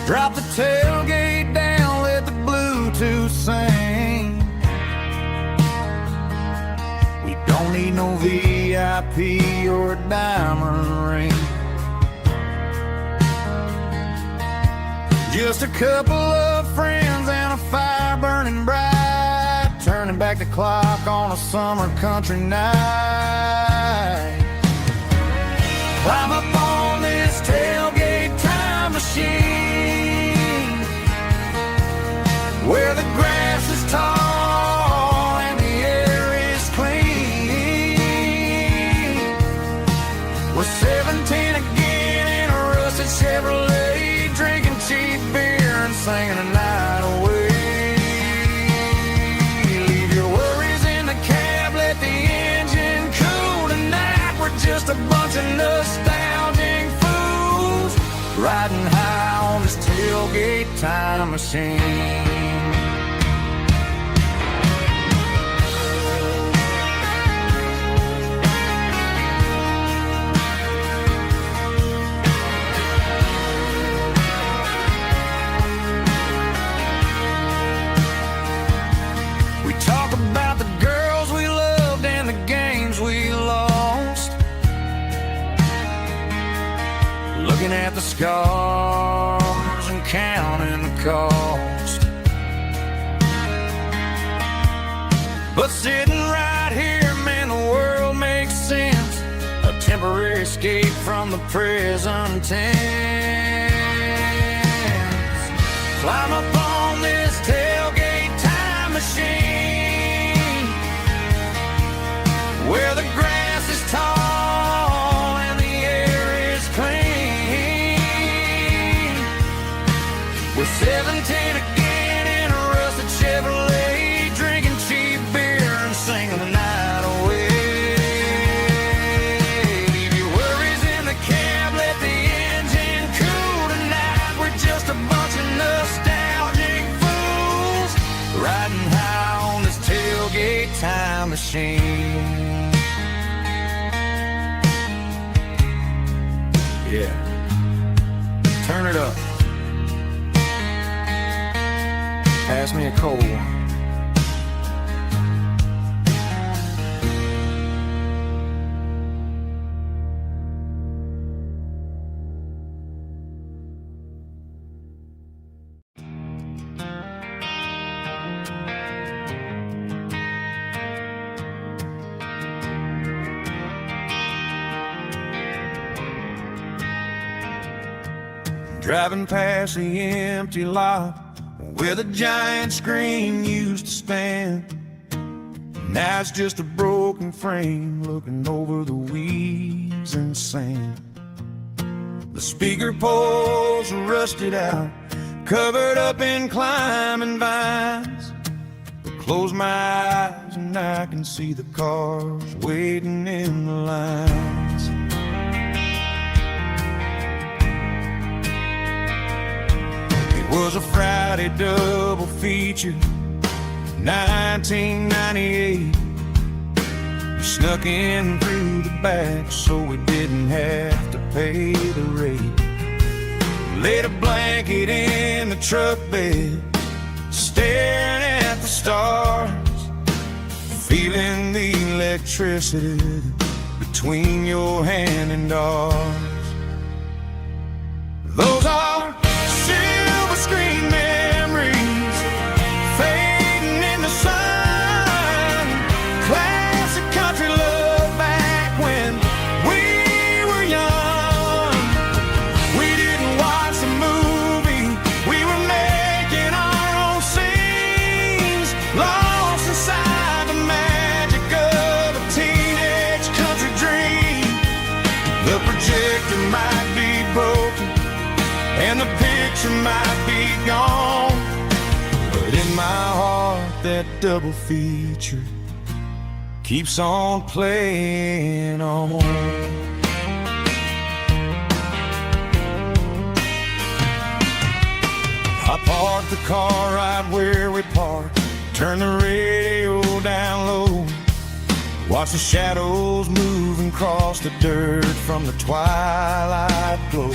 Drop the tailgate down, let the Bluetooth sing. We don't need no VIP or a diamond ring. Just a couple of friends and a fire burning bright, turning back the clock on a summer country night. Climb up on this tailgate time machine, where the grass is tall and the air is clean. We're 17 again in a rusted Chevrolet, drinking cheap beer and singing the night away. Leave your worries in the cab, let the engine cool tonight. We're just a bunch of nostalgic fools, riding high on this tailgate time machine. Talk about the girls we loved and the games we lost, looking at the scars and counting the cost. But sitting right here, man, the world makes sense, a temporary escape from the present tense. Climb up on this tailgate time machine, where the grass is tall and the air is clean. We're 17 again in a rusted Chevrolet, drinking cheap beer and singing the night away. Leave your worries in the cab, let the engine cool tonight. We're just a bunch of nostalgic fools, riding high on this tailgate time machine. Yeah, turn it up. Pass me a cold one. Driving past the empty lot where the giant screen used to stand. Now it's just a broken frame looking over the weeds and sand. The speaker poles are rusted out, covered up in climbing vines. But close my eyes and I can see the cars waiting in the lines. Was a Friday double feature, 1998. We snuck in through the back so we didn't have to pay the rate. Laid a blanket in the truck bed, staring at the stars, feeling the electricity between your hand and ours. Those are screen memories fading in the sun. Classic country love back when we were young. We didn't watch a movie, we were making our own scenes, lost inside the magic of a teenage country dream. The projector might be broken and the picture might be gone, but in my heart that double feature keeps on playing on. I parked the car right where we parked, turned the radio down low, watched the shadows move and cross the dirt from the twilight glow.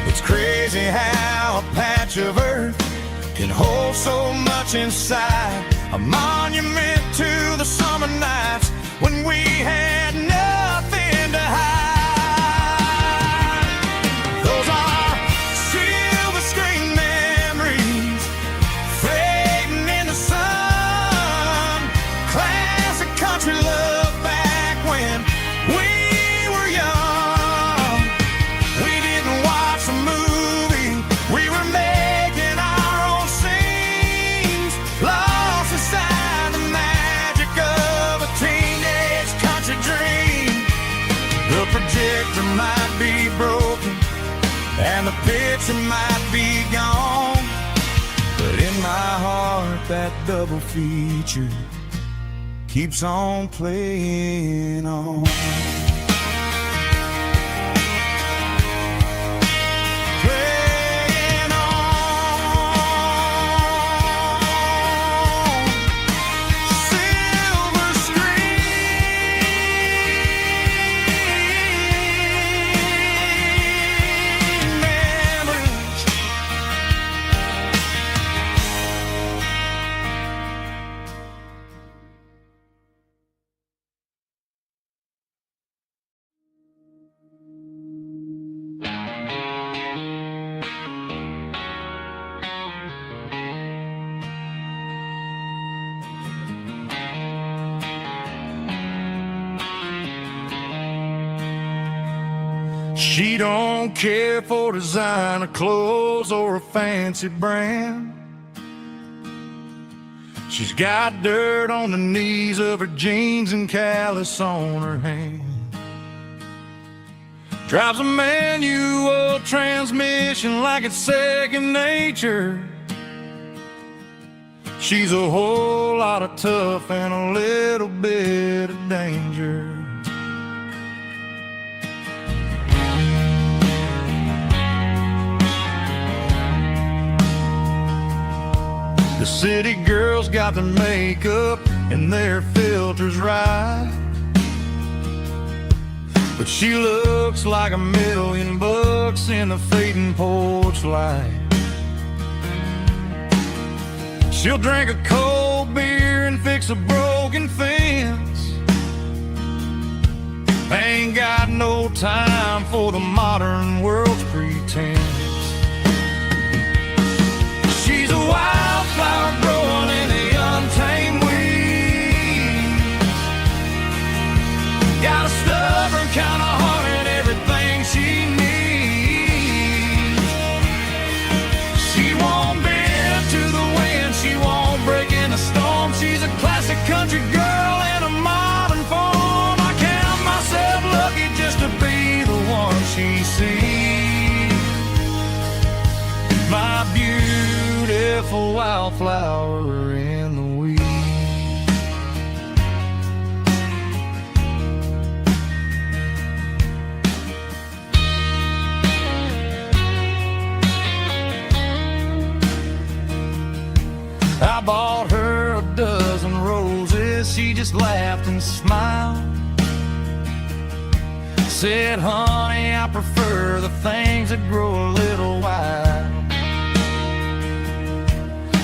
It's crazy crazy how a patch of earth can hold so much inside. A monument to the summer nights when we had nothing to hide. Those are silver screen memories fading in the sun. Classic country love back when we were young. We didn't watch a movie, we were making our own scenes, lost inside the magic of a teenage country dream. The projector might be broken and the picture might be gone, but in my heart that double feature keeps on playing on. Playing on. Silver screen memories. She don't care for designer clothes or a fancy brand. She's got dirt on the knees of her jeans and callus on her hand. Drives a manual transmission like it's second nature. She's a whole lot of tough and a little bit of danger. The city girls got their makeup and their filters right, but she looks like $1,000,000 in the fading porch light. She'll drink a cold beer and fix a broken fence. Ain't got no time for the modern world's pretense. She's a wildflower growing in the untamed weeds. Got a stubborn kind of heart and everything she needs. She won't bend to the wind, she won't break in a storm. She's a classic country girl in a modern form. I count myself lucky just to be the one she sees. My beautiful wildflower in the weeds. I bought her a dozen roses, she just laughed and smiled. Said, honey, I prefer the things that grow a little wild.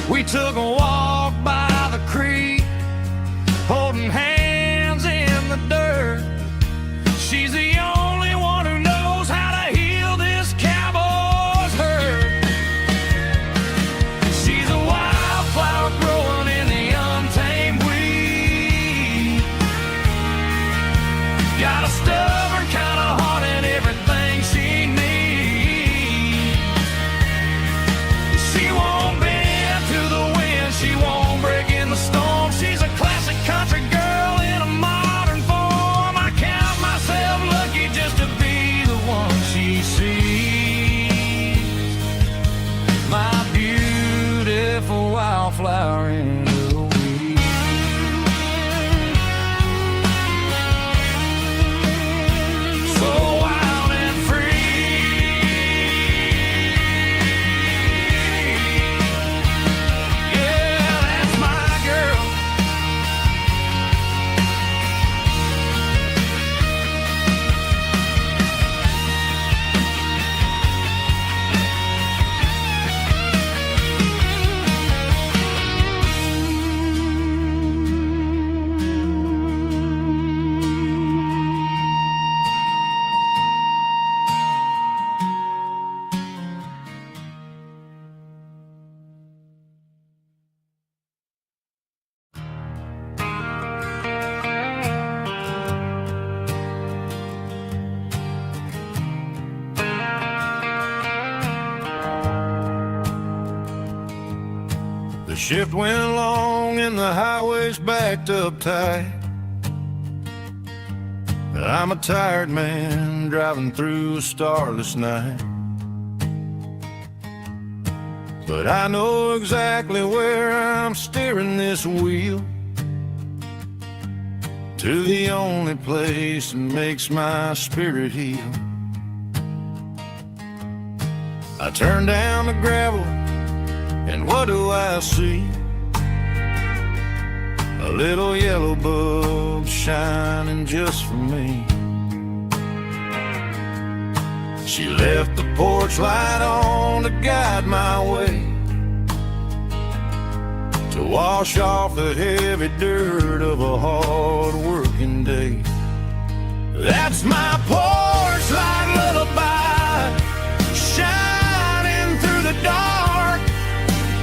We took a walk by the creek, holding hands in the dirt. She's the only one who knows how to heal this cowboy's hurt. She's a wildflower growing in the untamed weed. Got a stubborn kind of heart and everything she needs. She won't bend to the wind, she Shift went long and the highway's backed up tight. I'm a tired man driving through a starless night, but I know exactly where I'm steering this wheel, to the only place that makes my spirit heal. I turn down the gravel, and what do I see? A little yellow bulb shining just for me. She left the porch light on to guide my way, to wash off the heavy dirt of a hard-working day. That's my porch light lullaby, shining through the dark,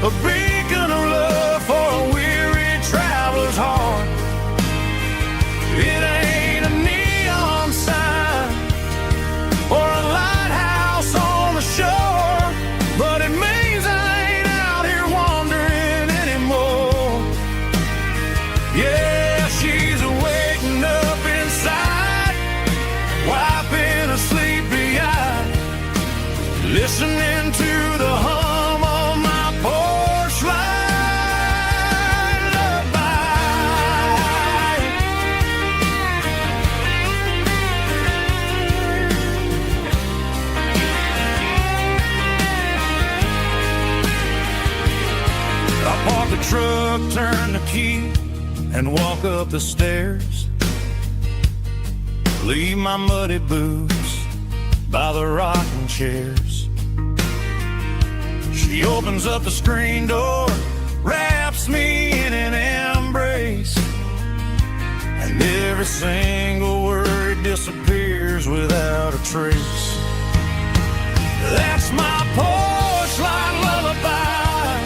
a beacon of love for a weary traveler's heart. It ain't a neon sign or a lighthouse on the shore, but it means I ain't out here wandering anymore. Yeah, she's waking up inside, wiping a sleepy eye, listening to the hum of my porch light lullaby. I park the truck, turn the key, and walk up the stairs. Leave my muddy boots by the rocking chairs. She opens up the screen door, wraps me in an embrace, and every single word disappears without a trace. That's my porch light lullaby,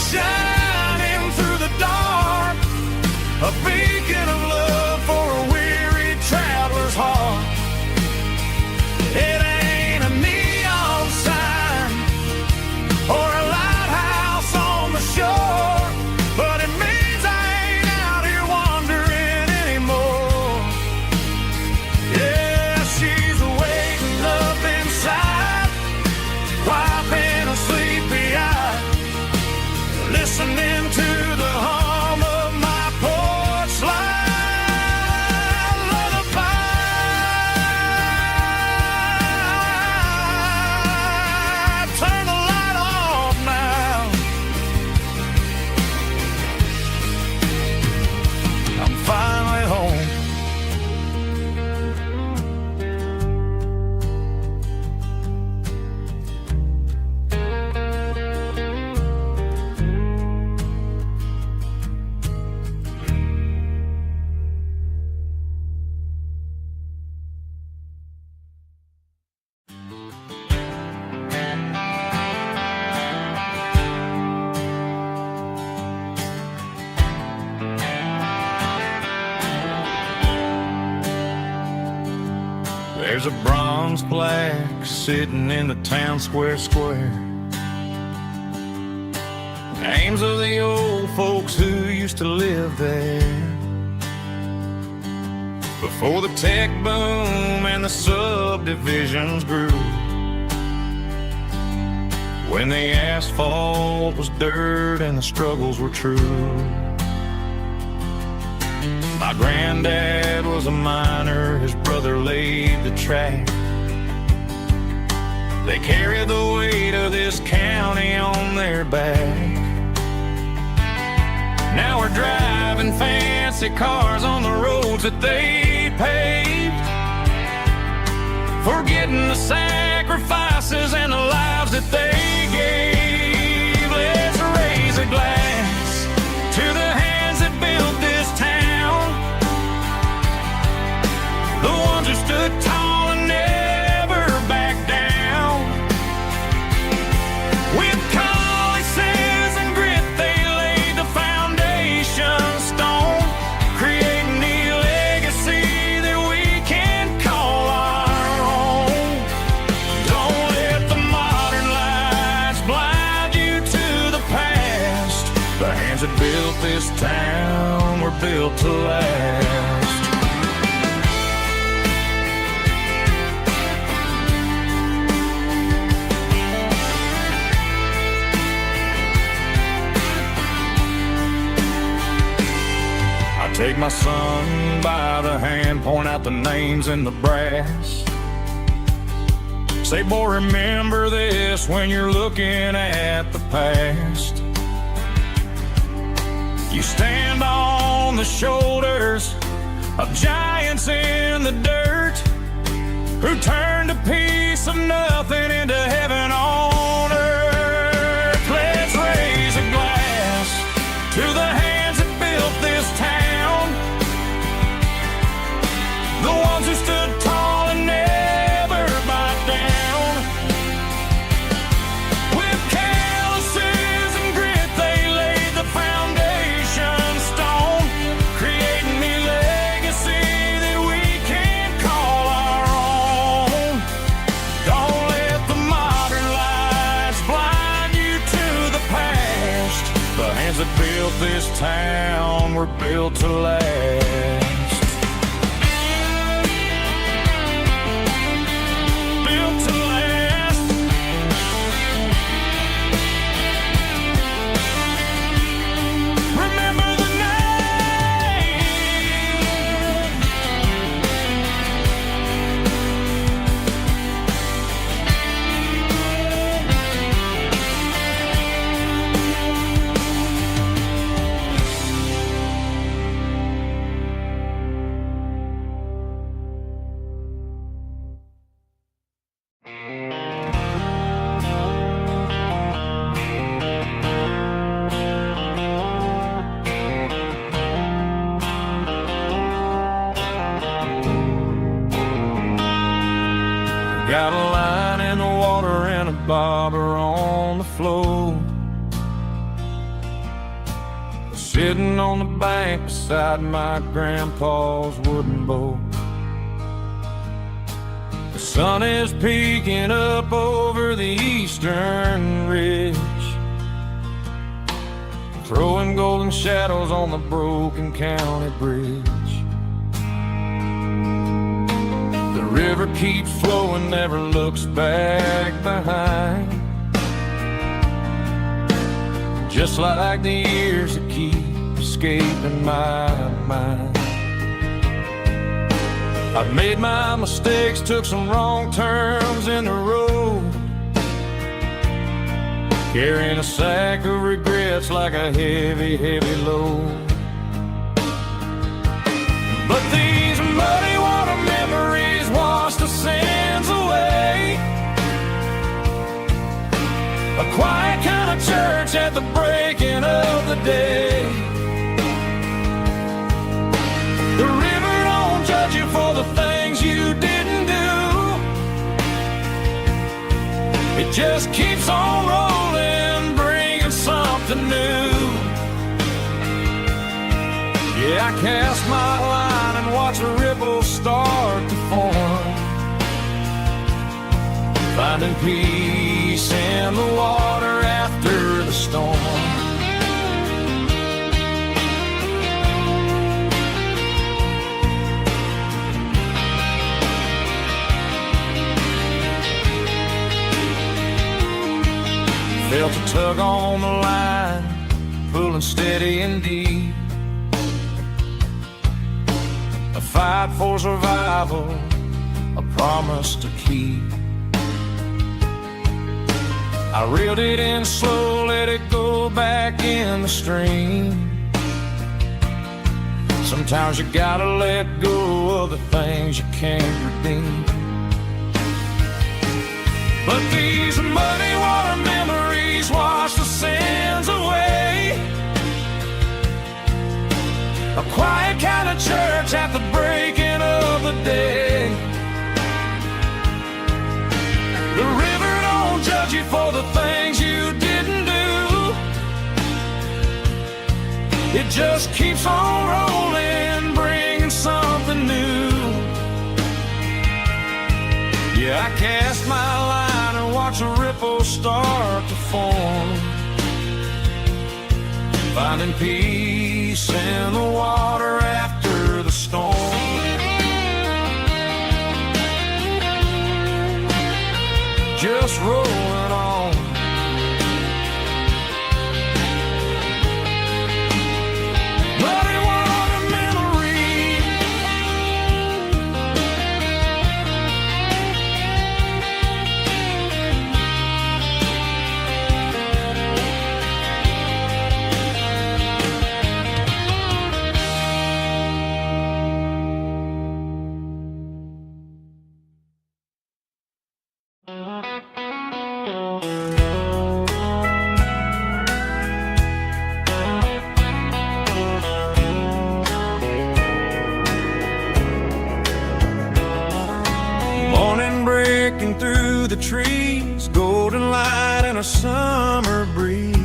shining through the dark, a beacon of love for a weary traveler's heart. It ain't a neon sign or a lighthouse on the shore, but it means I ain't out here wandering anymore. Yeah, she's waking up inside, wiping a sleepy eye, listening to the hum of my porch light lullaby. Turn the light off now, I'm finally home. There's a bronze plaque sitting in the town square. Names of the old folks who used to live there before the tech boom and the subdivisions grew, when the asphalt was dirt and the struggles were true. My granddad was a miner, his brother laid the track. They carried the weight of this county on their back. Now we're driving fancy cars on the roads that they paved, forgetting the sacrifices and the lives that they gave. Let's raise a glass to the hands that built this town, the ones who stood tall and never backed down. With calluses and grit, they laid the foundation stone, creating the legacy that we can call our own. Don't let the hands that built this town were built to last. I take my son by the hand, point out the names in the brass. Say, boy, remember this when you're looking at the past. You stand on the shoulders of giants in the dirt, who turned a piece of nothing into heaven on earth. Let's raise a glass to the hands that built this town, the ones who stood tall and never backed down. With calluses and grit, they laid the foundation stone, creating a legacy that we can call our own. Don't let the modern lights blind you to the past. The hands that built this town were built to last. Got a line in the water and a bobber on the floor, sitting on the bank beside my grandpa's wooden boat. The sun is peeking up over the eastern ridge, throwing golden shadows on the broken county bridge. The river keeps flowing, never looks back behind, just like the years that keep escaping my mind. I've made my mistakes, took some wrong turns in the road, carrying a sack of regrets like a heavy, heavy load. But these muddy water memories wash the sins away. A quiet kind of church at the breaking of the day. The river don't judge you for the things you didn't do. It just keeps on rolling, bringing something new. Yeah, I cast my line and watch a ripple start to form, finding peace in the water after the storm. Felt a tug on the line, pulling steady and deep. A fight for survival, a promise to keep. I reeled it in slow, let it go back in the stream. Sometimes you gotta let go of the things you can't redeem. But these muddy water memories wash the sins away. A quiet kind of church at the breaking of the day. The river don't judge you for the things you didn't do. It just keeps on rolling, bringing something new. Yeah, I cast my line and watch a ripple start to form, finding peace in the water after the storm. Just rolling on. But it was a memory. Morning breaking through the trees, golden light and a summer breeze.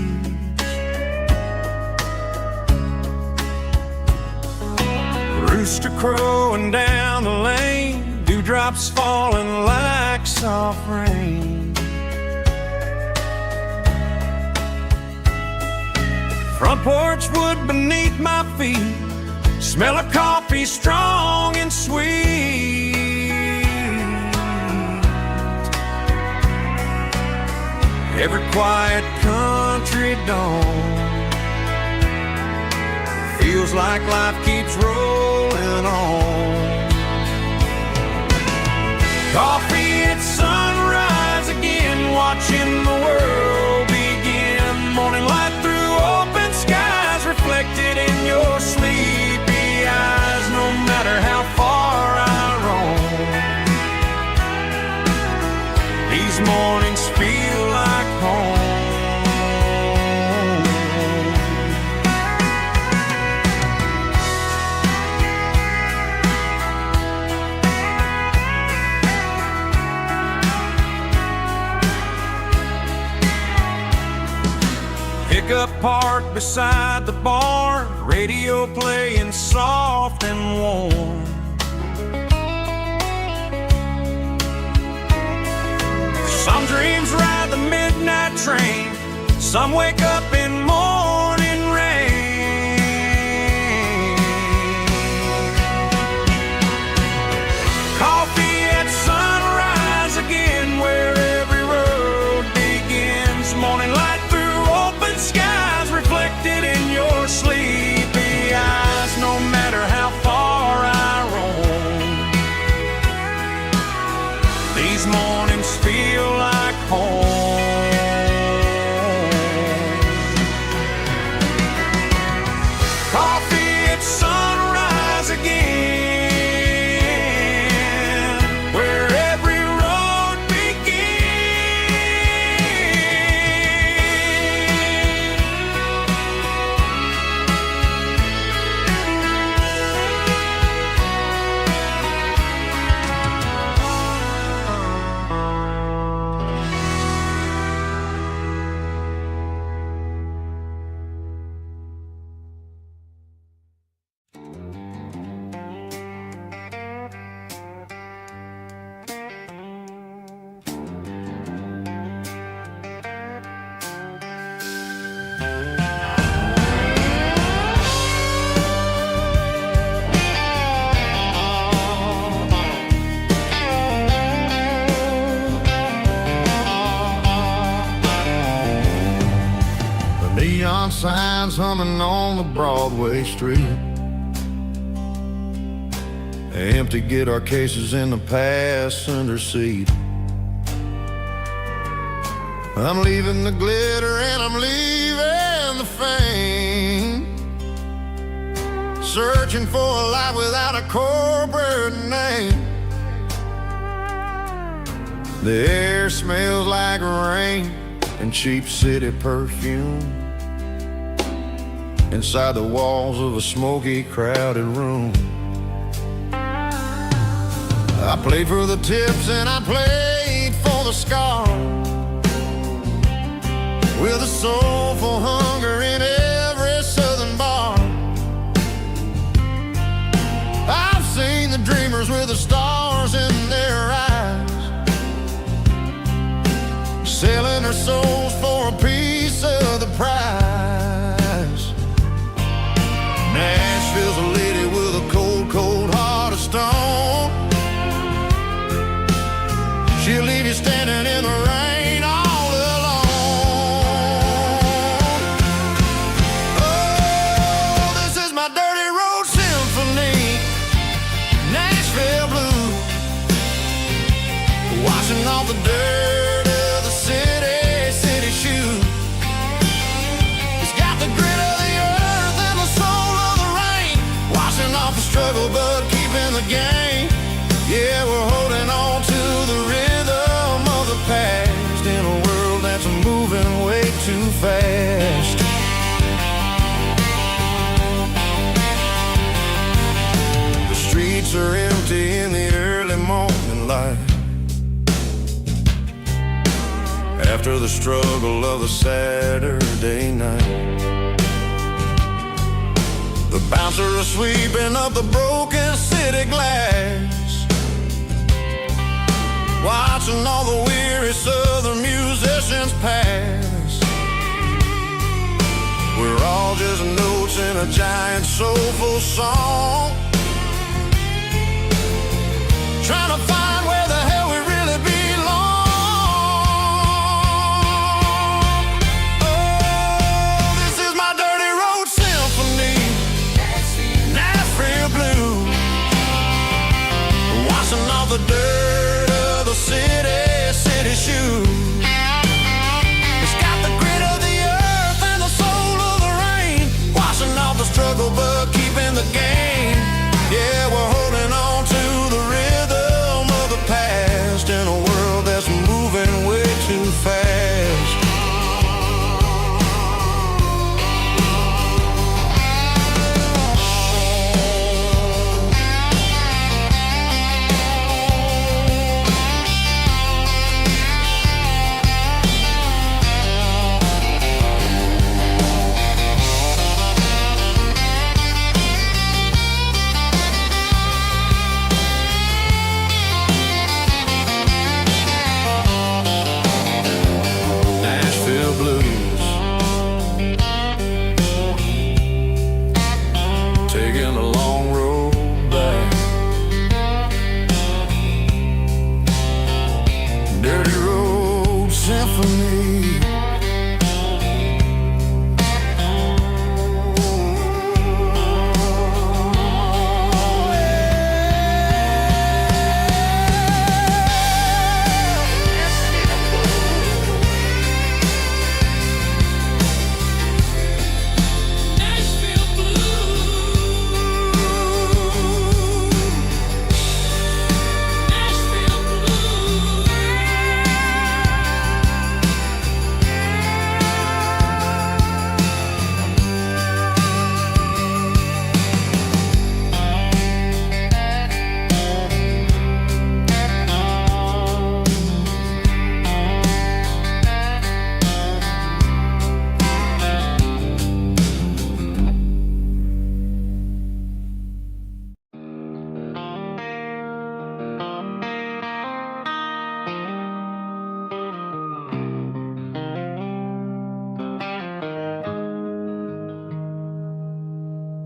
Rooster crowing down the lane, dewdrops falling like soft rain. Front porch wood beneath my feet, smell of coffee strong and sweet. Every quiet country dawn feels like life keeps rolling on. Coffee at sunrise again, watching the world begin. Morning light through open skies, reflected in your sleepy eyes. No matter how far I roam, these mornings feel like home. Pickup parked beside the barn, radio playing soft and warm. Some dreams ride the midnight train, some wake up in morning rain. Coffee at sunrise again, where every road begins. Morning light through open skies, reflected in your sleepy eyes. No matter how far I roam, these mornings feel like home. Coffee at sunrise again, where every road Neon signs humming on the Broadway street. Empty guitar cases in the passenger seat. I'm leaving the glitter and I'm leaving the fame, searching for a life without a corporate name. The air smells like rain and cheap city perfume inside the walls of a smoky, crowded room. I played for the tips and I played for the scars, with a soulful hunger in every southern bar. I've seen the dreamers with the stars in their eyes, selling their souls for a piece of the prize. too fast. The streets are empty in the early morning light, after the struggle of the Saturday night. The bouncer is sweeping up the broken city glass, watching all the weary southern musicians pass. We're all just notes in a giant soulful song, trying to find where the hell we really belong. Oh, this is my dirty road symphony, Nashville blues, washing off the dirt of the city shoes. It's got the grit of the earth and the soul of the rain, washing off the struggle but keeping the game. Yeah, we're holding on to the rhythm of the past in a world that's moving way too fast. Taking a long road back, dirty road symphony.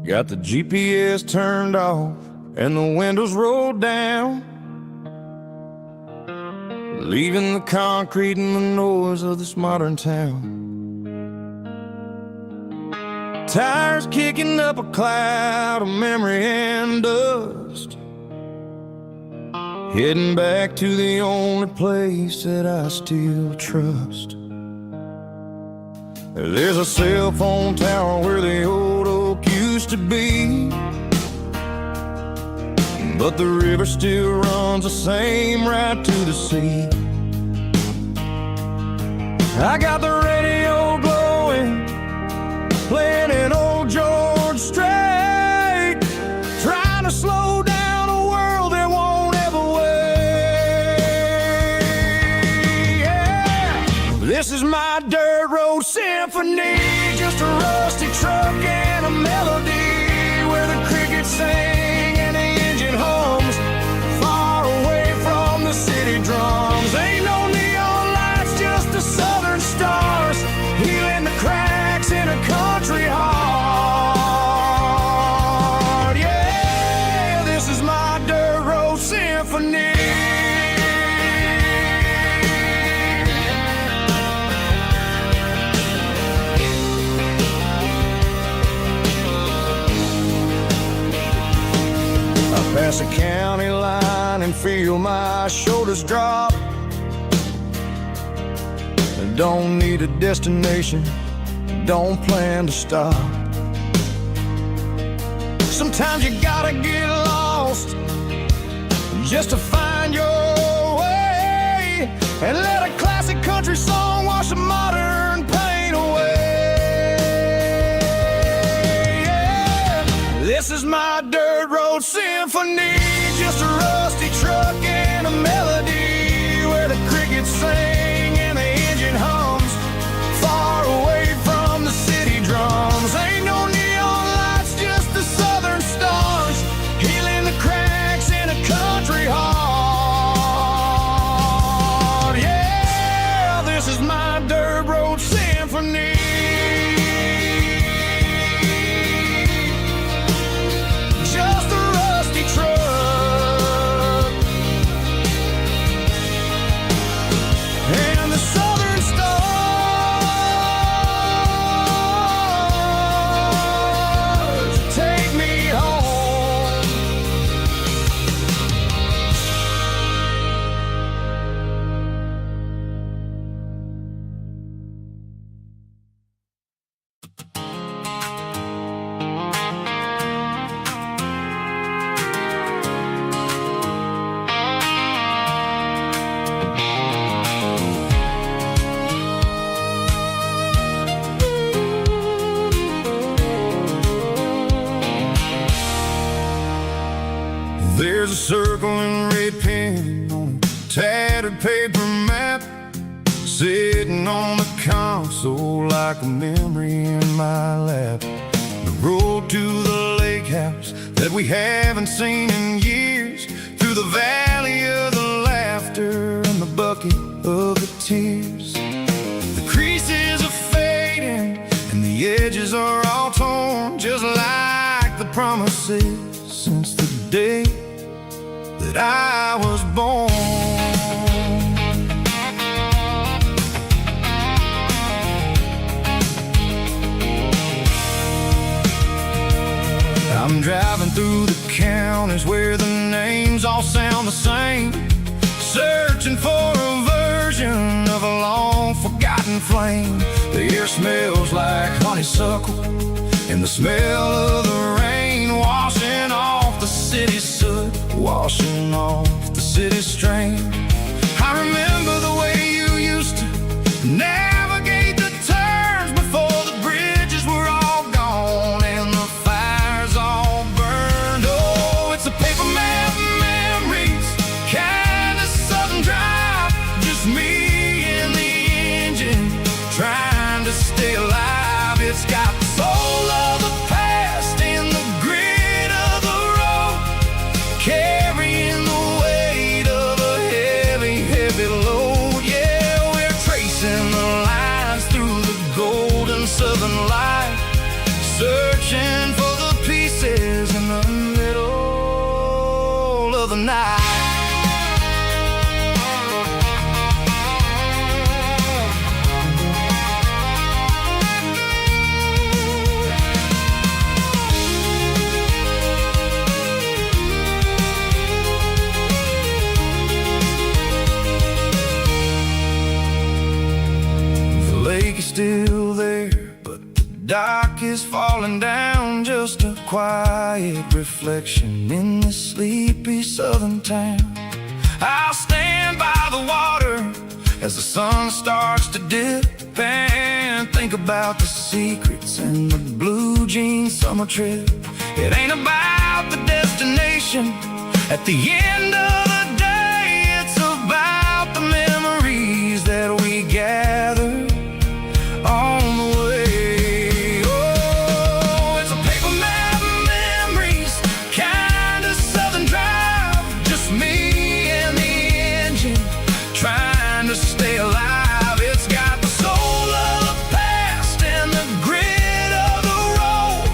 Got the GPS turned off and the windows rolled down, leaving the concrete and the noise of this modern town. Tires kicking up a cloud of memory and dust, heading back to the only place that I still trust. There's a cell phone tower where the old oak used to be, but the river still runs the same right to the sea. I got the radio glowing, playing an old George Strait, trying to slow down a world that won't ever wait. Yeah. This is my dirt road symphony, just a rusty truck and a melody where the crickets sing and the engine hums, far away from the city drums. Ain't no neon lights, just the southern stars, healing the cracks in a country heart. Yeah, this is my dirt road symphony. Pass a county line and feel my shoulders drop. Don't need a destination, don't plan to stop. Sometimes you gotta get lost just to find your way, and let a classic country song wash the modern pain my dirt road symphony. Just a rusty truck and the southern stars take me home. There's a circle in red pen on a tattered paper map, sitting on the console like a memory in my lap. The road to the lake house that we haven't seen in years, through the valley of the laughter and the bucket of the tears. The creases are fading and the edges are all torn, just like the promises since the day that I was born. I'm driving through the counties where the names all sound the same, searching for a version of a long forgotten flame. The air smells like honeysuckle and the smell of the rain washing off the city's soot, washing off the city's strain. I remember the way you used to navigate the turns before the bridges were all gone and the fires all burned. Oh, it's a paper map memories, kind of southern drive, just me and the engine trying to stay alive. It's got the soul of the past and the grit of the road, carrying the weight of a heavy, heavy load. Yeah, we're tracing the lines through the golden southern light, searching for the pieces in the middle of the night. The lake is still there, but the dock is falling down, just a quiet reflection in this sleepy southern town. I'll stand by the water as the sun starts to dip and think about the secrets and the blue jean summer trip. It ain't about the destination at the end of the day, it's about the memories that we gather on the way. Oh, it's a paper map memories, kind of southern drive, just me and the engine trying to stay alive. It's got the soul of the past and the grit of the road,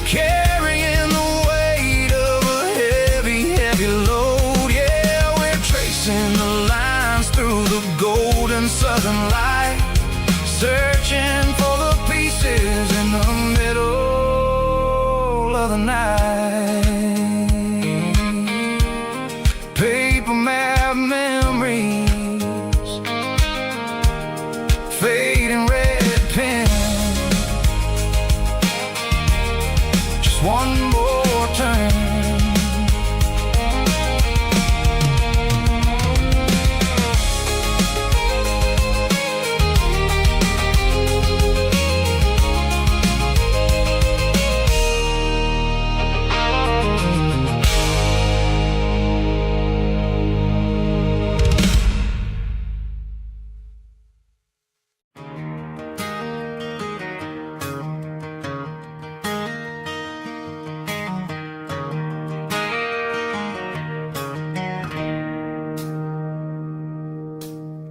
carrying the weight of a heavy, heavy load. Yeah, we're tracing the lines through the golden southern light, searching for the pieces in the middle of the night. Paper map memories, fading red pen, just one more turn.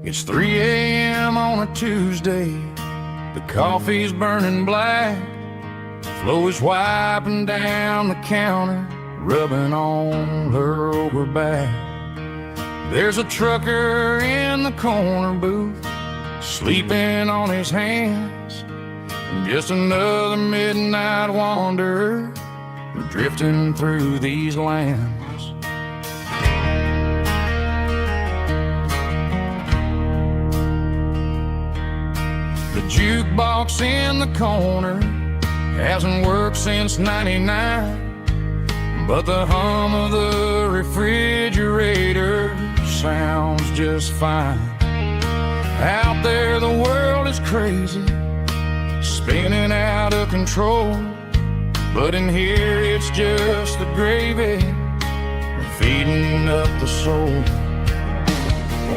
It's 3 a.m. on a Tuesday. The coffee's burning black. Flo is wiping down the counter, rubbing on her over back. There's a trucker in the corner booth, sleeping on his hands. Just another midnight wanderer, drifting through these lands. The jukebox in the corner hasn't worked since '99, but the hum of the refrigerator sounds just fine. Out there the world is crazy, spinning out of control, but in here it's just the gravy feeding up the soul.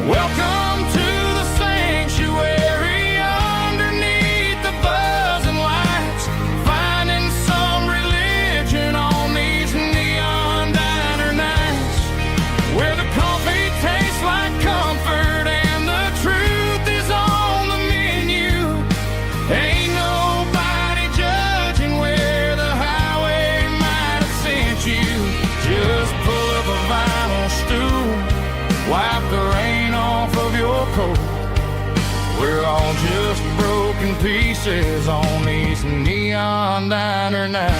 Welcome to the sanctuary underneath the buzzing lights, finding some religion on these neon diner nights, where the coffee tastes like comfort and the truth is on the menu. Ain't nobody judging where the highway might have sent you. Just pull up a vinyl stool, wipe the rain off of your coat. We're all just broken pieces on these neon diner nights.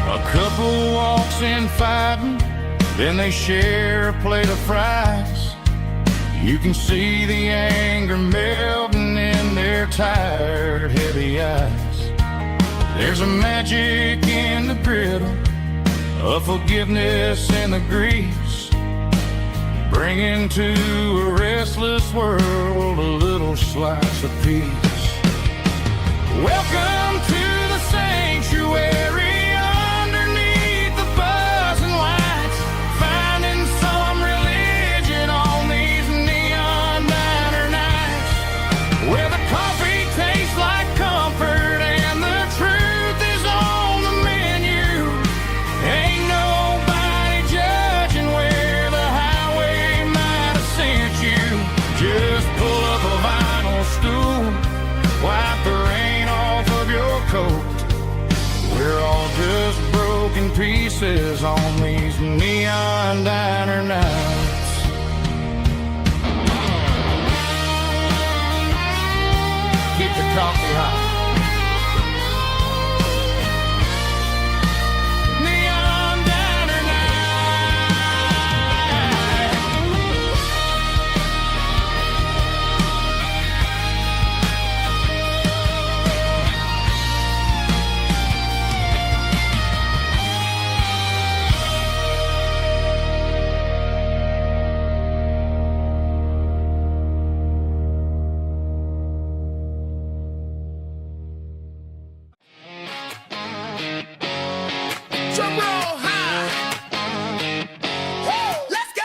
A couple walks in fighting, then they share a plate of fries. You can see the anger melting in their tired, heavy eyes. There's a magic in the griddle, a forgiveness in the grease, bringing to a restless world a little slice of peace. Welcome to the sanctuary underneath the buzzing lights, finding some religion on these neon diner nights, where the coffee tastes like comfort and the truth is on the menu. Ain't nobody judging where the highway might have sent you. Just pull up a vinyl stool, wipe the rain off of your coat. We're all just broken pieces on these neon diner nights. Keep the coffee hot. Neon diner night. Drum roll high. Woo, let's go.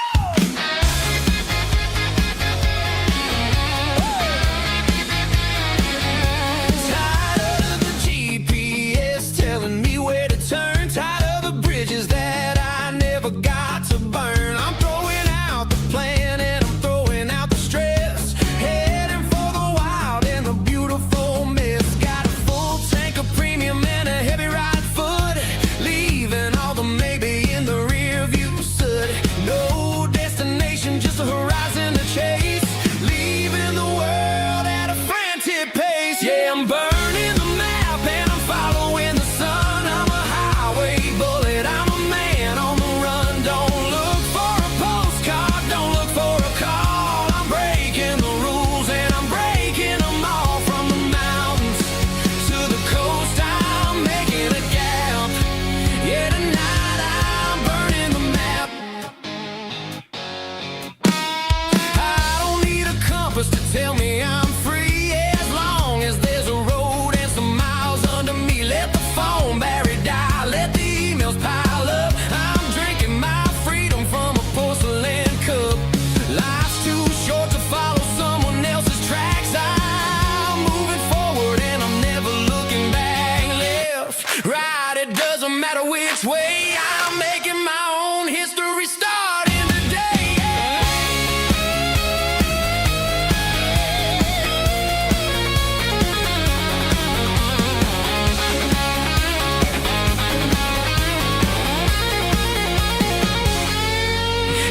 Tired of the GPS telling me where to turn, tired of the bridges that I never got to burn. I'm throwing out the plan and I'm throwing out the stress, heading for the wild and the beautiful mess. Got a full tank of premium and a heavy right foot, leaving all the maybe in the rear view soot. No destination, just a horizon to chase, leaving the world at a frantic pace. Yeah, I'm burning the map and I'm following the sun. I'm a highway bullet, I'm a man on the run. Don't look for a postcard, don't look for a call. I'm breaking the rules and I'm breaking them all. From the mountains to the coast, I'm making a gap. Yeah, tonight I'm burning the map. I don't need a compass to tell me I'm free, as long as there's a road which way. I'm making my own history starting today.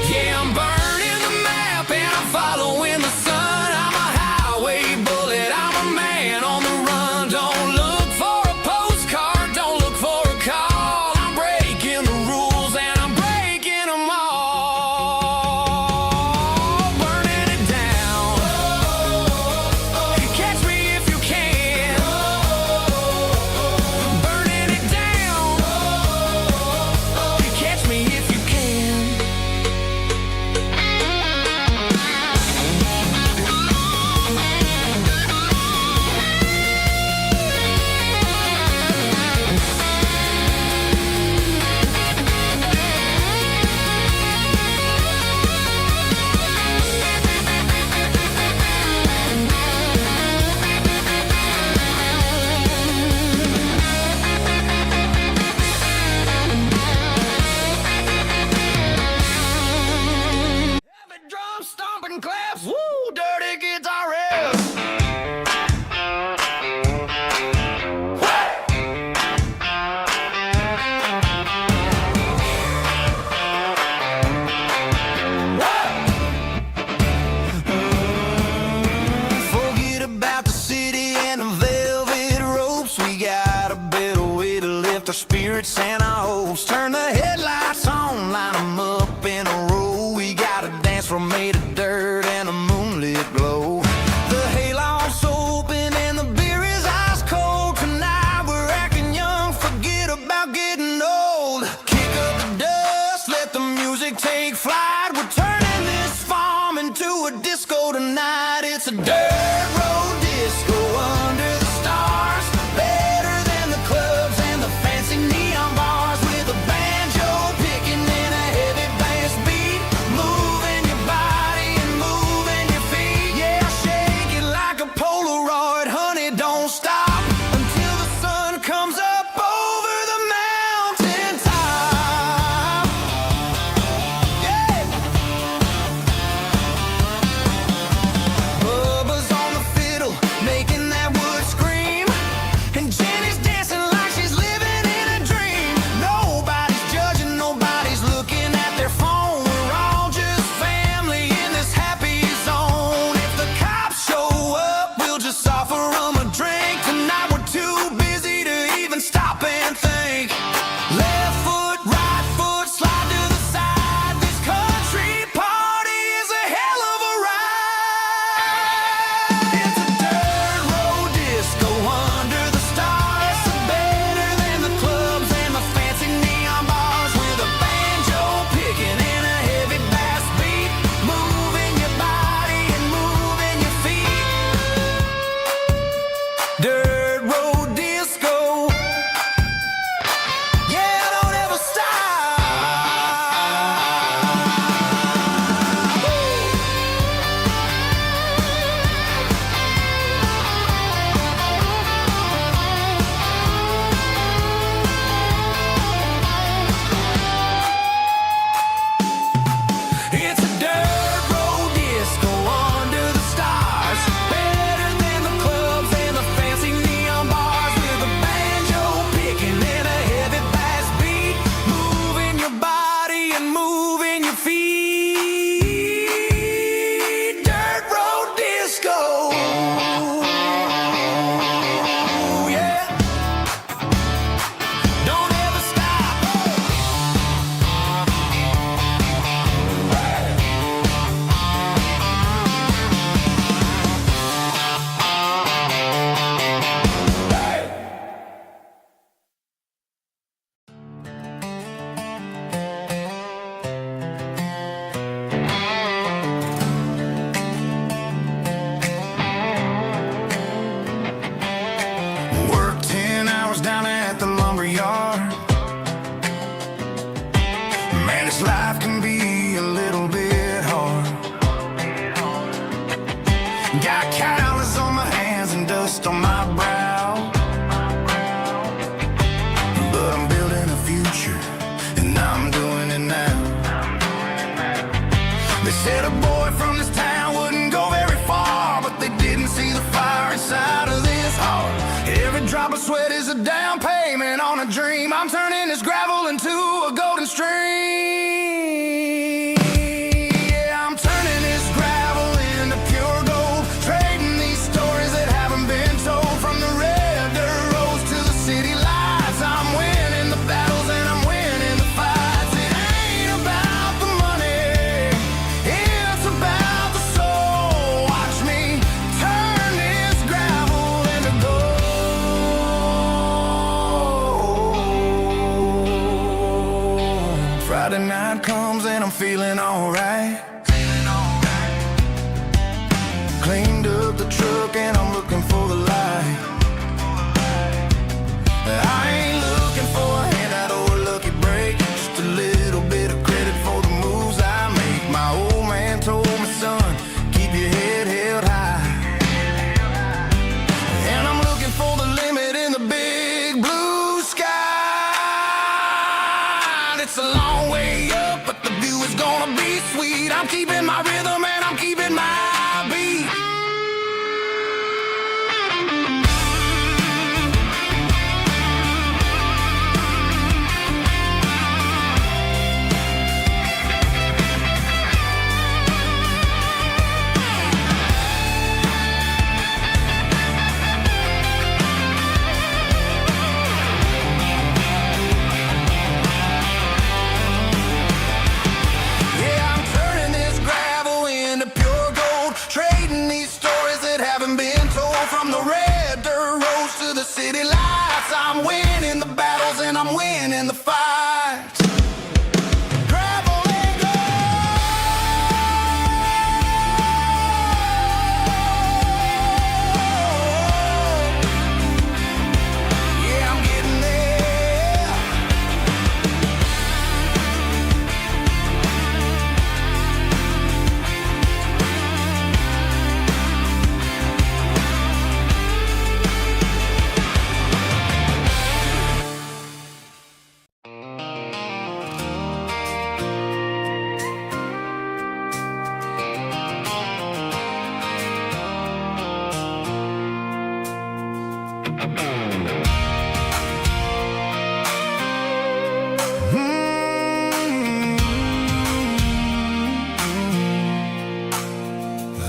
Yeah, I'm burning the map and I'm following the sun. I'm a highway bullet, I'm a man on the run. Don't look for a postcard, don't look for a call. I'm breaking the rules and I'm breaking them all. Burning it down. Catch me if you can. Burning it down. Catch me if you can. Heavy drum stomping claps, woo, dirty guitar riffs. Forget about the city and the velvet ropes. We got a better way to lift our spirits and our hopes. Turn the headlights on, line them up in a row. We got a dance floor made of dirt and a moonlit glow. The hayloft's open and the beer is ice cold. Tonight we're acting young, forget about getting old. Kick up the dust, let the music take flight. We're turning this farm into a disco tonight. It's a dirt road disco under the stars. Better than the clubs and the fancy neon bars. With a banjo picking and a heavy bass beat. Moving your body and moving your feet. Yeah, shake it like a Polaroid, honey, don't stop until the sun comes up over the mountain top. Yeah. Bubba's on the fiddle, making that wood scream. And Jenny's dancing like she's living in a dream. Nobody's judging, nobody's looking at their phone. We're all just family in this happy zone. If the cops show up, we'll just offer them a drink. Tonight we're too busy to even stop and think. Left foot, right foot, slide to the side. This country party is a hell of a ride. It's a dirt road disco under the stars. Better than the clubs and the fancy neon bars. With a banjo picking and a heavy bass beat. Moving your body and moving your feet. Dirt road disco. Yeah, don't ever stop. It's a dirt road disco under the stars. Better than the clubs and the fancy neon bars. With a banjo picking and a heavy bass beat. Moving your body and moving your feet. Dirt road disco. Yeah. Don't ever stop. Work 10 hours down at the lumber yard. Man, this life can be a little bit hard. Got calluses on my hands and dust on my brow. But I'm building a future drop of sweat is a down payment on a dream. I'm turning this gravel into a golden stream. Yeah, I'm turning this gravel into pure gold, trading these stories that haven't been told. From the red dirt roads to the city lights, I'm winning the battles and I'm winning the fights. It ain't about the money, it's about the soul. Watch me turn this gravel into gold. Friday night comes and I'm feeling alright. Cleaned up the truck and I'm looking for the light. I ain't looking for a handout or a lucky break, just a little bit of credit for the moves I make. My old man told me, son, keep your head held high. And I'm looking for the limit in the big blue sky. It's a long way up, but the view is gonna be sweet. I'm keeping my rhythm and I'm keeping my beat. Yeah, I'm turning this gravel into pure gold, trading these stories that haven't been told. From the red dirt roads to the city lights, I'm winning the battles and I'm winning the fights. Gravel and gold. Yeah, I'm getting there.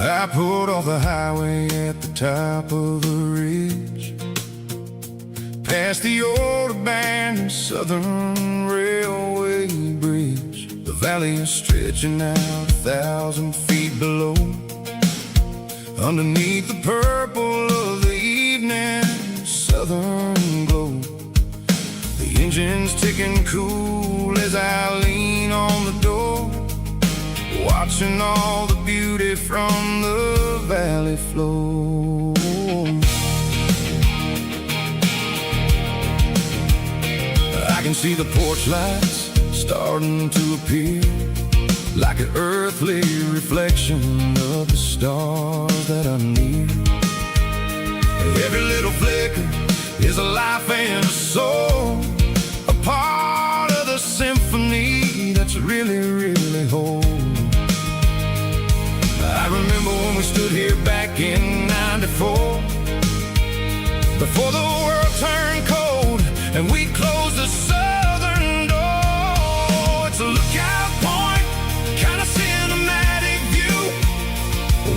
I pulled off the highway at the top of a ridge, past the old abandoned Southern Railway bridge. The valley is stretching out 1,000 feet below. Underneath the purple of the evening southern glow, the engine's ticking cool as I lean on the door, watching all the beauty from the valley flow. I can see the porch lights starting to appear, like an earthly reflection of the stars that are near. Every little flicker is a life and a soul, a part of the symphony that's really, really whole. I remember when we stood here back in '94, before the world turned cold and we closed the southern door. It's a lookout point, kind of cinematic view,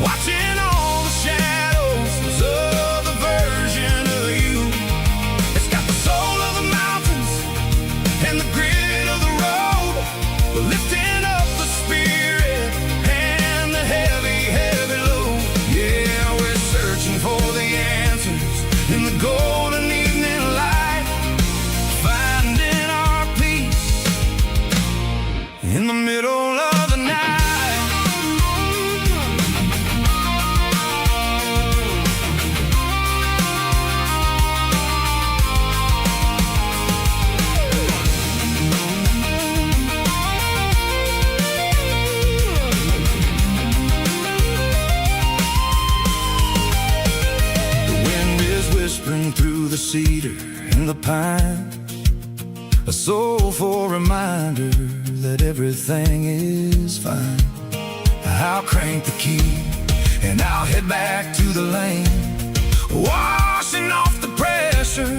watching all the shadows of the version of you. It's got the soul of the mountains and the grit of the road, lifting up the spirit and the heavy, heavy load. Yeah, we're searching for the answers in the golden evening light, finding our peace in the middle of the night. Whispering through the cedar and the pine, a soulful reminder that everything is fine. I'll crank the key and I'll head back to the lane, washing off the pressure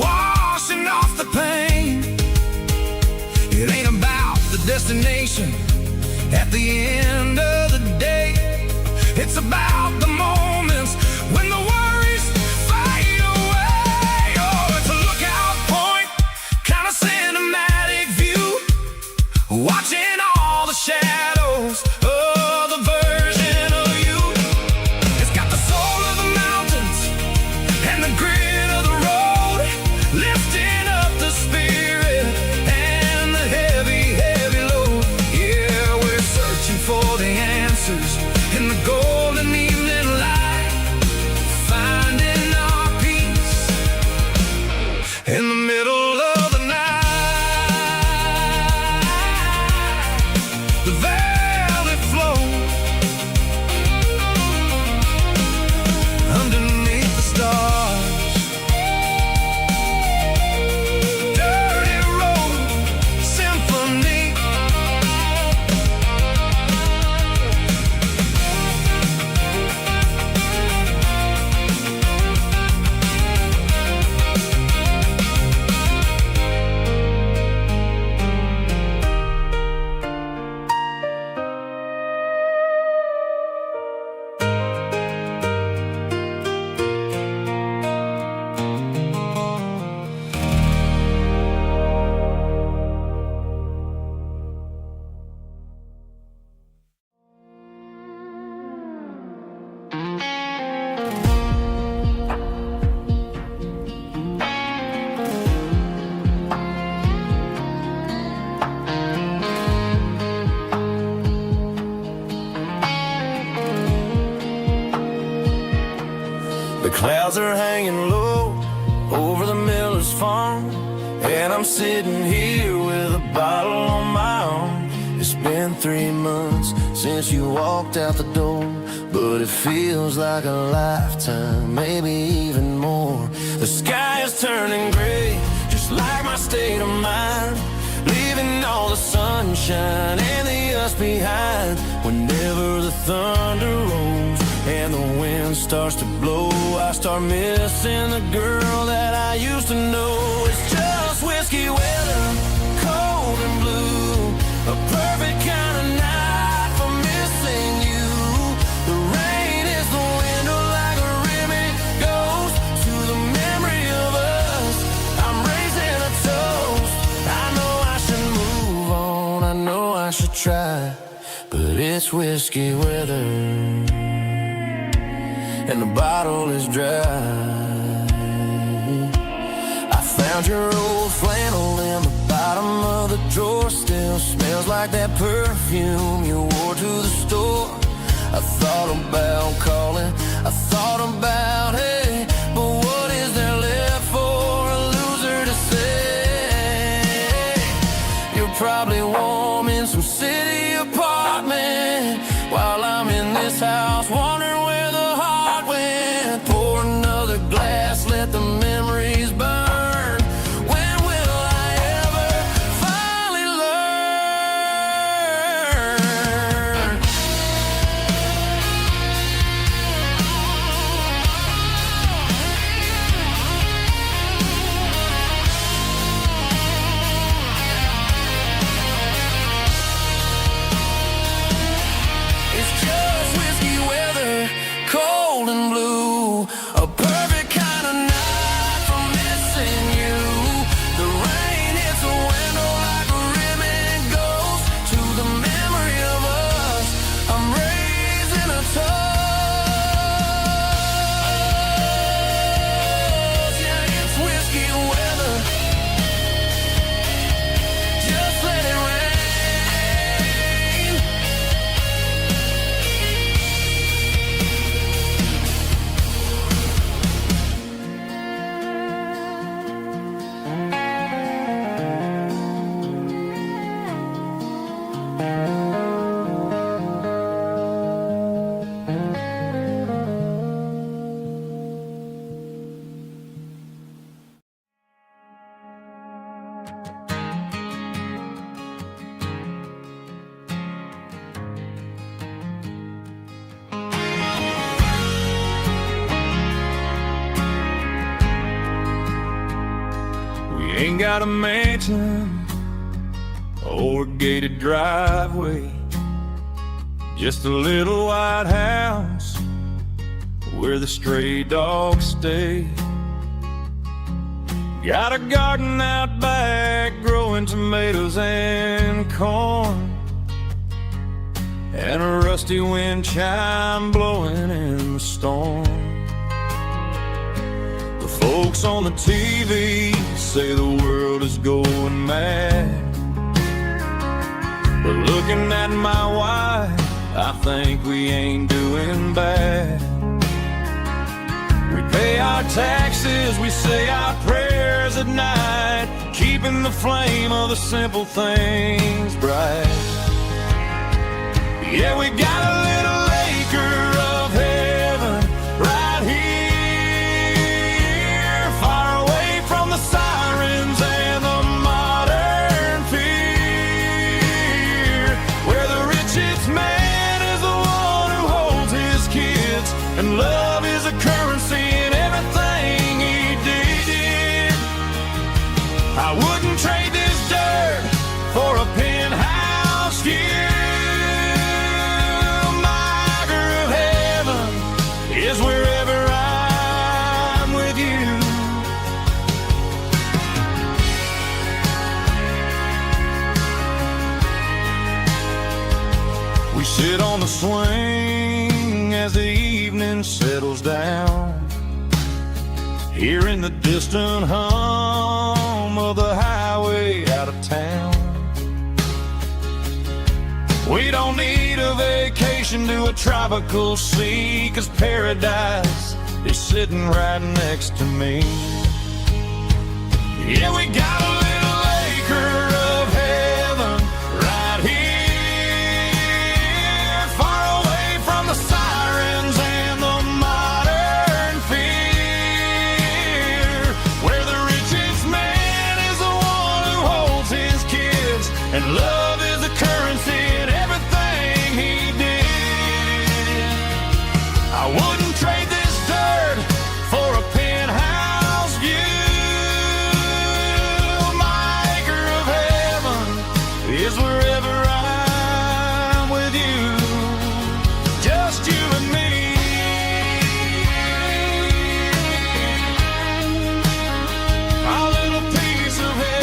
washing off the pain. It ain't about the destination at the end of the day. It's about the moments when the worries fade away. Oh, it's a lookout point, kind of cinematic view, watching all the shadows of the version of you. It's got the soul of the mountains and the grit of the road, lifting up the spirit and the heavy, heavy load. Yeah, we're searching for the answers in the golden evening light, finding our peace in the middle of the night. The velvet flow underneath the stars. Dirty road symphony. The clouds are hanging low over the miller's farm, and I'm sitting here with a bottle on my arm. It's been 3 months since you walked out the door, but it feels like a lifetime, maybe even more. The sky is turning gray, just like my state of mind, leaving all the sunshine and the us behind. Whenever the thunder rolls and the wind starts to blow, I start missing the girl that I used to know. It's just whiskey weather, cold and blue, a perfect kind of night for missing you. The rain is the window like a ribbon goes to the memory of us. I'm raising a toast. I know I should move on, I know I should try, but it's whiskey weather and the bottle is dry. I found your old flannel in the bottom of the drawer, still smells like that perfume you wore to the store. I thought about calling, I thought about, hey, but what is there left for a loser to say? You're probably warm in some city apartment, while I'm in this house wondering where the heart went. Pour another glass, let the memories burn. When will I ever finally learn? Ain't got a mansion or a gated driveway, just a little white house where the stray dogs stay. Got a garden out back growing tomatoes and corn, and a rusty wind chime blowing in the storm. The folks on the TV say the world is going mad, but looking at my wife, I think we ain't doing bad. We pay our taxes, we say our prayers at night, keeping the flame of the simple things bright. Yeah, we got a little acre of heaven right here, far away from the sirens and the modern fear, where the richest man is the one who holds his kids, and love is a currency in everything he did. I wouldn't trade this dirt for a penthouse view. Is wherever I'm with you. We sit on the swing as the evening settles down, hearing the distant hum of the highway out of town. We don't need a vacation to a tropical sea, 'cause paradise is sitting right next to me. Yeah, we got a little acre of heaven right here, far away from the sirens and the modern fear, where the richest man is the one who holds his kids, and love is a currency. I wouldn't trade this dirt for a penthouse view. My acre of heaven is wherever I'm with you, just you and me. Our little piece of heaven.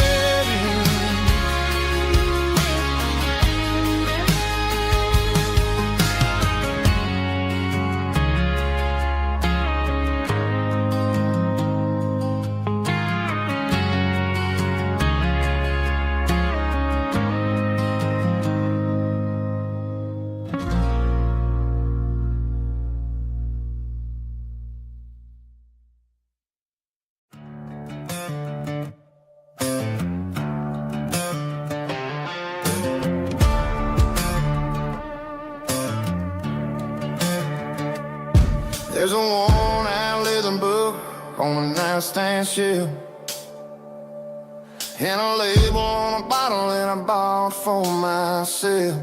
There's a worn-out leather book on the nightstand shelf, and a label on a bottle that I bought for myself.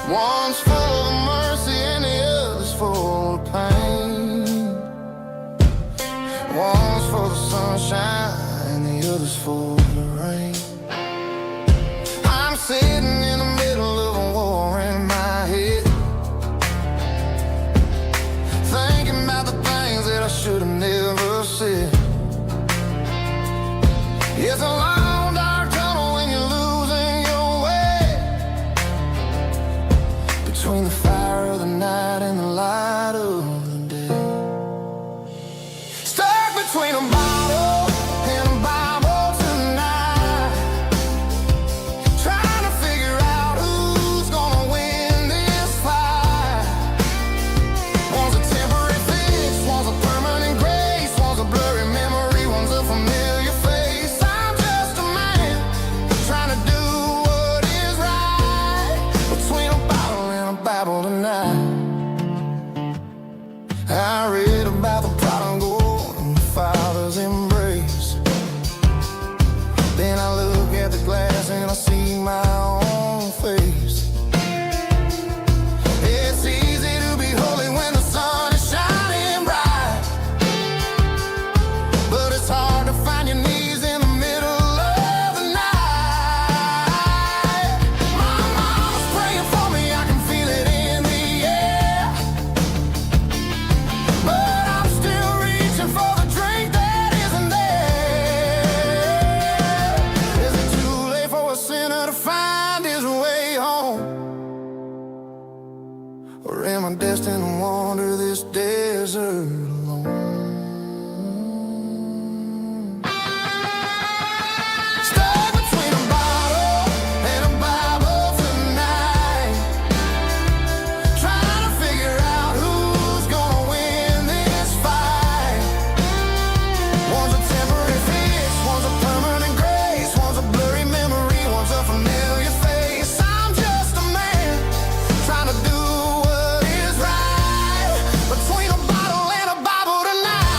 One's full of mercy and the other's full of pain. One's for the sunshine and the other's for the rain. I'm sitting in the middle of a war in my head, thinking about the things that I should have never said. It's a long, dark tunnel when you're losing your way, between the fire of the night and the light of the day. Stuck between a bottle and a Bible tonight. alone. Stuck between a bottle and a Bible tonight, trying to figure out who's gonna win this fight. One's a temporary fix, one's a permanent grace, one's a blurry memory, one's a familiar face. I'm just a man trying to do what is right between a bottle and a Bible tonight.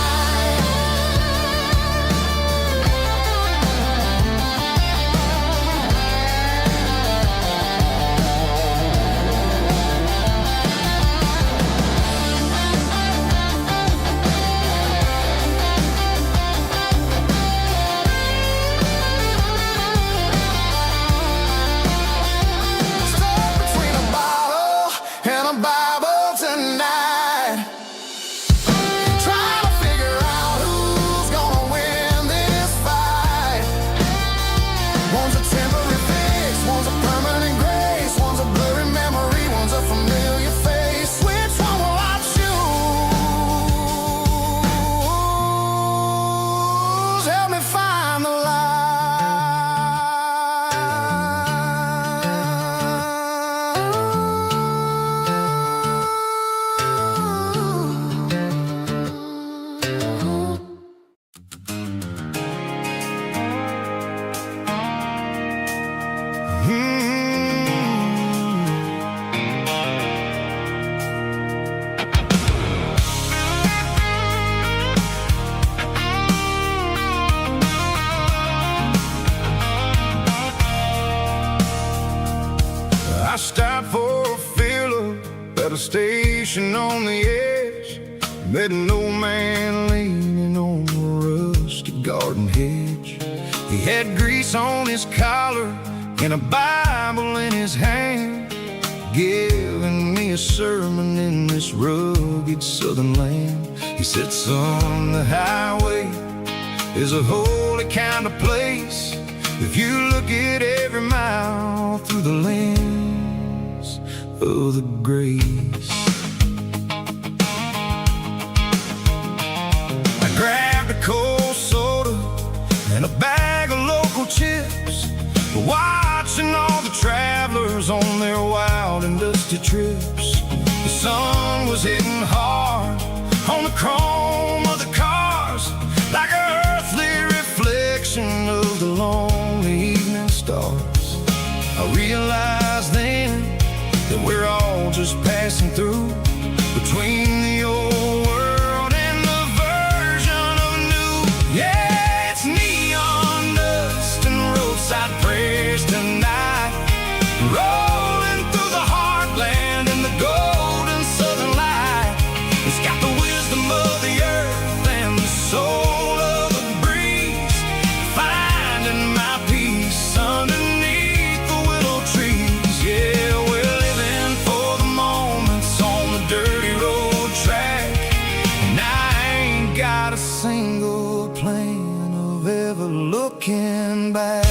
Stuck between a bottle and a Bible tonight, trying to figure out who's gonna win this fight. One's a temporary fix, one's a permanent grace, one's a blurry memory, one's a familiar face. Which one will I choose? Help me find the I stopped for a fill-up at a station on the edge. Met an old man leaning on a rusty garden hedge. He had grease on his collar and a Bible in his hand, giving me a sermon in this rugged southern land. He said, son, the highway is a holy kind of place if you look at every mile through the lens of the grace. I grabbed a cold soda and a bag of local chips, watching all the travelers on their wild and dusty trips. The sun was hitting hard on the chrome of the cars, like an earthly reflection of the lonely evening stars. I realized then that we're all just passing through between the old world and the version of new. Yeah, it's neon dust and roadside prayers tonight, rolling through the heartland in the golden southern light. It's got the wisdom of the earth and the soul of the breeze, finding my peace underneath the willow trees. Yeah, we're living for the moments on the dirty road track, and I ain't got a single plan of ever looking back.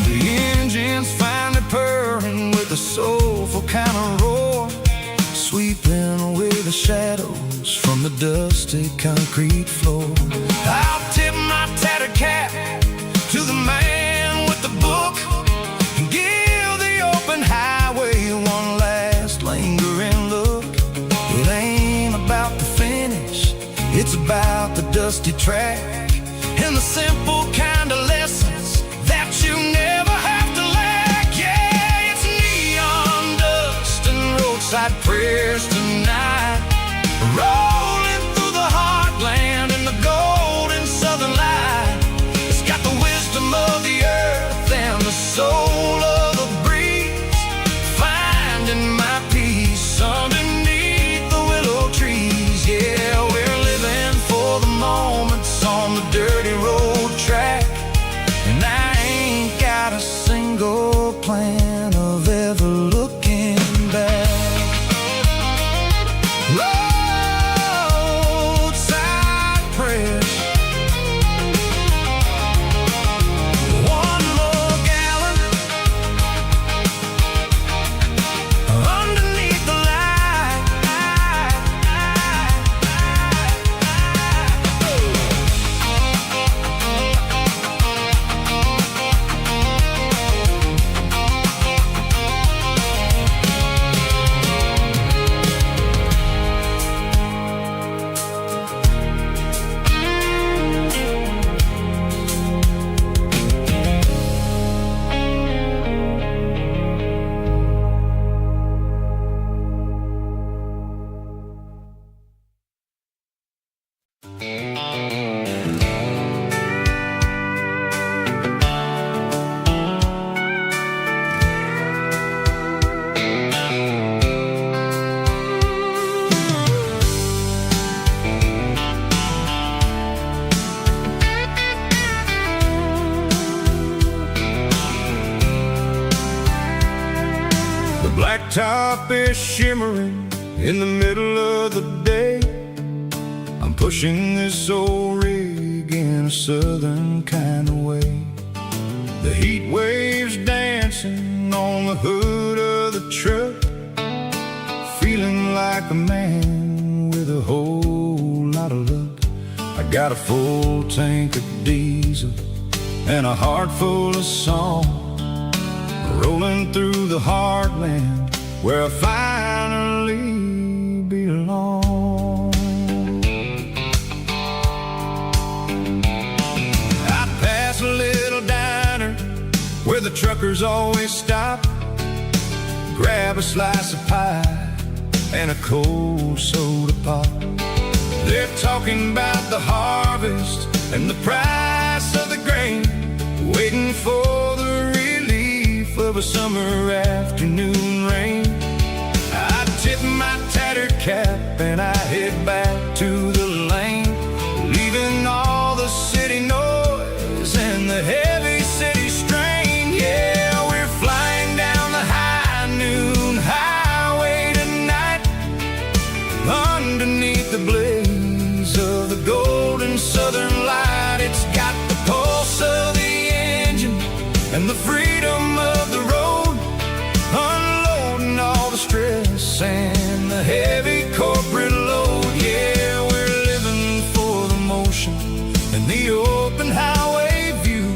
The engine's finally purring with a soulful kind of roar, sweeping away the shadows from the dusty concrete floor. I'll tip my tattered cap to the man with the book and give the open highway one last lingering look. It ain't about the finish, it's about the dusty track and the simple kind of lessons that you never have to lack. Yeah, it's neon dust and roadside prayers tonight, rolling through the heartland in the golden southern light. It's got the wisdom of the earth and the soul of the breeze, finding my peace underneath the willow trees. Yeah, we're living for the moments on the dirty road track, and I ain't got a single plan of ever looking back. blacktop is shimmering in the middle of the day. I'm pushing this old rig in a southern kind of way. The heat waves dancing on the hood of the truck, feeling like a man with a whole lot of luck. I got a full tank of diesel and a heart full of song, rolling through the heartland where I finally belong. I pass a little diner where the truckers always stop, grab a slice of pie and a cold soda pop. They're talking about the harvest and the price of the grain, waiting for the relief of a summer afternoon rain. I tip my tattered cap and I head back to the lane, leaving all the city noise and the heavy city strain. Yeah, we're flying down the high noon highway tonight, underneath the blaze of the golden southern light. It's got the pulse of the engine and the freedom of the road, unloading all the stress and the heavy corporate load. Yeah, we're living for the motion and the open highway view,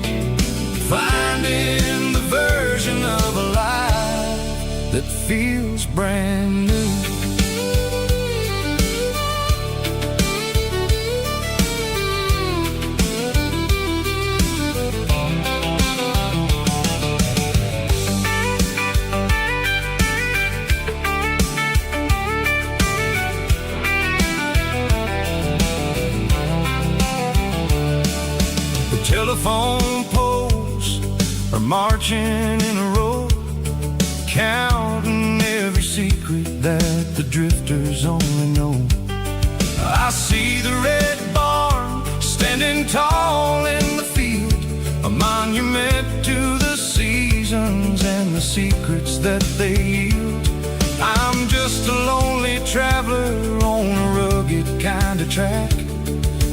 finding the version of a life that feels brand new. Telephone poles are marching in a row, counting every secret that the drifters only know. I see the red barn standing tall in the field, a monument to the seasons and the secrets that they yield. I'm just a lonely traveler on a rugged kind of track,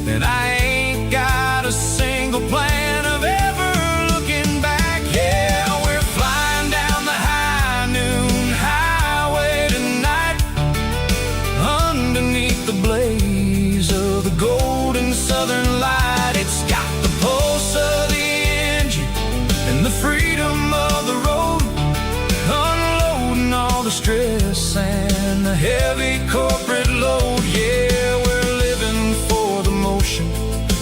and I ain't got a single plan of ever looking back. Yeah, we're flying down the high noon highway tonight, underneath the blaze of the golden southern light. It's got the pulse of the engine and the freedom of the road, unloading all the stress and the heavy corporate load. Yeah, we're living for the motion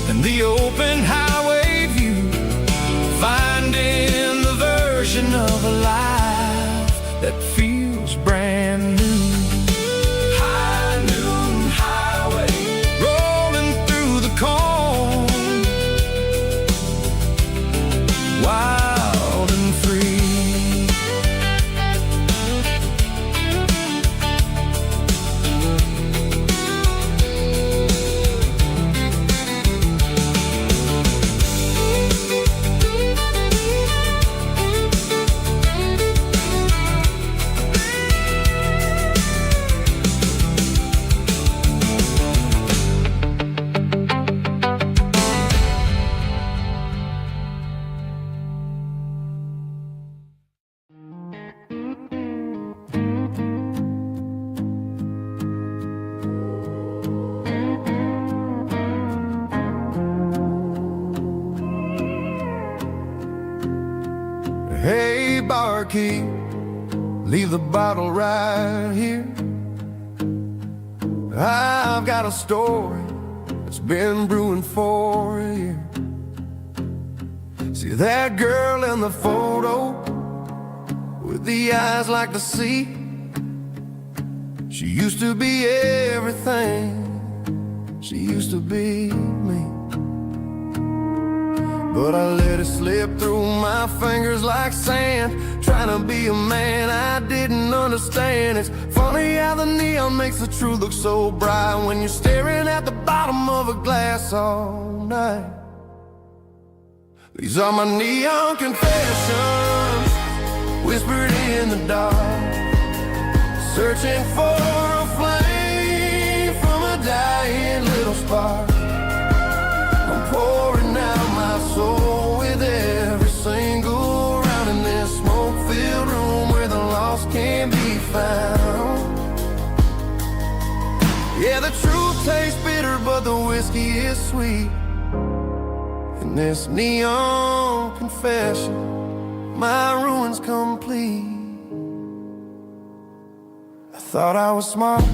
and the open highway view, finding the version of a life that feels brand new. High noon highway, rolling through the corn, wild and free. Hey, barkeep, leave the bottle right here. I've got a story that's been brewing for a year. See that girl in the photo with the eyes like the sea? She used to be everything, she used to be me. But I let it slip through my fingers like sand, trying to be a man I didn't understand. It's funny how the neon makes the truth look so bright when you're staring at the bottom of a glass all night. These are my neon confessions, whispered in the dark. searching for a flame from a dying little spark. I'm pouring out my soul with every single round in this smoke-filled room where the lost can be found. Yeah, the truth tastes bitter, but the whiskey is sweet. In this neon confession, my ruin's complete. I thought I was smart,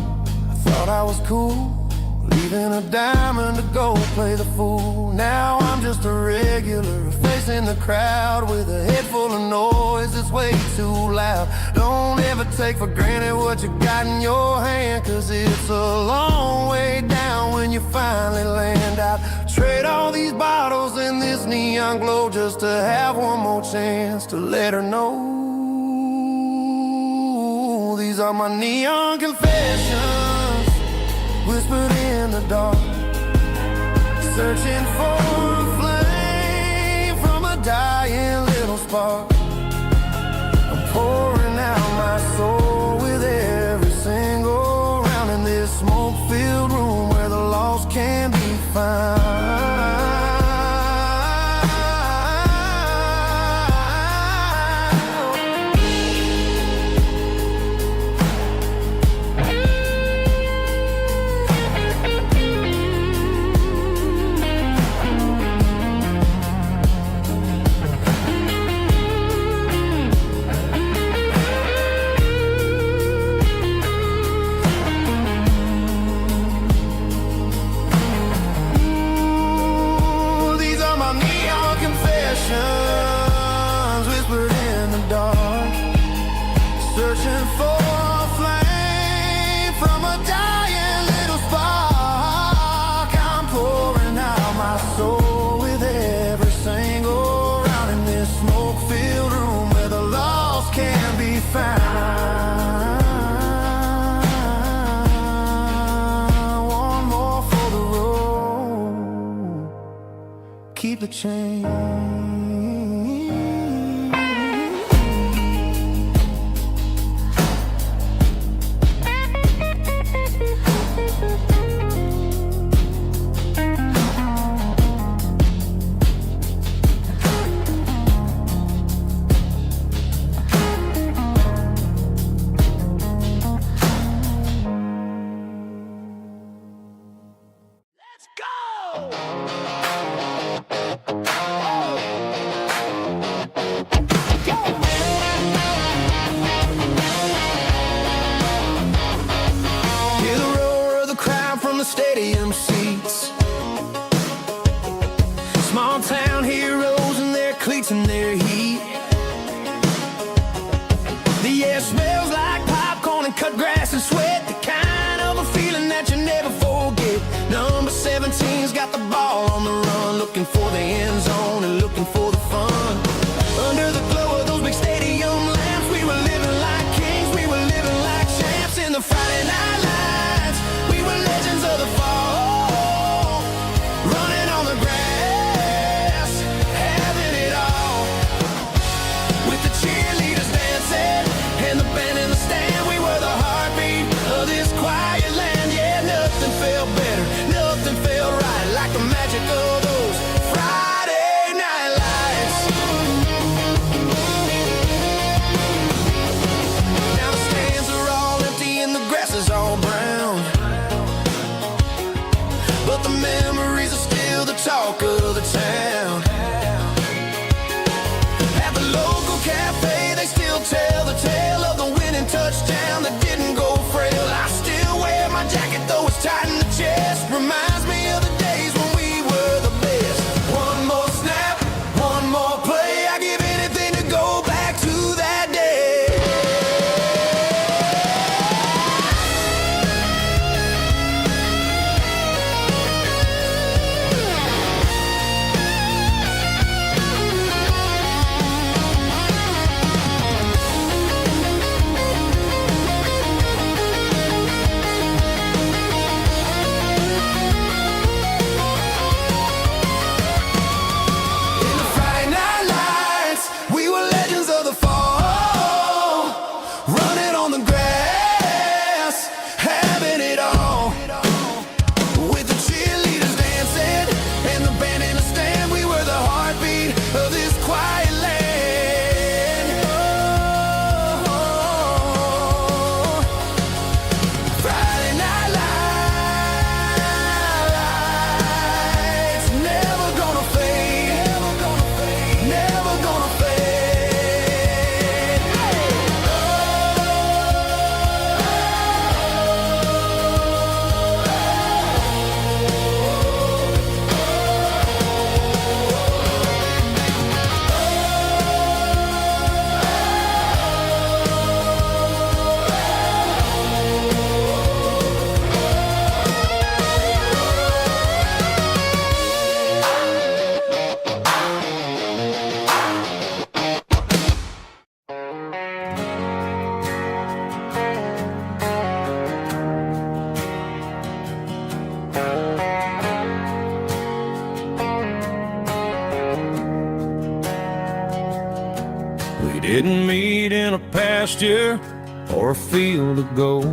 I thought I was cool, leaving a diamond to go play the fool. Now I'm just a regular, facing the crowd with a head full of noise that's way too loud. Don't ever take for granted what you got in your hand, 'cause it's a long way down when you finally land out. Trade all these bottles and this neon glow just to have one more chance to let her know. These are my neon confessions, whispered in the dark, searching for a flame from a dying little spark. I'm pouring out my soul with every single round in this smoke-filled room where the lost can be found. Whispered in the dark, searching for a flame from a dying little spark. I'm pouring out my soul with every single round in this smoke-filled room where the lost can be found. One more for the road, keep the change. Stadium seats, small town heroes in their cleats and their heat. The air smells like popcorn and cut grass and sweat, the kind of a feeling that you never forget. Number 17's got the ball on the run, looking for the end zone and looking for the fun. Under the glow of those big stadium lamps, we were living like kings, we were living like champs in the Friday night lights. We were legends of the fall, running on the grass, having it all. With the cheerleaders dancing and the band in the stand, we were the heartbeat of this quiet land. Yeah, nothing felt better, nothing felt right like the magic of those Friday night lights. Now the stands are all empty and the grass is all brown, but the memories are still the talk of the town. At the local cafe, they still tell the tale of the winning touchdown that didn't go frail. I still wear my jacket, though it's tight in the chest. Reminds me of the days when we were the best. One more snap, one more play, I give anything to go back to that day. pasture or a field of gold.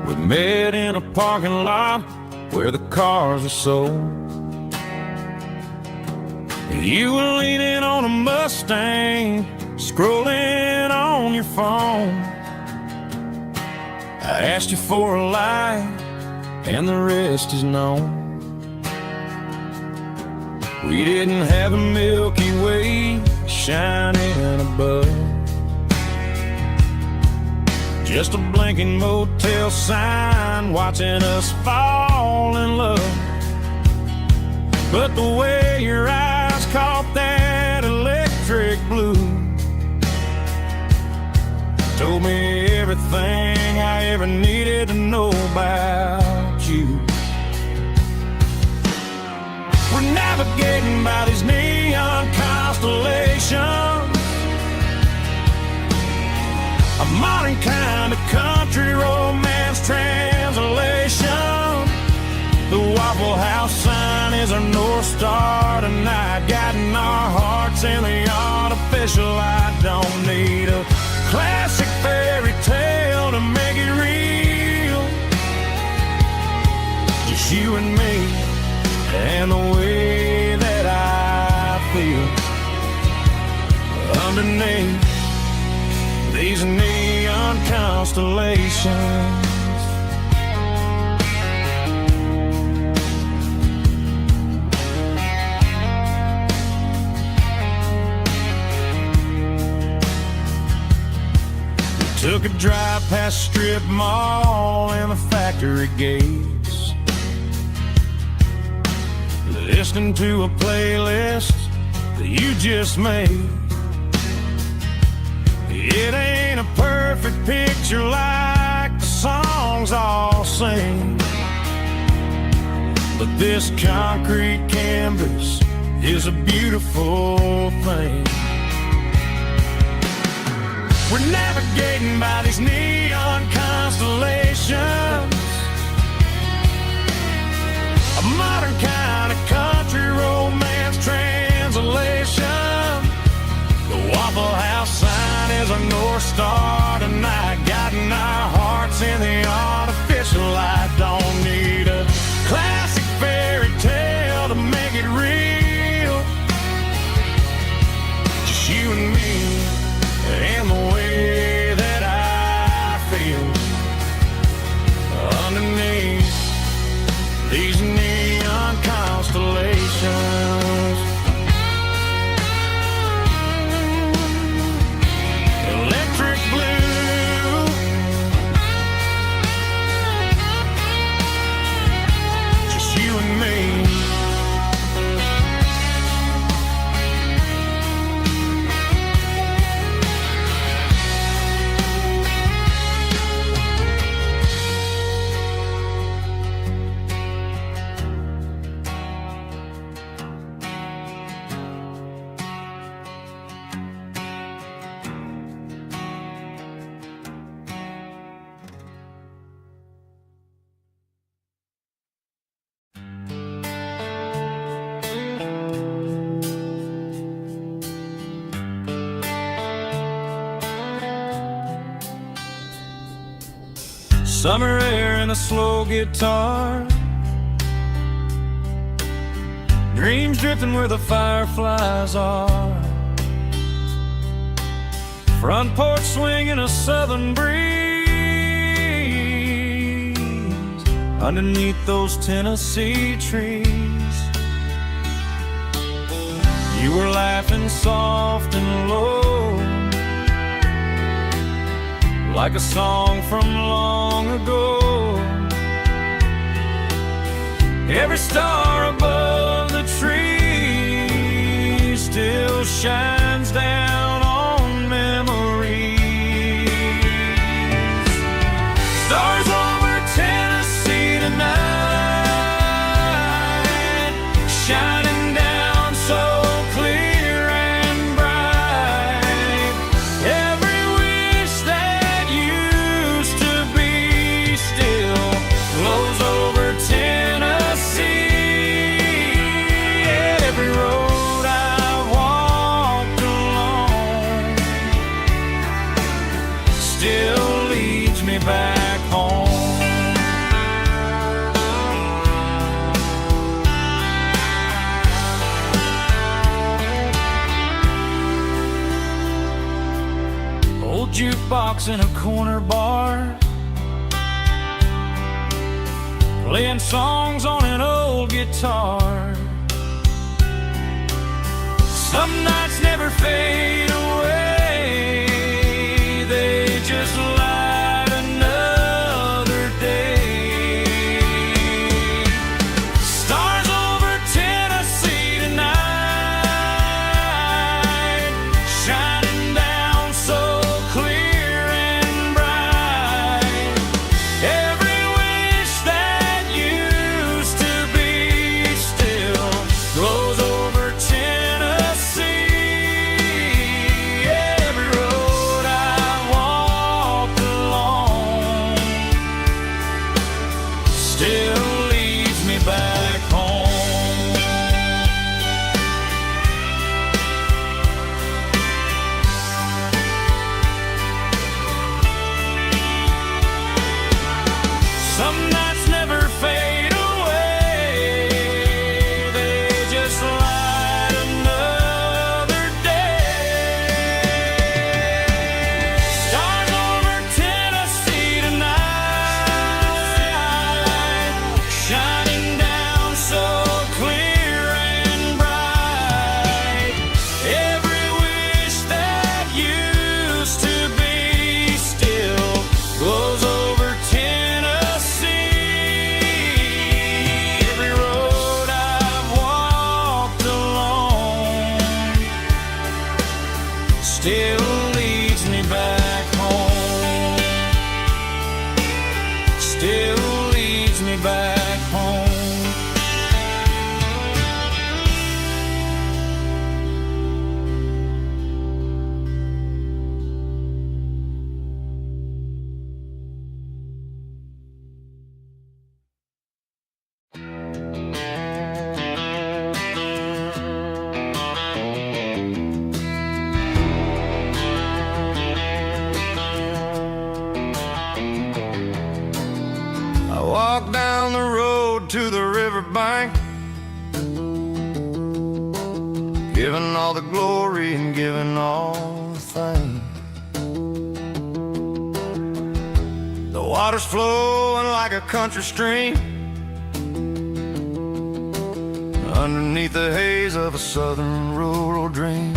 We met in a parking lot where the cars are sold. You were leaning on a Mustang, scrolling on your phone. I asked you for a light, and the rest is known. We didn't have a Milky Way shining above, just a blinking motel sign watching us fall in love. But the way your eyes caught that electric blue told me everything I ever needed to know about you. We're navigating by these neon constellations, a modern kind of country romance translation. The Waffle House sign is our North Star tonight, guiding our hearts in the artificial light. Don't need a classic fairy tale to make it real, just you and me and the way that I feel underneath these neon constellations. We took a drive past strip mall and the factory gates, listening to a playlist that you just made. It ain't a perfect picture like the songs all sing, but this concrete canvas is a beautiful thing. We're navigating by these neon constellations, a modern kind of country romance translation. The Waffle House sign is our North Star tonight, guiding our hearts in the artificial light. Don't need a classic fairy tale to make it real, just you and me and the way that I feel underneath these neon constellations. Electric blue, just you and me. Summer air and a slow guitar, dreams drifting where the fireflies are, front porch swinging a southern breeze, underneath those Tennessee trees. You were laughing soft and low, like a song from long ago. Every star above the tree still shines down on memories. Stars over Tennessee tonight, shining down so clear and bright. Every wish that used to be still glows over Tennessee. Every road I've walked along me back home. Old jukebox in a corner bar, playing songs on an old guitar. Some nights never fade away, they just light another day. Stars over Tennessee tonight, shining down so clear and bright. Every wish that used to be still glows over Tennessee. Every road I walked along still leads me back home. Some nights never fade away, they just light another day. Stars over Tennessee tonight, shining down so clear and bright. Every wish that used to be still glows over Tennessee. Every road I've walked along still leads me back home. Still leads me back home. I walk down the road to the riverbank, giving all the glory and giving all the thanks. The water's flowing like a country stream underneath the haze of a southern rural dream.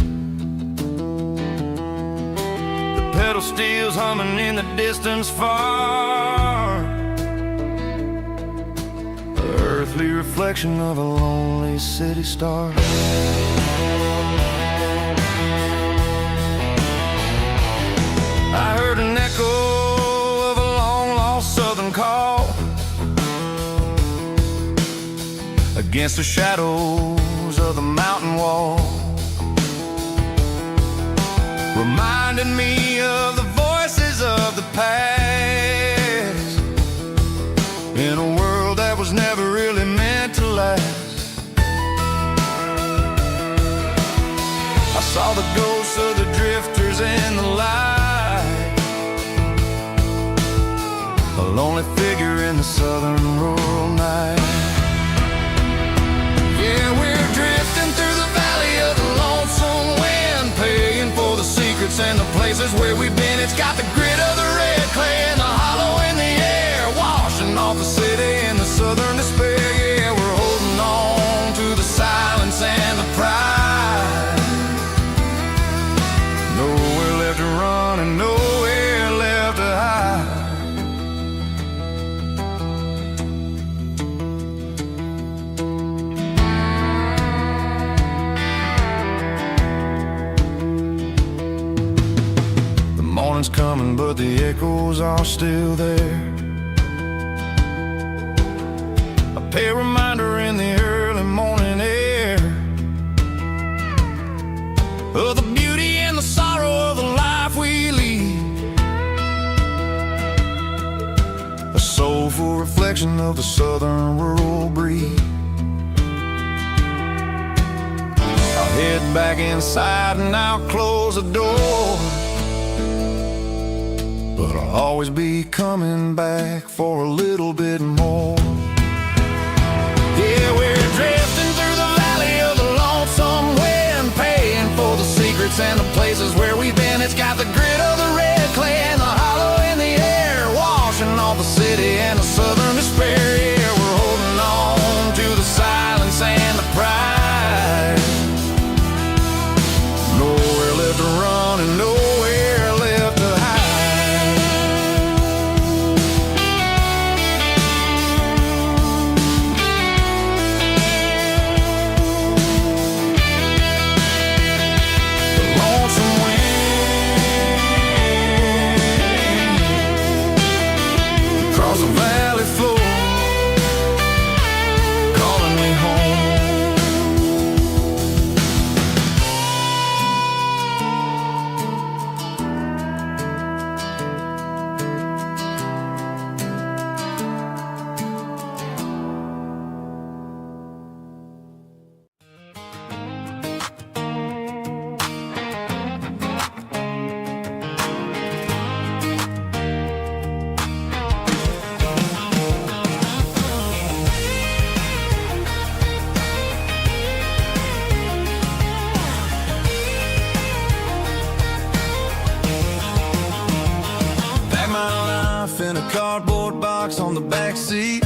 The pedal steel's humming in the distance far, the earthly reflection of a lonely city star. I heard an echo of a long-lost southern call against the shadows of the mountain wall, reminding me of the voices of the past in a world that was never really meant to last. I saw the ghosts of the drifters in the light, a lonely figure in the southern rural night. Yeah, we're drifting through the valley of the lonesome wind, paying for the secrets and the places where we've been. It's got the grit of the red clay and the hollow in the air, washing off the city in the southern despair. Yeah, we're holding on to the silence and the pride. Nowhere left to run and nowhere left to hide. The morning's coming, but the echoes are still there. A pale reminder in the early morning air of the beauty and the sorrow of the life we lead, a soulful reflection of the southern rural breed. I'll head back inside and I'll close the door, but I'll always be coming back for a little bit more. Yeah, we're drifting through the valley of the lonesome wind, paying for the secrets and the places where we've been. It's got the grit of the red clay and the hollow in the air, washing off the city and the southern despair. Yeah, we're holding on to the silence and the pride. Nowhere left to run and nowhere left to hide. Across the valley floor, calling me home. Pack my life in a cardboard box on the back seat,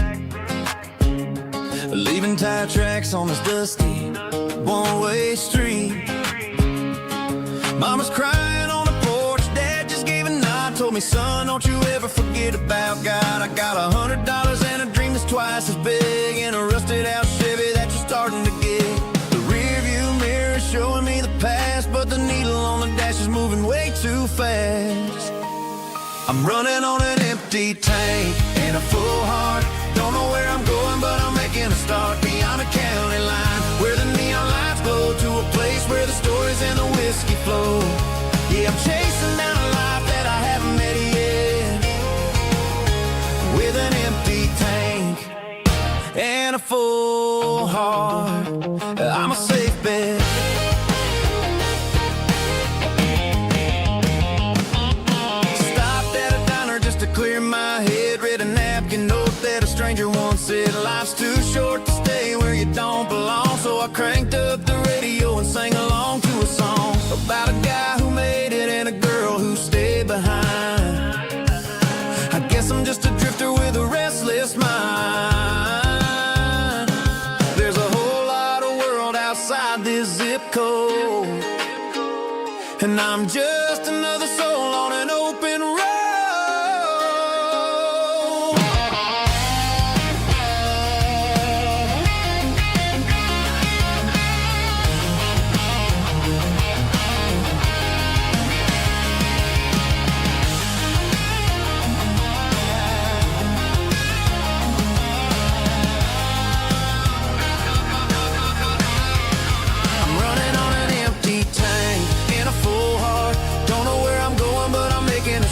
leaving tire tracks on this dusty one-way street. Mama's crying on the porch, Dad just gave a nod, told me, son, don't you ever forget about God. I got $100 and a dream that's twice as big, in a rusted out Chevy that you're starting to get. The rear view mirror is showing me the past, but the needle on the dash is moving way too fast. I'm running on an empty tank and a full heart. Don't know where I'm going, but I'm making a start beyond a county line, where the neon lights glow, to a place where the stories and the whiskey flow. Yeah, I'm chasing down a life that I haven't met yet, with an empty tank and a full heart. I'm a safe bet. Clear my head, read a napkin note that a stranger once said, life's too short to stay where you don't belong. So I cranked up the radio and sang along to a song about a guy who made it and a girl who stayed behind. I guess I'm just a drifter with a restless mind. There's a whole lot of world outside this zip code, and I'm just another soul on an open road.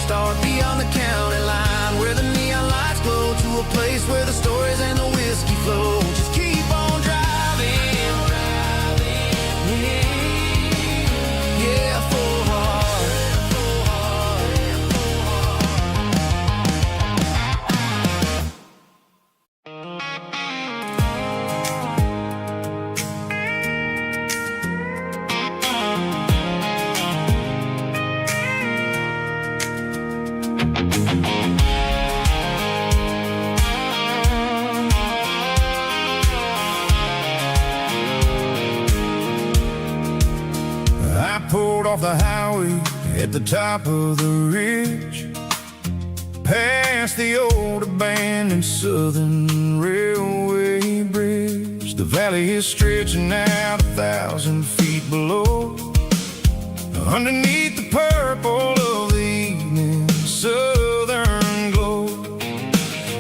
Start beyond the county line, where the neon lights glow, to a place where the stories and the whiskey flow. Just keep on driving, yeah, full heart. I pulled off the highway at the top of the ridge, past the old abandoned Southern Railway bridge. The valley is stretching out 1,000 feet below, underneath the purple of the evening southern glow.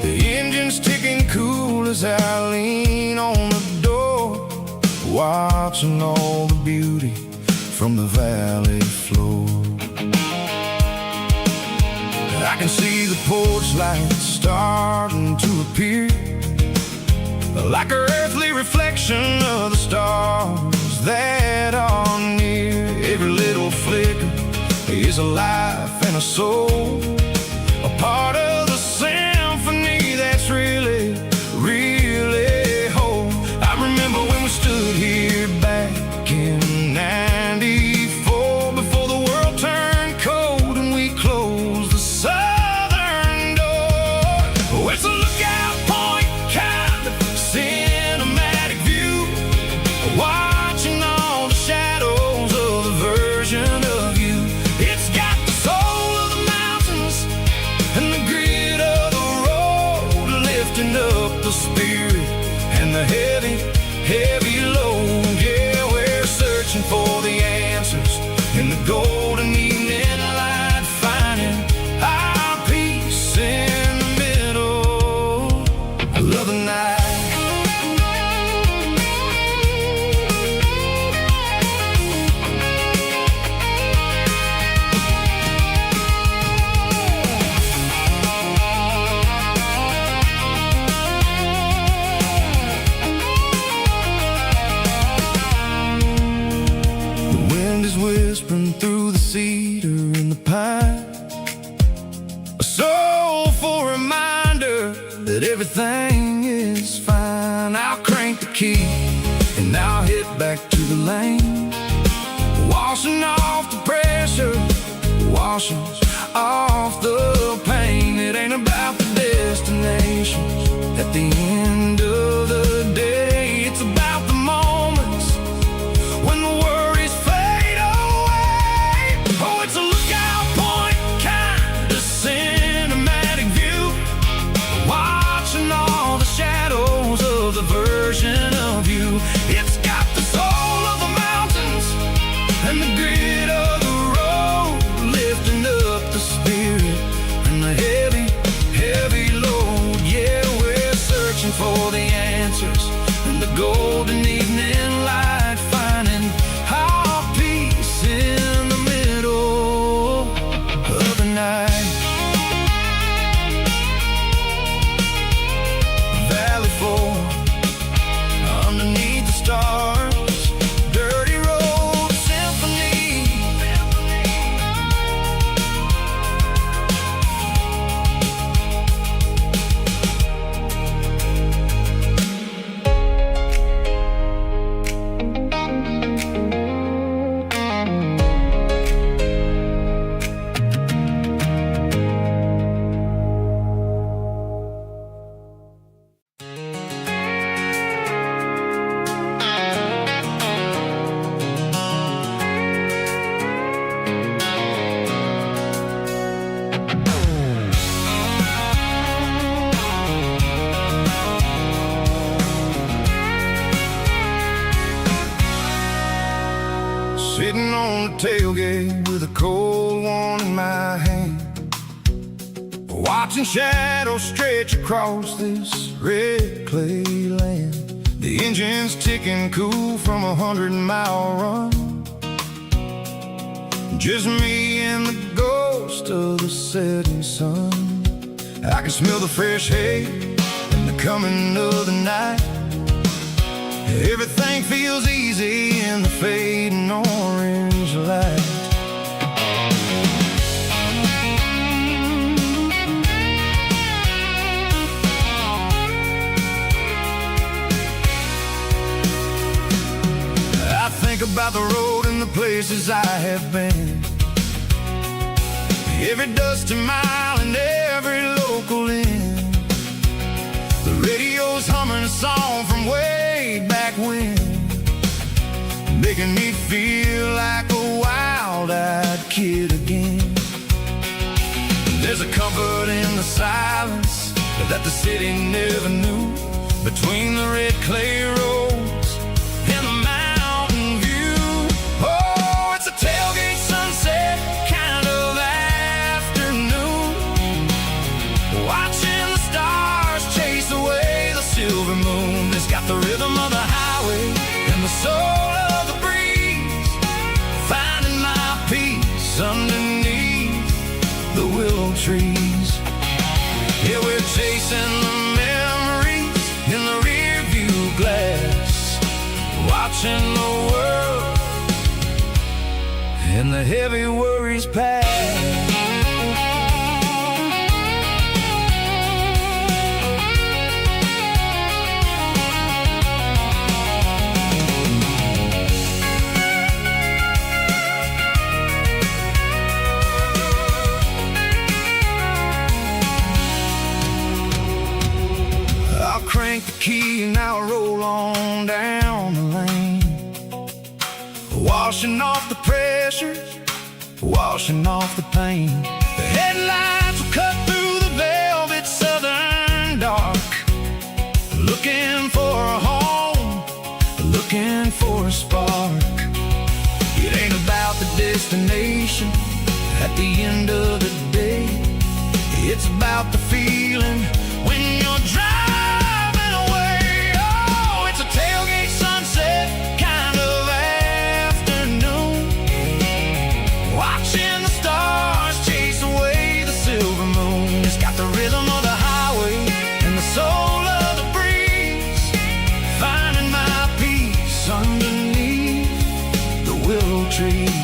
The engine's ticking cool as I lean on the door, watching all the beauty from the valley floor. I can see the porch lights starting to appear, like an earthly reflection of the stars that are near. Every little flicker is a life and a soul, lifting up the spirit and the heavy, heavy load. Yeah, we're searching for the answers in the golden evening light, finding our peace in the middle of the night. Whispering through the cedar and the pine, a soulful reminder that everything is fine. I'll crank the key and I'll head back to the lane, washing off the pressure, washing off the pain. It ain't about the destinations at the end of the day. It's about the moments when the worries fade away. Oh, it's a lookout point, kind of cinematic view, watching all the shadows of the version of you. It's got the soul of the mountains and the grit of the road, lifting up the spirit and the heavy, heavy load. Yeah, we're searching for the answers in the golden evening light, finding our peace in the middle of the night. Valley floor, underneath the stars, dirty road symphony. Sitting on the tailgate with a cold one in my hand, watching shadows stretch across this red clay land. The engine's ticking cool from 100-mile run, just me and the ghost of the setting sun. I can smell the fresh hay and the coming of the night. Everything feels easy in the fading orange light. I think about the road and the places I have been, every dusty mile and every local inn. The radio's humming a song from way back when, making me feel like a wild-eyed kid again. There's a comfort in the silence that the city never knew, between the red clay roads and the mountain view. Oh, it's a tailgate sunset kind of afternoon, watching the stars chase away the silver moon. It's got the rhythm of the highway and the soul of the breeze, finding my peace underneath the willow trees. Yeah, we're chasing the memories in the rear view glass, watching the world and the heavy worries pass. Crank the key and I'll roll on down the lane, washing off the pressure, washing off the pain. The headlights will cut through the velvet southern dark, the end of the day. It's about the feeling when you're driving away. Oh, it's a tailgate sunset kind of afternoon, watching the stars chase away the silver moon. It's got the rhythm of the highway and the soul of the breeze, finding my peace underneath the willow trees.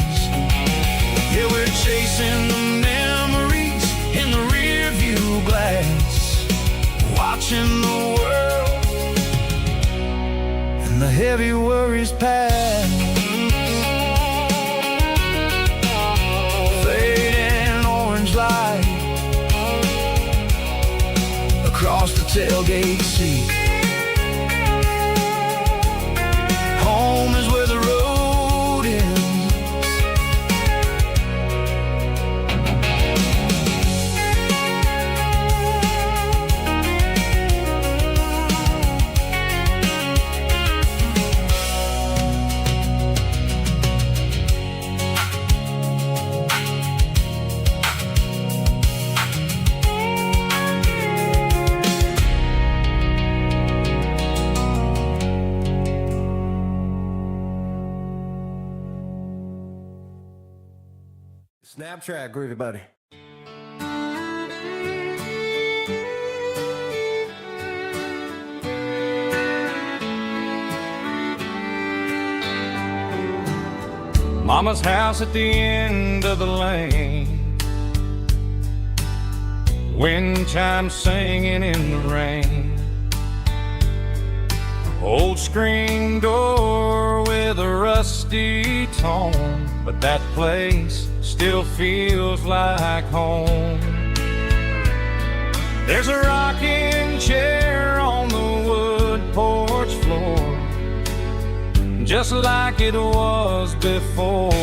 Yeah, we're chasing the memories in the rear view glass, watching the world and the heavy worries pass. Fading orange light across the tailgate seat. Home is where the road ends. Snap track, groovy buddy. Mama's house at the end of the lane, wind chimes singing in the rain. Old screen door with a rusty tone, but that place still feels like home. There's a rocking chair on the wood porch floor, just like it was before.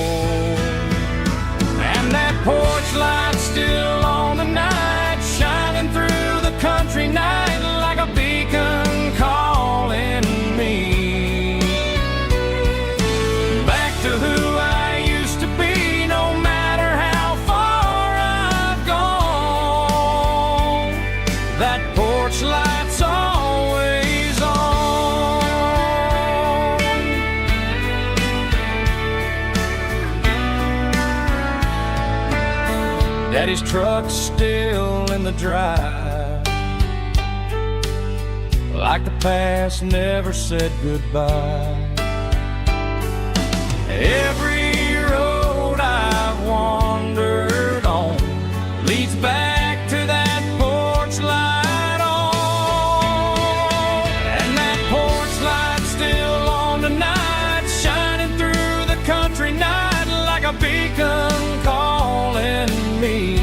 And that porch light's still on the night, shining through the country night like a beacon calling me back to who I used to be. No matter how far I've gone, that porch light's always on. Daddy's truck's still in the drive, like the past never said goodbye. Every road I've wandered on leads back to that porch light on. And that porch light's still on tonight, shining through the country night like a beacon calling me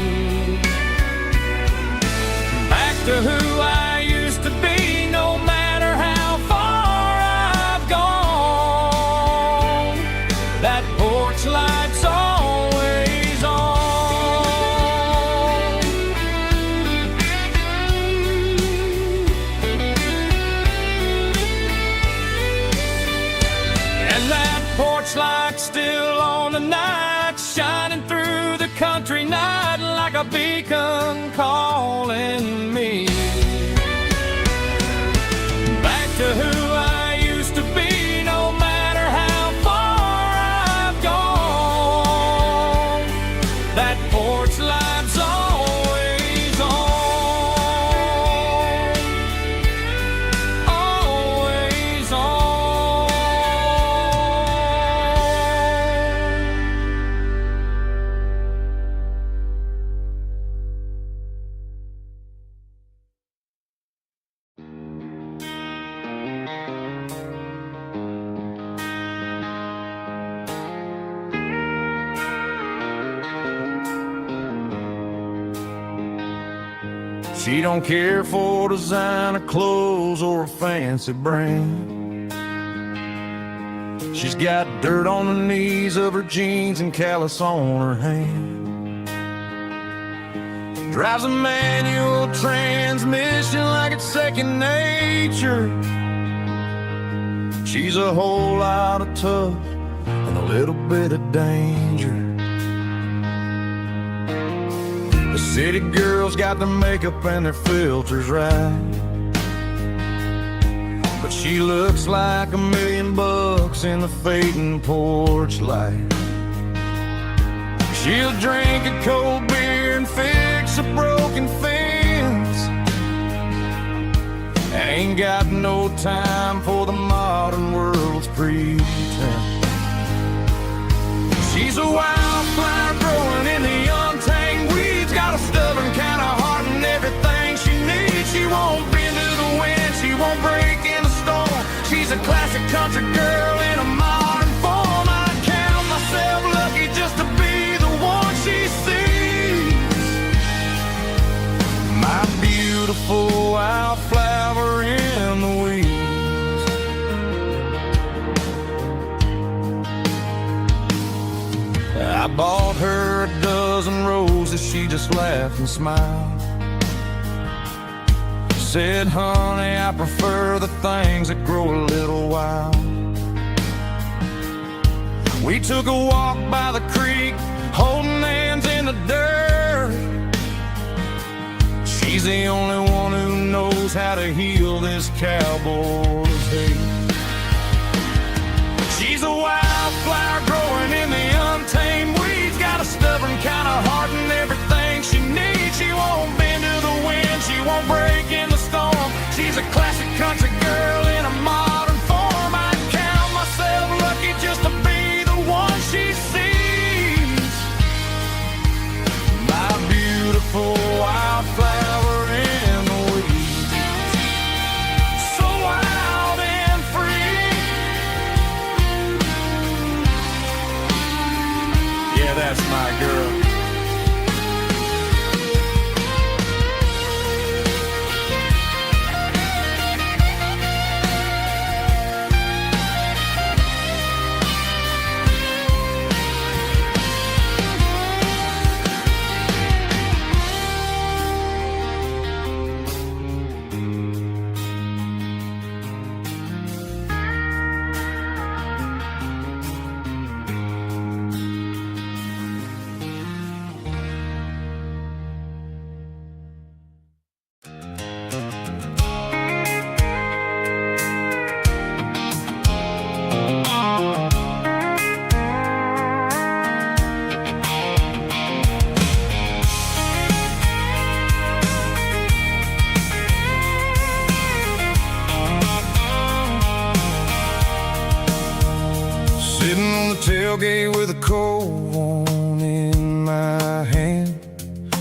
back to who I used to be. No matter how far I've gone, that porch light's always on. And that porch light's still on tonight, shining through the country night like a beacon calling me back to who I used to be. No matter how far I've gone, that porch light's always on, always on. She don't care for designer clothes or a fancy brand. She's got dirt on the knees of her jeans and callus on her hand. Drives a manual transmission like it's second nature. She's a whole lot of tough and a little bit of danger. City girls got their makeup and their filters right, but she looks like $1,000,000 in the fading porch light. She'll drink a cold beer and fix a broken fence. Ain't got no time for the modern world's pretense. She's a wildflower growing in the untamed weeds, got a stubborn kind of heart and everything she needs. She won't bend to the wind, she won't break in the storm. She's a classic country girl in a modern form. I count myself lucky just to be the one she sees. My beautiful wildflower in the weeds. I bought her a dozen roses, she just laughed and smiled. Said, honey, I prefer the things that grow a little wild. We took a walk by the creek, holding hands in the dirt. She's the only one who knows how to heal this cowboy's hate. She's a wildflower growing in the untamed weeds, got a stubborn kind of heart and everything she needs. She won't bend to the wind, she won't break in the storm. She's a classic country girl in a modern form. I count myself lucky just to be the one she sees. My beautiful wildflower in the weeds, so wild and free. Yeah, that's my girl. Sitting on the tailgate with a cold one in my hand,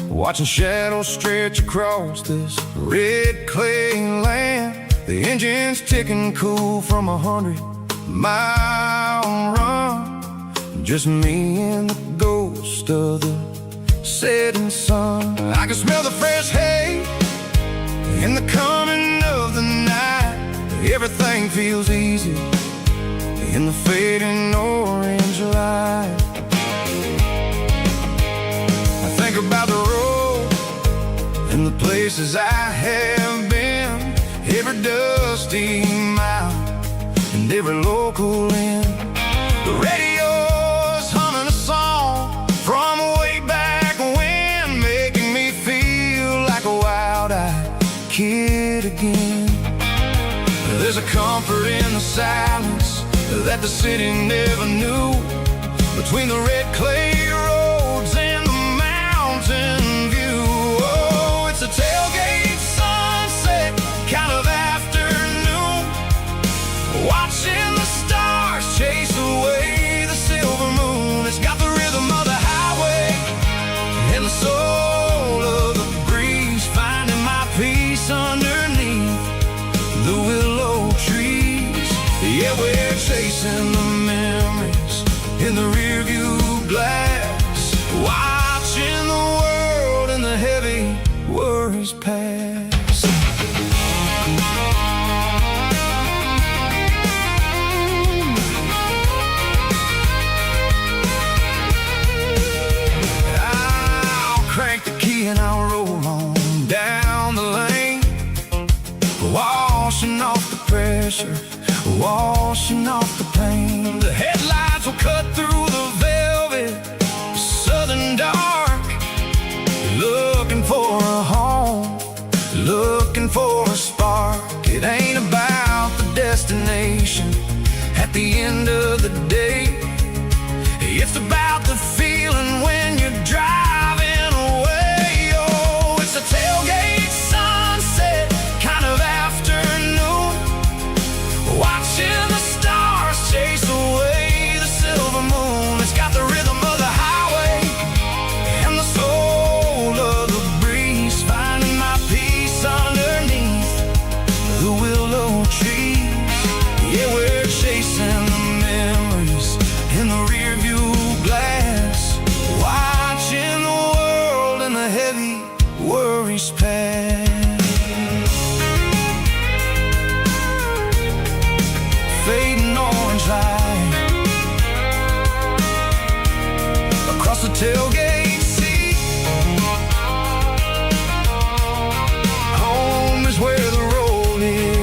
watching shadows stretch across this red clay land. The engine's ticking cool from 100-mile run. Just me and the ghost of the setting sun. I can smell the fresh hay in the coming of the night. Everything feels easy in the fading orange light. I think about the road and the places I have been, every dusty mile and every local inn. The radio's humming a song from way back when, making me feel like a wild-eyed kid again. There's a comfort in the silence that the city never knew, between the red clay roads and the mountain view. Oh, it's a tailgate sunset kind of afternoon, watching the stars chase away the silver moon. It's got the rhythm of the highway and the soul of the breeze, finding my peace underneath the willow trees. Yeah, we're chasing the memories in the rearview glass, watching the world and the heavy worries pass. I'll crank the key and I'll roll on down the lane, washing off the pressure, washing off the pain. The headlights will cut through the velvet southern dark, looking the end of the day. It's about the feeling when you're driving away. Oh, it's a tailgate sunset kind of afternoon, watching the stars chase away the silver moon. It's got the rhythm of the highway and the soul of the breeze, finding my peace underneath the willow trees. Yeah, we're chasing the memories in the rear view glass, watching the world and the heavy worries pass. Fading orange light across the tailgate seat. Home is where the road is.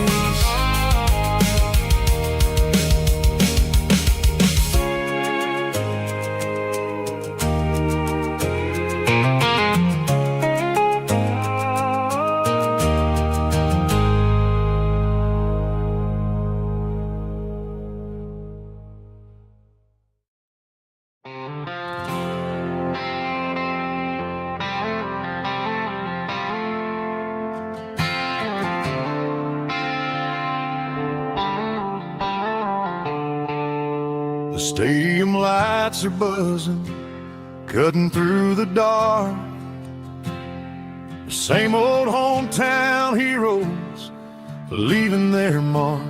The stadium lights are buzzing, cutting through the dark. The same old hometown heroes leaving their mark.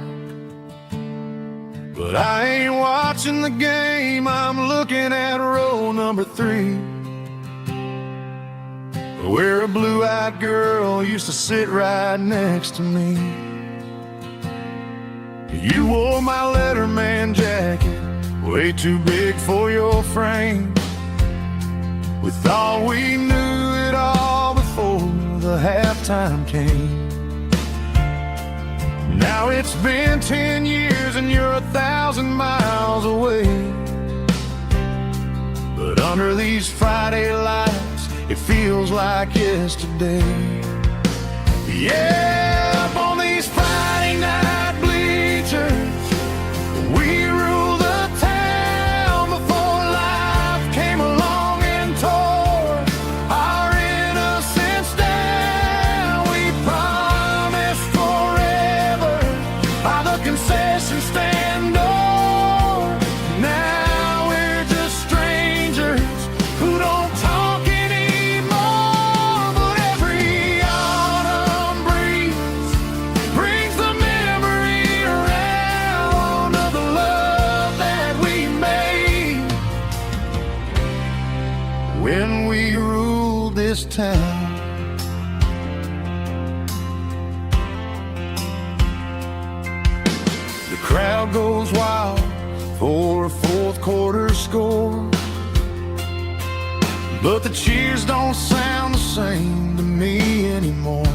But I ain't watching the game, I'm looking at row number 3, where a blue-eyed girl used to sit right next to me. You wore my Letterman jacket, way too big for your frame. We thought we knew it all before the halftime came. Now it's been 10 years and you're 1,000 miles away. But under these Friday lights, it feels like yesterday. Yeah, up on these Friday night bleachers, we rule the town before life came along and tore our innocence down. We promised forever by the concession stand door. Now we're just strangers who don't talk anymore. But every autumn breeze brings the memory around of the love that we made when we ruled this town. The crowd goes wild for a fourth quarter score, but the cheers don't sound the same to me anymore.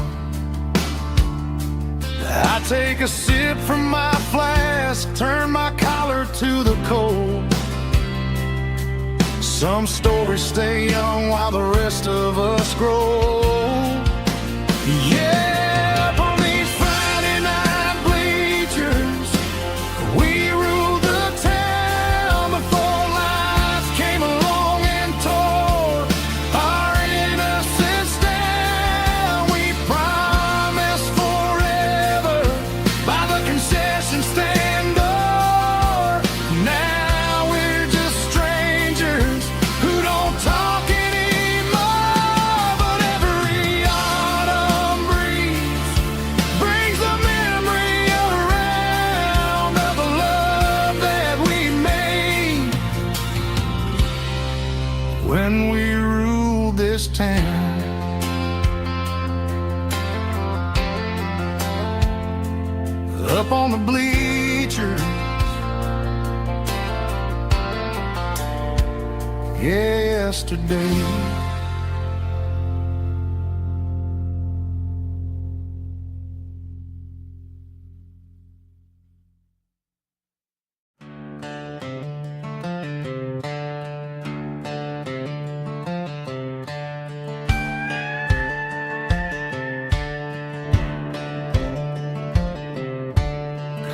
I take a sip from my flask, turn my collar to the cold. Some stories stay young while the rest of us grow. Yeah, up on these Friday night bleachers, we ruled the town before life came along and tore our innocence down. We promised forever by the concession stand door. Now we're just strangers who don't talk anymore. But every autumn breeze brings the memory around of the love that we made when we ruled this town. Up on the bleachers, yesterday.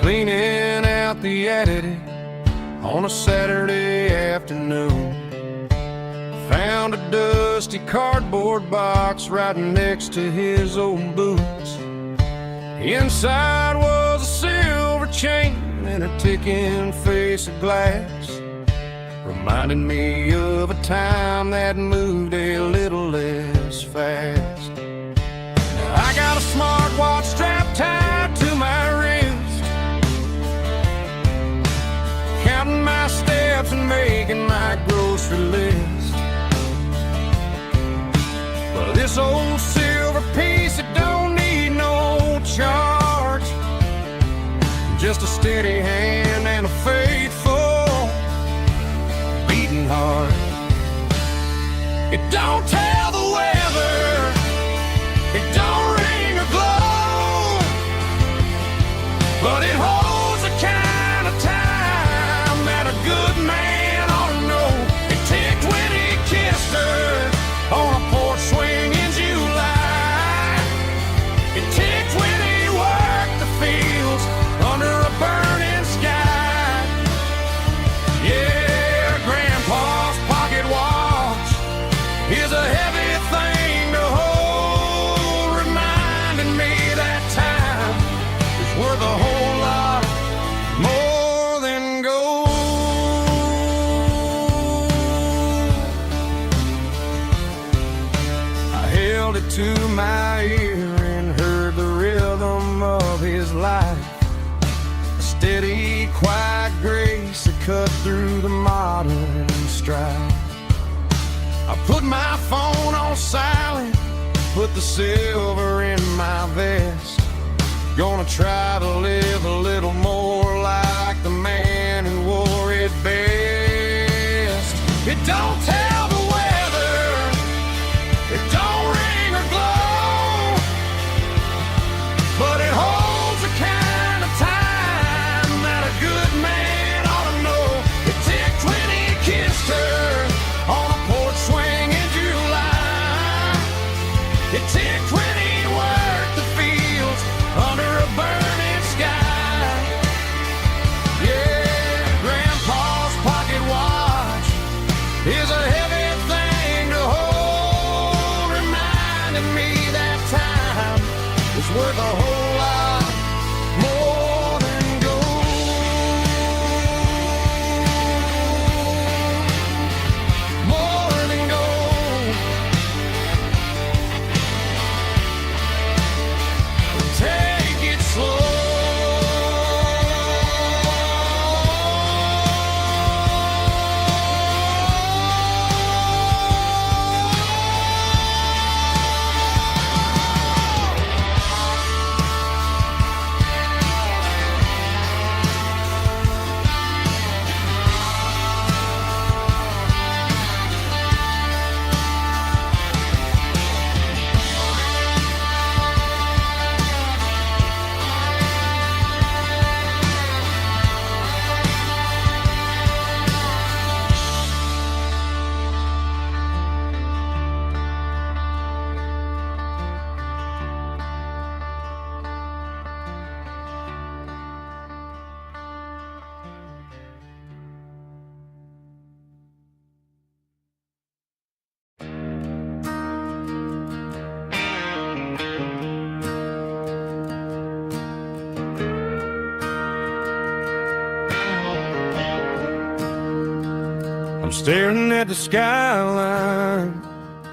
Cleaning out out the editing on a Saturday afternoon. Found a dusty cardboard box right next to his old boots. Inside was a silver chain and a ticking face of glass, reminded me of a time that moved a little less fast. I got a smartwatch strapped tied to my wrist, counting my steps and making my grocery list. But this old silver piece, it don't need no charge, just a steady hand and a faithful beating heart. It don't tell the weather, it don't ring or glow, but it holds the kind of time that a good man ought to know. It ticked when he kissed her on a porch swing in July. It ticked when he worked the fields under a burning sky. Yeah, Grandpa's pocket watch is a heavy thing to hold, reminding me that time is worth a whole lot more than gold. I held it to my ear and heard the rhythm of his life, a steady, quiet grace that cut through the modern strife. I put my phone on silent, put the silver in my vest. Gonna try to live a little more like the man who wore it best. It don't tell the weather, it don't ring or glow, but it holds the kind of time that a good man ought to know. It ticked when he kissed her on a porch swing in July. It ticked when he worked the fields under a burning sky. Yeah, Grandpa's pocket watch is a heavy thing to hold, reminding me that time is worth a whole lot more than gold. More than gold. Take it slow. I'm staring at the skyline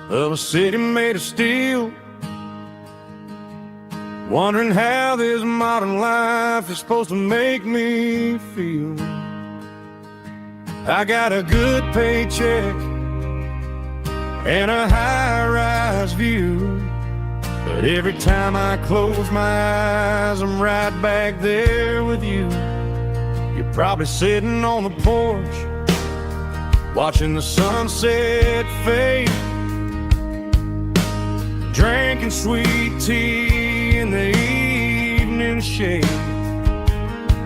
of a city made of steel, wondering how this modern life is supposed to make me feel. I got a good paycheck and a high-rise view, but every time I close my eyes, I'm right back there with you. You're probably sitting on the porch, watching the sunset fade, drinking sweet tea in the evening shade.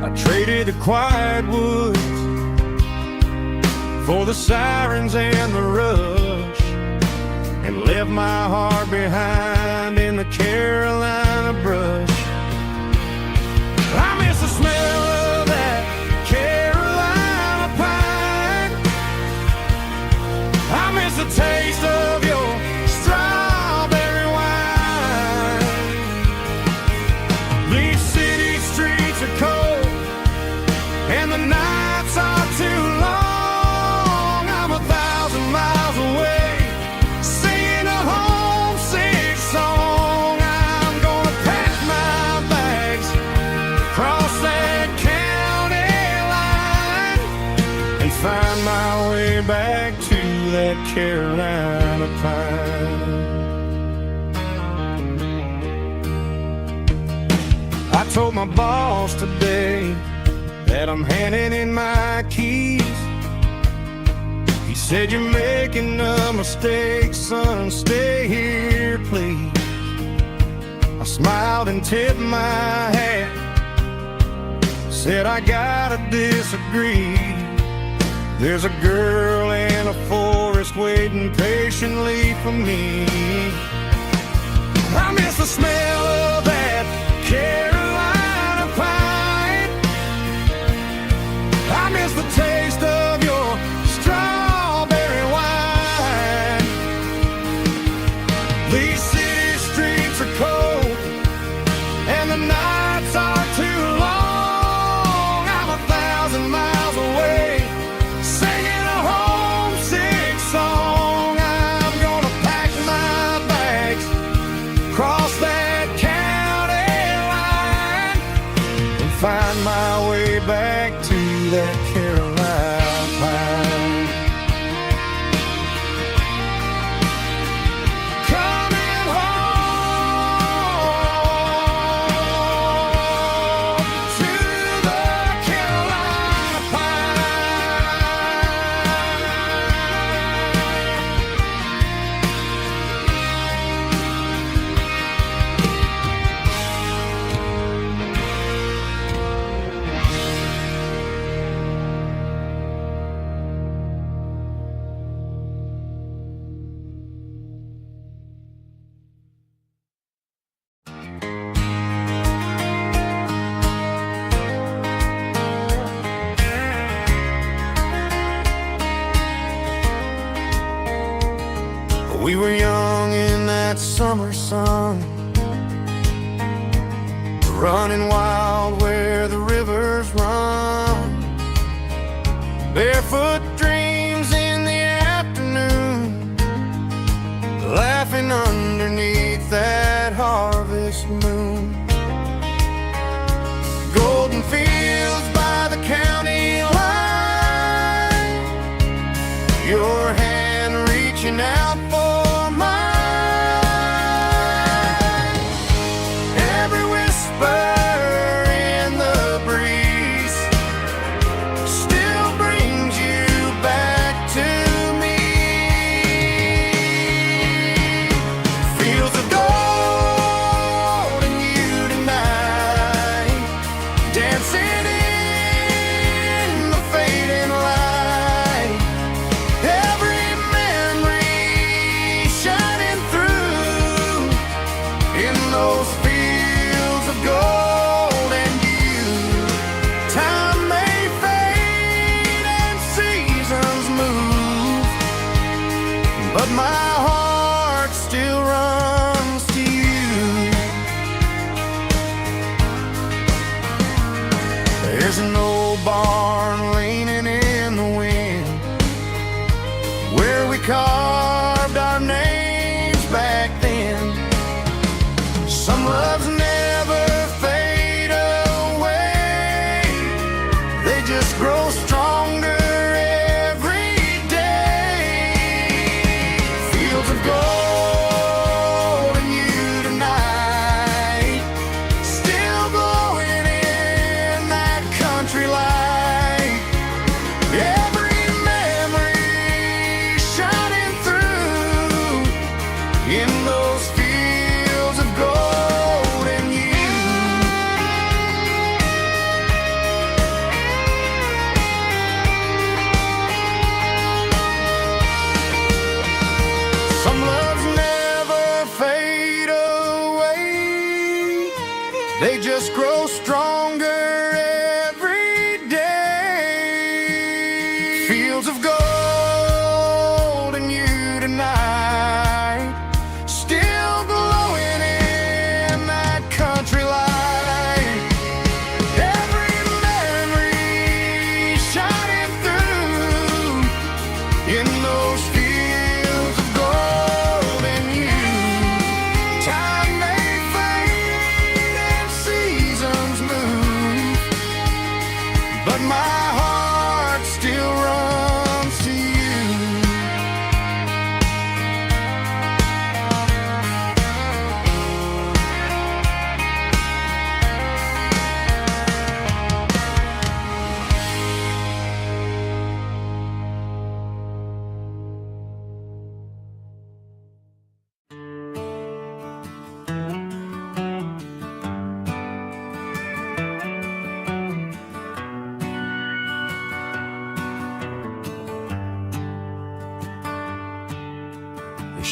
I traded the quiet woods for the sirens and the rush, and left my heart behind in the Carolina brush. I miss the smell of that Carolina pine. I told my boss today that I'm handing in my keys. He said, "You're making a mistake, son, stay here, please." I smiled and tipped my hat, said, "I gotta disagree. There's a girl in a forest waiting patiently for me." I miss the smell of that Carolina pine. I miss the taste of your strawberry wine. These city streets are cold and the nights are too long. I'm 1,000 miles away, singing a homesick song. I'm gonna pack my bags, cross that county line, and find my way back to that Carolina pine. Coming home to the Carolina We were young in that summer sun, running wild where the rivers run. Barefoot dreams in the afternoon, laughing underneath that harvest moon. Golden fields by the county line, your hand reaching out for mine. Every whisper in the breeze still brings you back to me. Fields of gold and you tonight, dancing in the fading light. Every memory shining through in those fields of gold and you. Time may fade and seasons move, but my heart still runs to you. There's an old barn leaning in the wind where we carved our names back then. Some loves never fade away, they just grow stronger every day. Fields of gold and you tonight, still glowing in that country light. Every memory shining through in those fields of gold and you. Some loves never fade away, they just grow stronger every day. Fields of gold and you tonight, still glowing in that country light. Every memory shining through in those fields of gold and you. Time may fade and seasons move,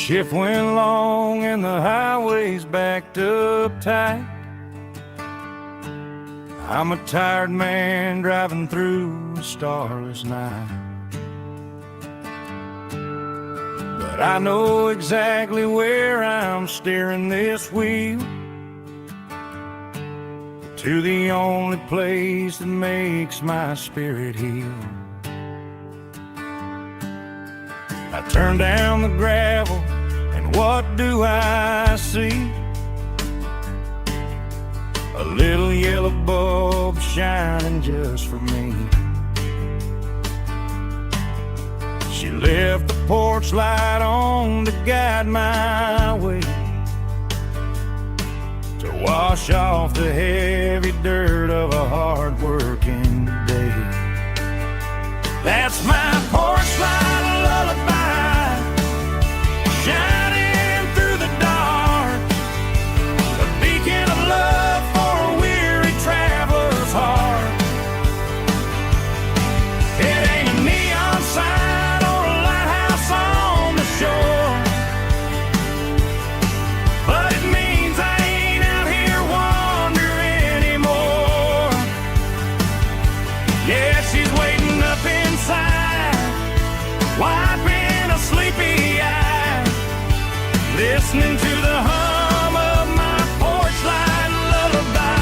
Shift went long and the highway's backed up tight. I'm a tired man driving through a starless night. But I know exactly where I'm steering this wheel, to the only place that makes my spirit heal. I turn down the gravel, and what do I see? A little yellow bulb shining just for me. She left the porch light on to guide my way, to wash off the heavy dirt of a hard-working day. That's my porch light lullaby, shining through the dark, a beacon of love for a weary traveler's heart. It ain't a neon sign or a lighthouse on the shore, but it means I ain't out here wandering anymore. Yeah, she's waiting up inside, wiping a sleepy eye, listening to the hum of my porch light lullaby.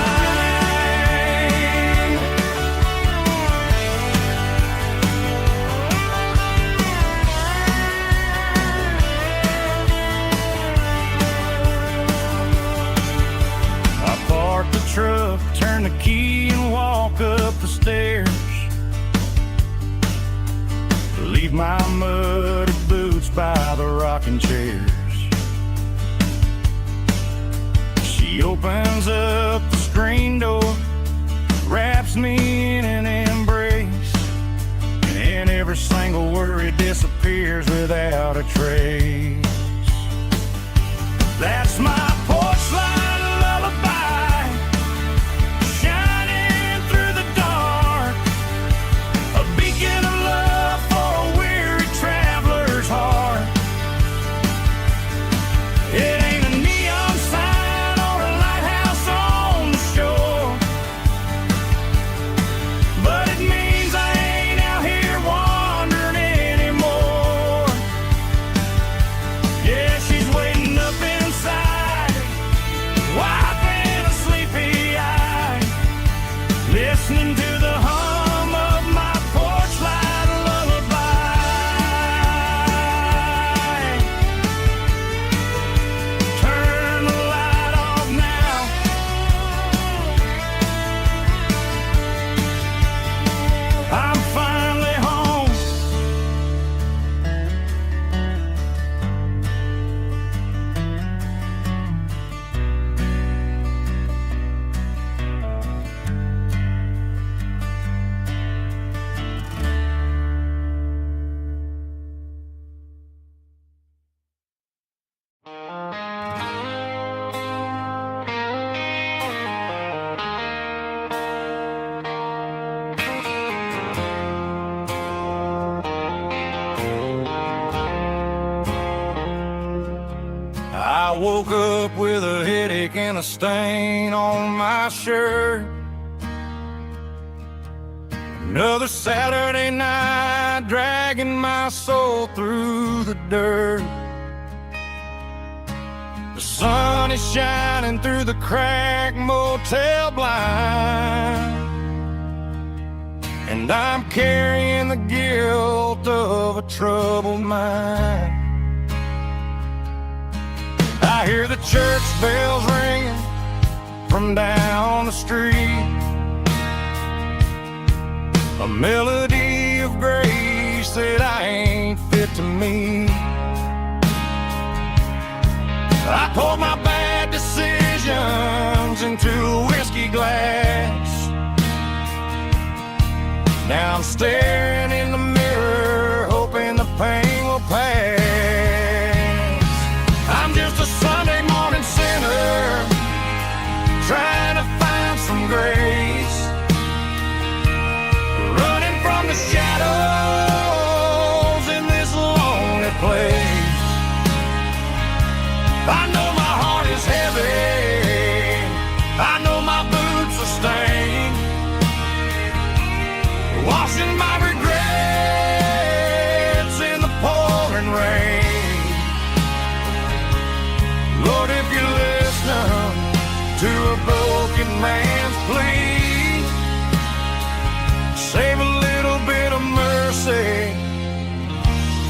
I park the truck, turn the key and walk up the stairs, leave my muddy boots by the rocking chairs. She opens up the screen door, wraps me in an embrace, and every single worry disappears without a trace. That's my porch light lullaby, shining through the dark, a beacon of love for a weary traveler's heart. It ain't a neon sign or a lighthouse on the shore, but it means I ain't out here wandering anymore. Yeah, she's waiting up inside, wiping a sleepy eye, listening to the hum of my porch light lullaby. Turn the light off now, I'm finally home. I woke up with a headache and a stain on my shirt. Another Saturday night, dragging my soul through the dirt. The sun is shining through the cracked motel blind, and I'm carrying the guilt of a troubled mind. I hear the church bells ringing from down the street, a melody of grace that I ain't fit to meet. I poured my bad decisions into a whiskey glass. Now I'm staring in the mirror, hoping the pain will pass. I'm just a Sunday morning sinner, trying to find some grace, running from the shadows in this lonely place. to a broken man's plea. Save a little bit of mercy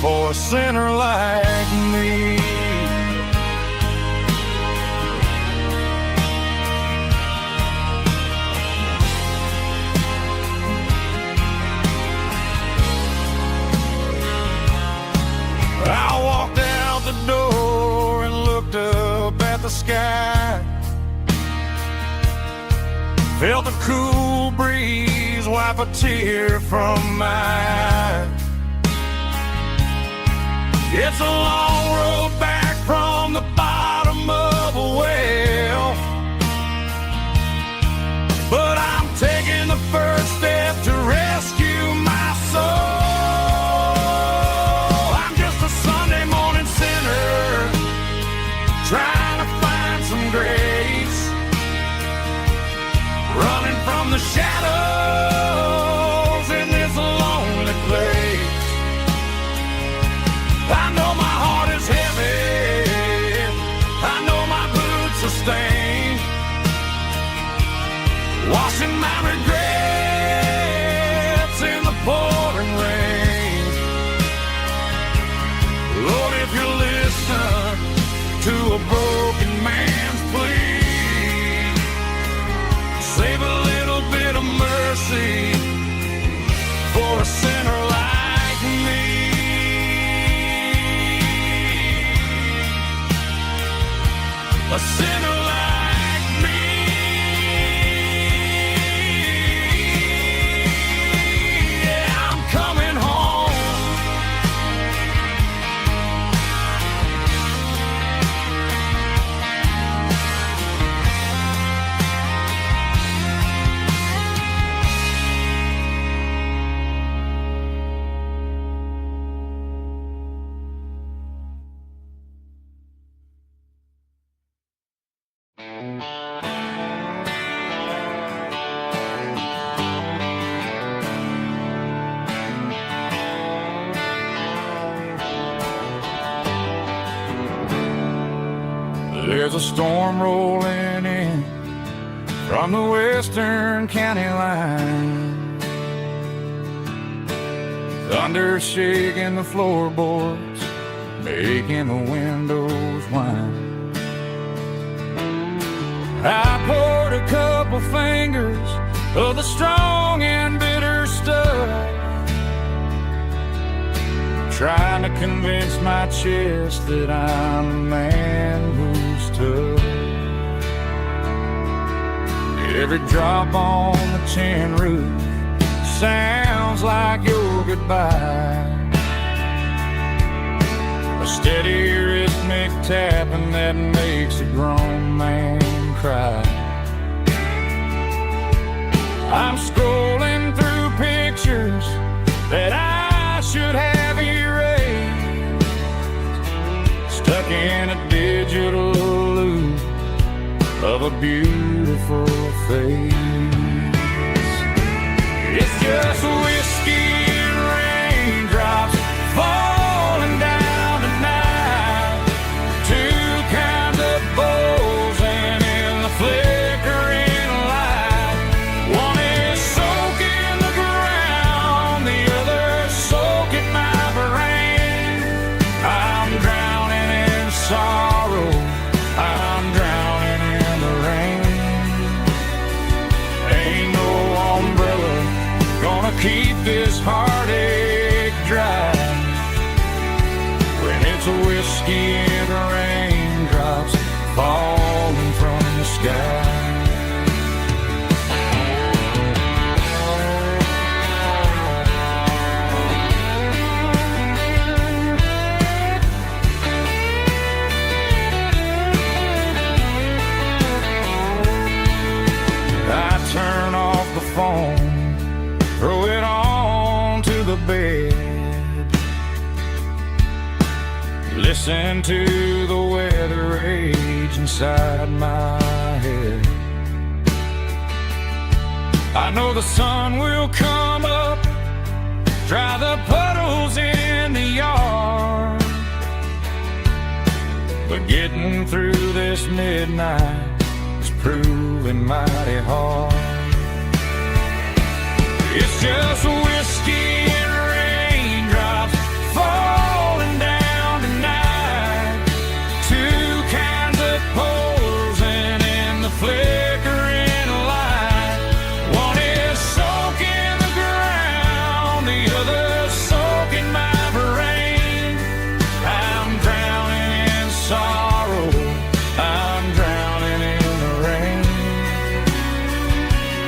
for a sinner like me. I walked out the door and looked up at the sky. Felt a cool breeze wipe a tear from my eye. It's a long road back from the bottom of a well, but I'm taking the first step to rescue my soul. I'm just a Sunday morning sinner trying to find some grace, running from the shadows in this lonely place. I know my heart is heavy, I know my boots are stained, washing my regrets in the pouring rain. Lord, if you listen to a broken man's plea, save a little bit of mercy for a sinner like me. A sinner like me. Yeah, I'm coming home. There's a storm rolling in from the western county line, thunder shaking the floorboards, making the windows whine. I poured a couple fingers of the strong and bitter stuff, trying to convince my chest that I'm a man who's tough. Every drop on the tin roof sounds like your goodbye, a steady rhythmic tapping that makes a grown man cry. I'm scrolling through pictures that I should have erased, stuck in a digital loop of a beautiful face. It's just whiskey and raindrops falling down tonight, two kinds of bowls and in the flickering light. One is soaking the ground, the other soaking my brain. I'm drowning in sorrow, I'm drowning in the rain. Ain't no umbrella gonna keep this heartache dry when it's a whiskey and raindrops falling from the sky. I turn off the phone, throw it on to the bed, listen to the weather rage inside my head. I know the sun will come up, dry the puddles in the yard, but getting through this midnight is proof mighty hard. It's just whiskey and raindrops falling down tonight. Two kinds of posing in the flickering light. One is soaking the ground, the other soaking my brain. I'm drowning in sorrow, I'm drowning in the rain.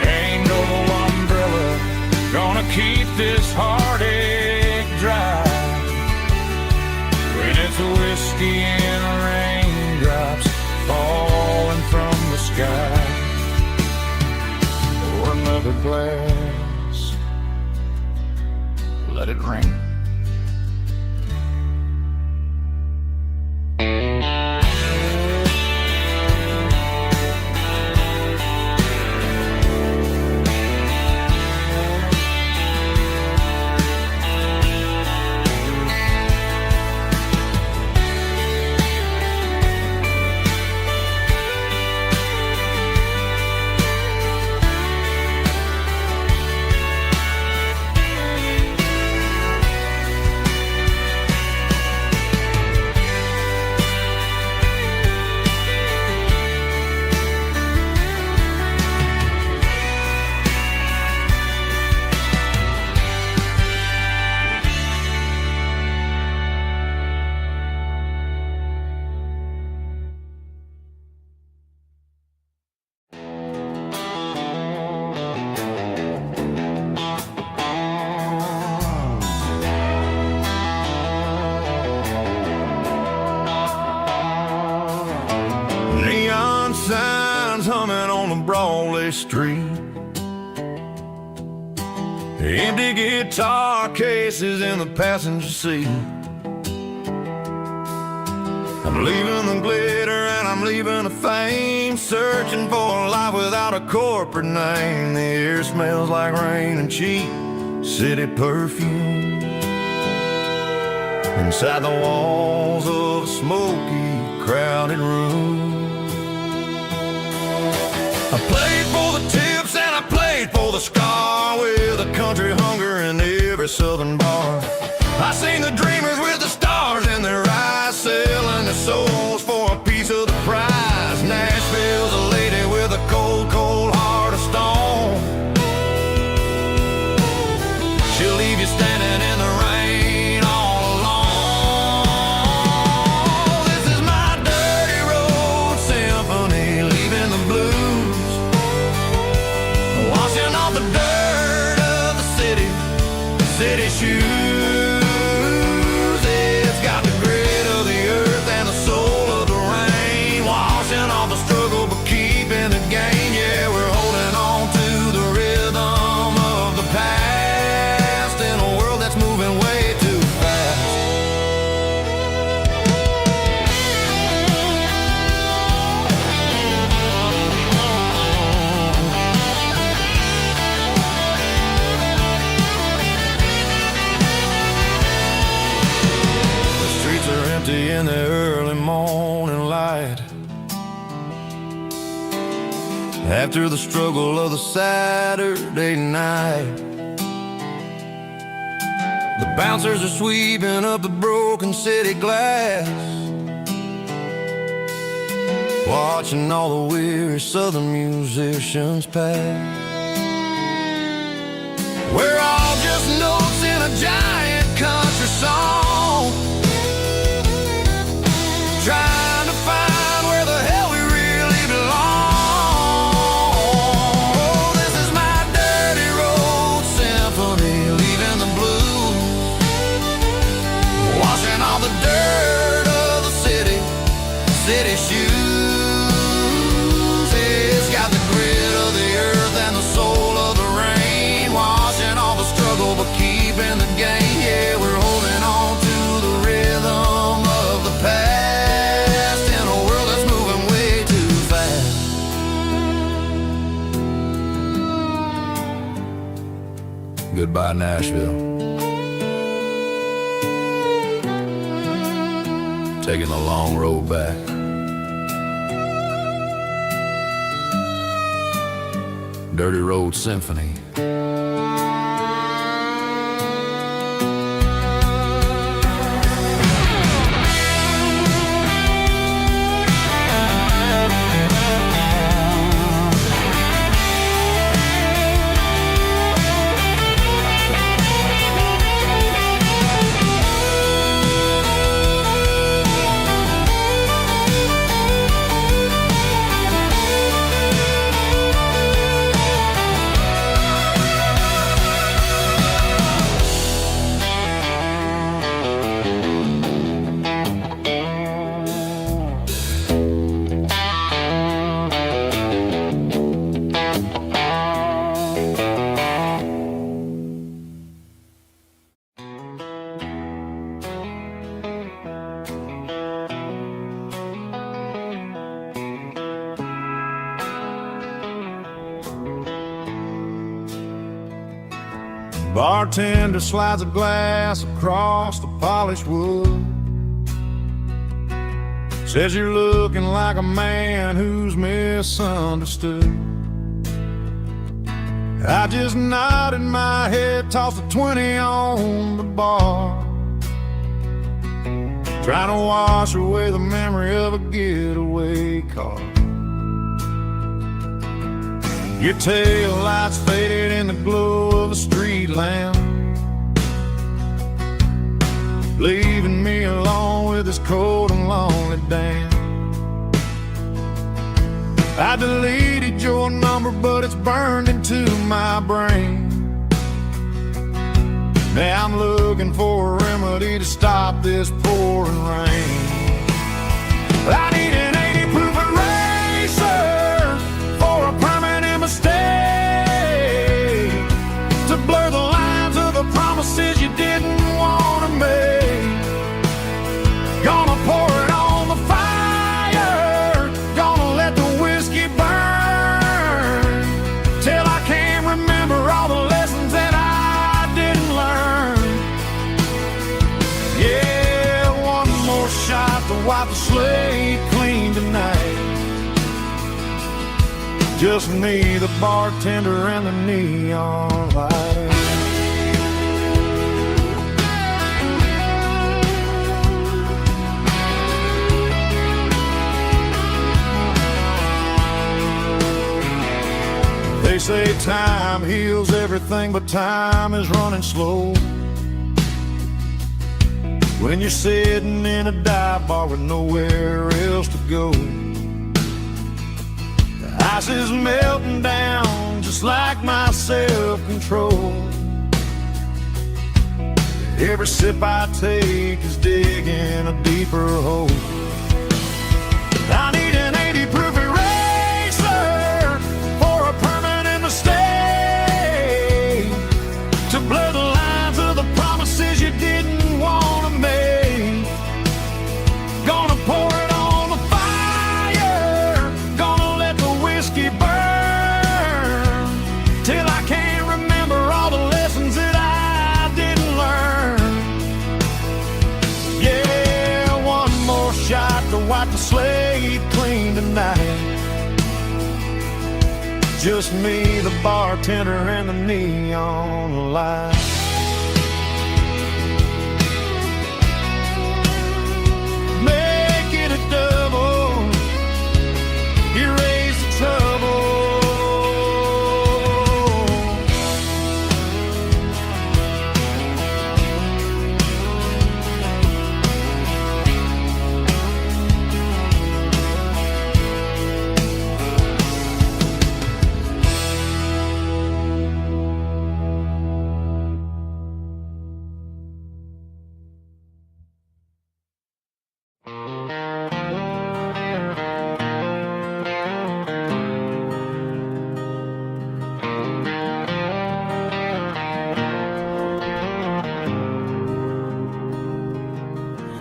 Ain't no umbrella gonna keep this heartache dry when it's whiskey and raindrops falling from the sky. Pour another glass, let it rain. Neon signs humming on the Broadway street. Empty guitar cases in the passenger seat. I'm leaving the glitter and I'm leaving the fame, searching for a life without a corporate name. The air smells like rain and cheap city perfume. Inside the walls of a smoky, crowded room. I played for the tips and I played for the scar, with a country hunger in every southern bar. I seen the dreamers with the stars in their eyes, selling their souls for a piece of the prize. Nashville's a lady with a cold, cold heart of stone. She'll leave you standing in the rain all alone. This is my dirty road symphony, leaving the blues, washing off the dirt of the city shoes. It's got the grit of the earth and the soul of the rain, washing off the struggle but keeping the gain. Yeah, we're holding on to the rhythm of the past in a world that's moving way too fast. In the early morning light, after the struggle of the Saturday night, the bouncers are sweeping up the broken city glass, watching all the weary southern musicians pass. We're all just notes in a giant country song, trying to find where the hell we really belong. Oh, this is my dirty road symphony, leaving the blues, washing all the dirt of the city shoes. It's got the grit of the earth and the soul of the rain, washing all the struggle but keeping the gain. Yeah, we're holding on to the rhythm of the past. Goodbye, Nashville. Taking the long road back. Dirty Road Symphony. Bartender slides a glass across the polished wood. Says you're looking like a man who's misunderstood. I just nodded my head, tossed a 20 on the bar, trying to wash away the memory of a getaway car. Your tail lights faded in the glow of a street lamp, leaving me alone with this cold and lonely damn. I deleted your number, but it's burned into my brain. Now I'm looking for a remedy to stop this pouring rain. I need an 80 proof eraser for a permanent mistake, to blur the lines of the promises you didn't want to make. Gonna pour it on the fire, gonna let the whiskey burn, till I can't remember all the lessons that I didn't learn. Yeah, one more shot to wipe the slate clean tonight. Just me, the bartender, and the neon light. They say time heals everything, but time is running slow when you're sitting in a dive bar with nowhere else to go. The ice is melting down just like my self-control. Every sip I take is digging a deeper hole. I need an 80 proof eraser for a permanent mistake, to blur the lines of the promises you didn't want to make. Gonna pour it on the fire, gonna let the whiskey burn, till I can't remember all the lessons that I didn't learn. Yeah, one more shot to wipe the slate clean tonight. Just me, the bartender, and the neon light. Make it a double, erase the trouble.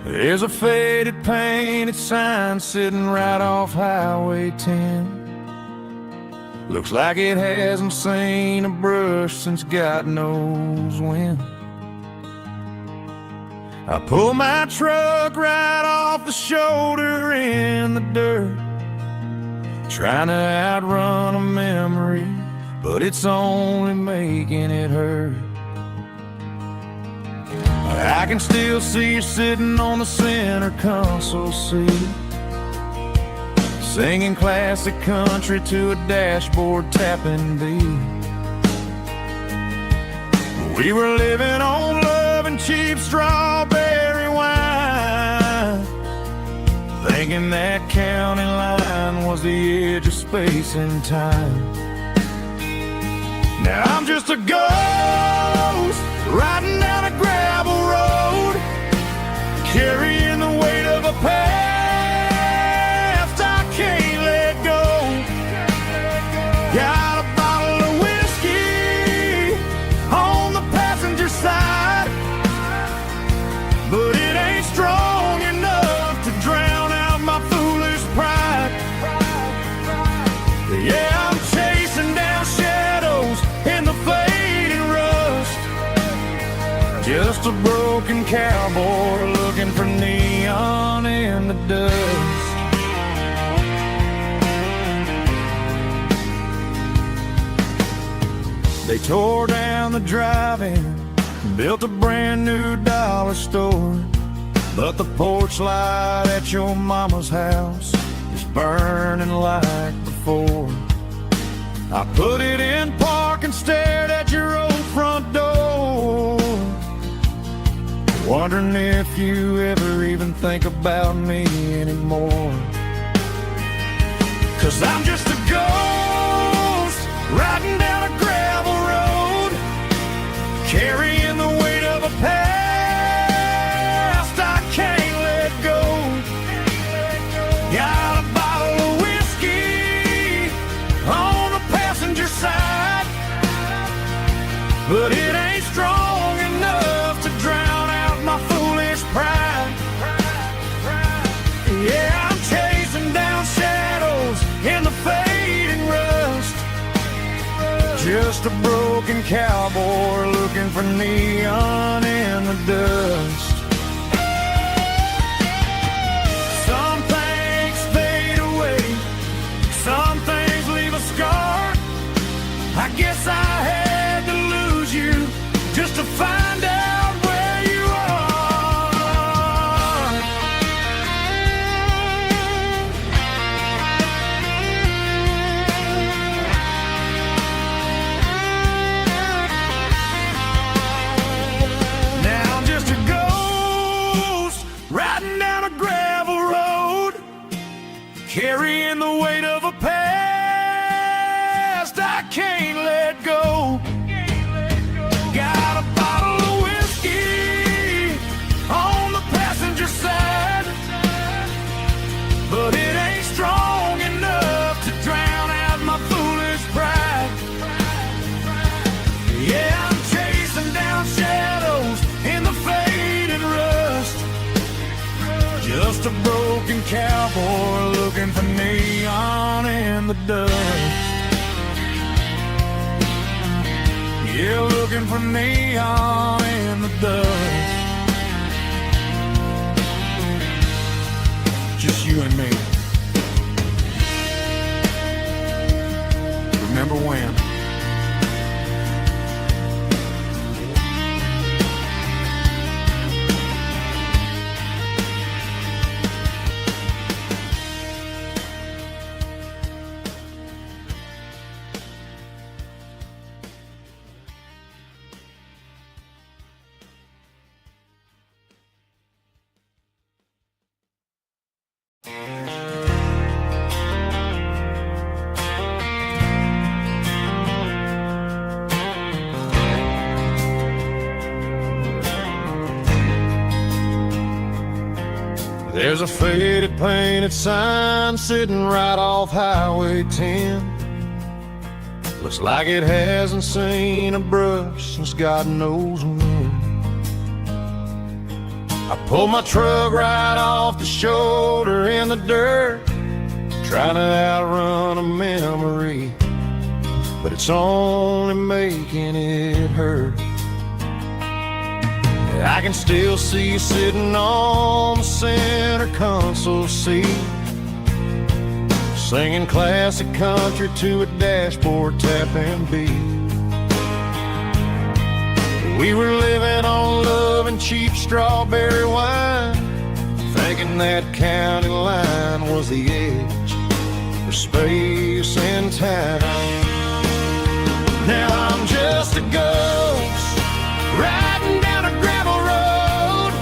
There's a faded painted sign sitting right off Highway 10. Looks like it hasn't seen a brush since God knows when. I pull my truck right off the shoulder in the dirt, trying to outrun a memory but it's only making it hurt. I can still see you sitting on the center console seat, singing classic country to a dashboard tapping beat. We were living on love and cheap strawberry wine, thinking that county line was the edge of space and time. Now I'm just a ghost riding down a gravel road, carrying the weight of a past I can't let go. Got a bottle of whiskey on the passenger side, but it ain't strong enough to drown out my foolish pride. Yeah, I'm chasing down shadows in the fading rust, just a broken cowboy looking for neon in the dust. They tore down the drive-in, built a brand new dollar store, but the porch light at your mama's house is burning like before. I put it in park and stared at your old front door, wondering if you ever even think about me anymore. 'Cause I'm just a ghost riding down a gravel road, carrying the weight of a past I can't let go. Got a bottle of whiskey on the passenger side, but it ain't strong enough to drown out my foolish pride. Yeah, I'm chasing down shadows in the fading rust, just a broken cowboy looking for neon in the dust. Some things fade away, some things leave a scar. I guess I had to lose you just to find out where you are. Now I'm just a ghost riding down a gravel road, carrying the weight of a past I can't let go. Got a bottle of whiskey on the passenger side, but it ain't strong enough to drown out my foolish pride. Yeah, I'm chasing down shadows in the fading rust, just a broken cowboy looking for neon in the dust. Yeah, looking for neon in the dust. Just you and me. Remember when? There's a faded painted sign sitting right off Highway 10. Looks like it hasn't seen a brush since God knows when. I pulled my truck right off the shoulder in the dirt, trying to outrun a memory, but it's only making it hurt. I can still see you sitting on the center console seat, singing classic country to a dashboard tapping beat. We were living on love and cheap strawberry wine, thinking that county line was the edge for space and time. Now I'm just a ghost riding down a gravel road,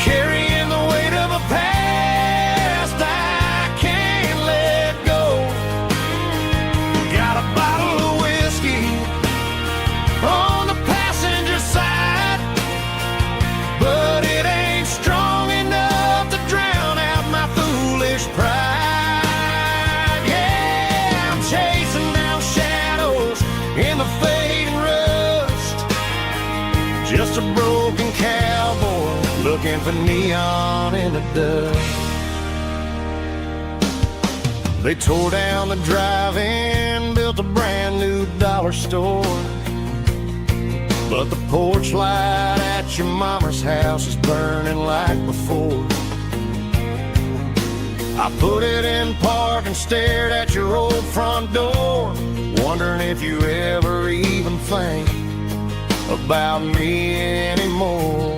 carrying the weight of a past I can't let go. Got a bottle of whiskey on the passenger side, but it ain't strong enough to drown out my foolish pride. Yeah, I'm chasing down shadows in the fading rust, just a broken cowboy looking for neon in the dust. They tore down the drive-in, built a brand new dollar store, but the porch light at your mama's house is burning like before. I put it in park and stared at your old front door, wondering if you ever even think about me anymore.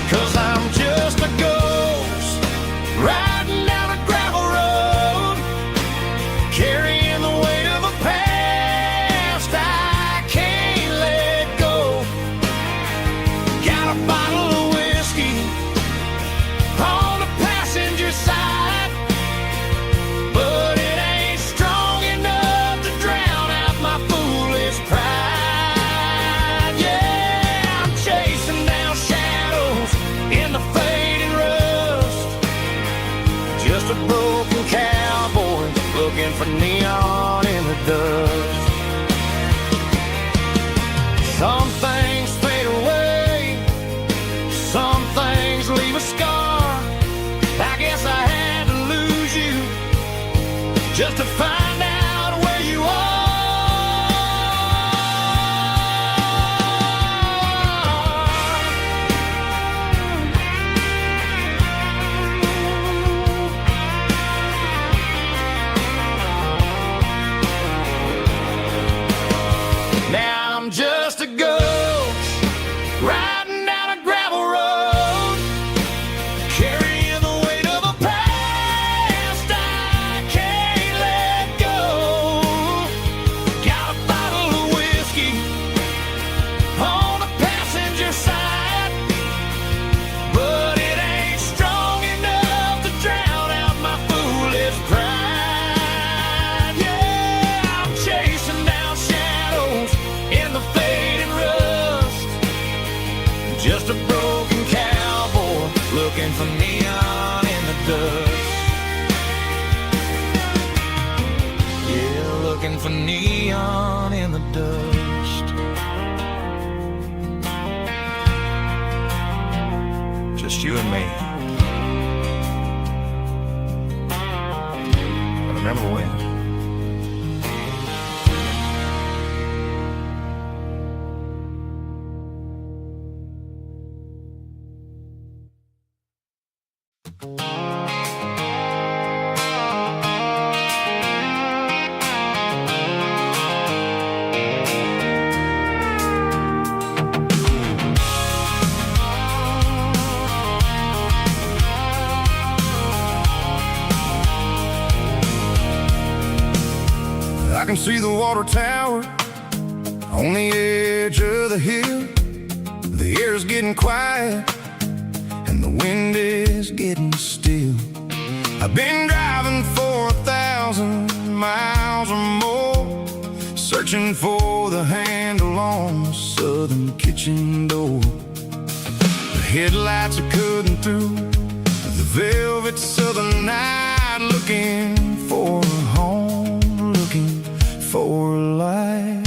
'Cause I'm just a ghost riding down a gravel road, carrying the weight of a past I can't let go. Got a bottle of whiskey on the passenger side, but it ain't strong enough to drown out my foolish pride. Yeah, I'm chasing down shadows in the fading rust, just a broken cowboy looking for neon in the dust. Some things fade away, some things leave a scar. I guess I had to lose you just to find out where you are. Now I'm just a ghost riding down a gravel road, carrying the weight of a past I can't let go. Got a bottle of whiskey on the passenger side, but it ain't strong enough to drown out my foolish pride. Yeah, I'm chasing down shadows in the fading rust, just a broken cowboy looking for neon in the dust. Yeah, looking for neon in the dust. Just you and me. I remember when. I can see the water tower on the edge of the hill. The air is getting quiet and the wind is getting still. I've been driving for 1,000 miles or more, searching for the handle on the southern kitchen door. The headlights are cutting through the velvet southern night, looking for a home, looking for a light.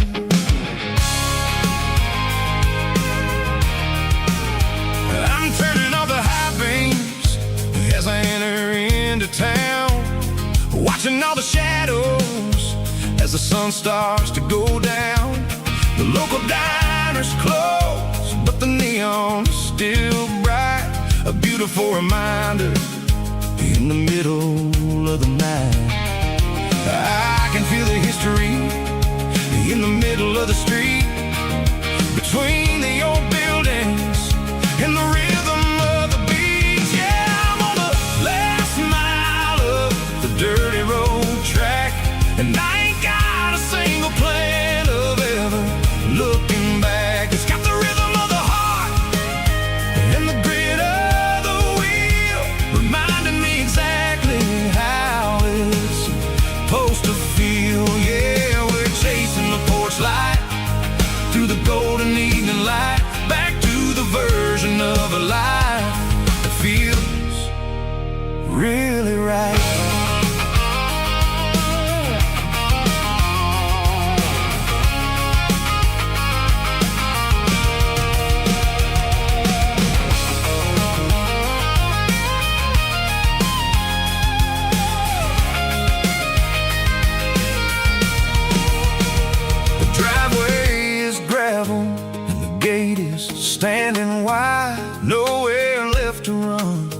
I'm turning off the high beams as I enter into town, watching all the shadows as the sun starts to go down. The local diner's closed, but the neon's still bright, a beautiful reminder in the middle of the night. I can feel the history in the middle of the street, between the old buildings and the rhythm of the beats. Yeah, I'm on the last mile of the dirty road track, and I ain't got a single plan of ever looking back. It's got the rhythm of the heart and the grit of the wheel, reminding me exactly how it's supposed to feel. Yeah, we're chasing the porch light through the golden evening light, back to the version of a life that feels really right. And the gate is standing wide, nowhere left to run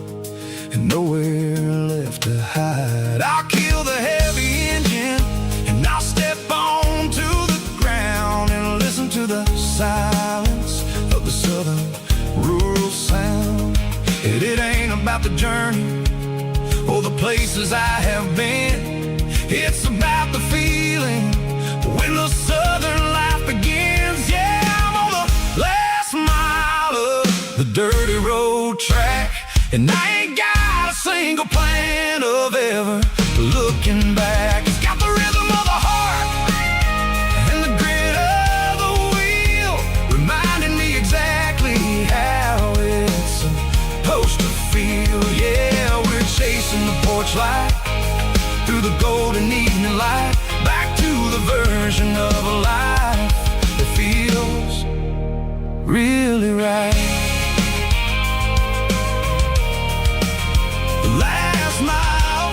and nowhere left to hide. I'll kill the heavy engine and I'll step onto the ground and listen to the silence of the southern rural sound. And it ain't about the journey or the places I have been, it's about the feeling when the southern life begins. Yeah, I'm on the last mile of the dirty road track, and I ain't got a single plan of ever looking back. It's got the rhythm of the heart and the grit of the wheel, reminding me exactly how it's supposed to feel. Yeah, we're chasing the porch light through the golden evening light, back to the version of a life that feels really right. The last mile,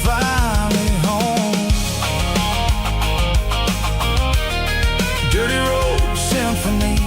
finally home. Dirty Road Symphony.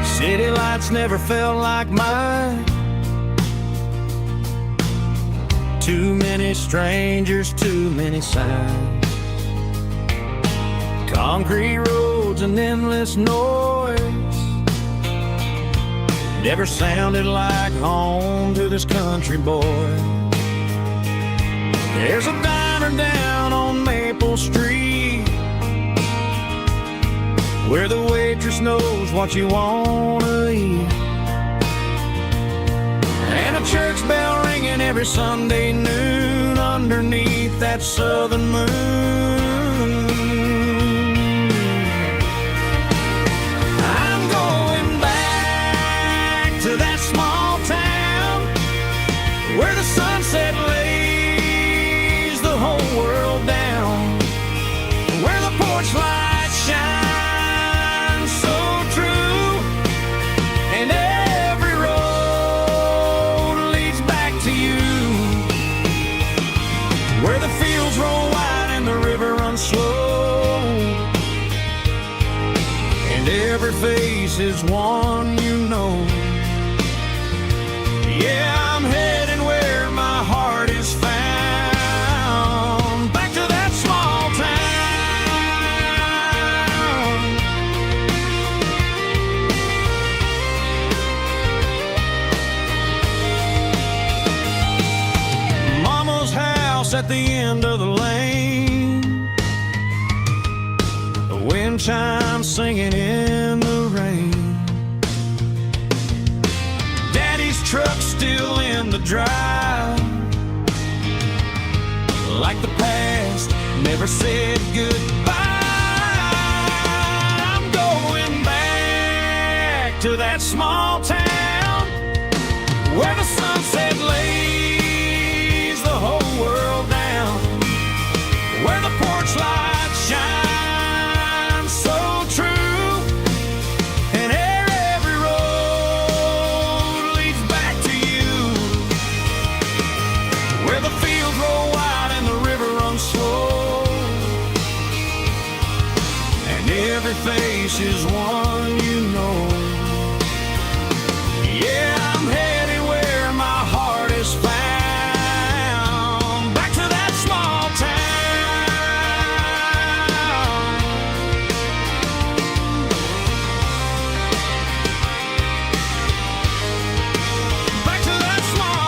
City lights never felt like mine. Too many strangers, too many signs. Concrete roads and endless noise never sounded like home to this country boy. There's a diner down on Maple Street where the waitress knows what you wanna eat, and a church bell ringing every Sunday noon underneath that southern moon. I'm going back to that small town where the sunset lays the whole world down, where the porch lights shine slow, and every face is one you know. Yeah, I'm heading where my heart is found, back to that small town. Mama's house at the end of the lane, wind chimes singing in the rain. Daddy's truck still in the drive, like the past never said goodbye. I'm going back to that small town where the sunset lays the whole world down, where the porch lights shine so true, and every road leads back to you, where the fields roll wide and the river runs slow, and every face is one you know. Yeah, I'm headed where my heart is found, back to that small town. Back to that small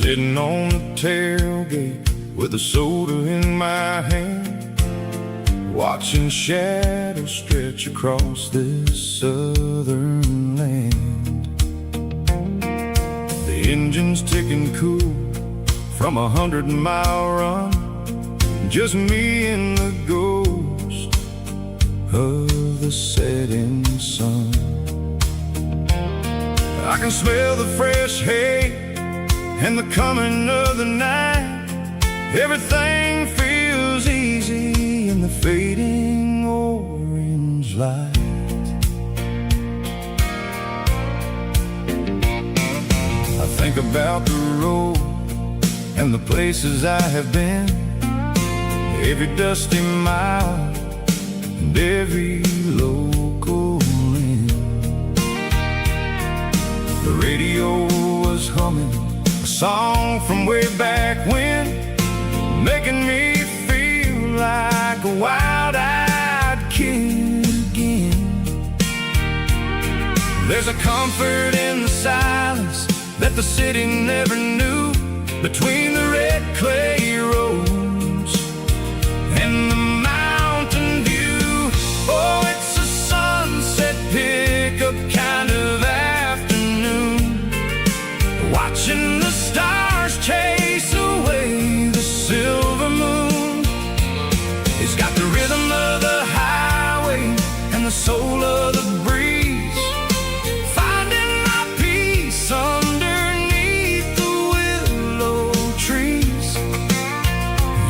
Sitting on the tailgate with a soda in my hand, watching shadows stretch across this southern land. The engine's ticking cool from 100-mile run, just me and the ghost of the setting sun. I can smell the fresh hay and the coming of the night. Everything feels easy in the fading orange light. I think about the road and the places I have been, every dusty mile and every local inn. The radio was humming a song from way back when, making me feel like a wild-eyed kid again. There's a comfort in the silence that the city never knew, between the red clay roads and the mountain view. Oh, it's a sunset pickup kind of afternoon, watching the stars chase away the silver moon. It's got the rhythm of the highway and the soul of the breeze, finding my peace underneath the willow trees.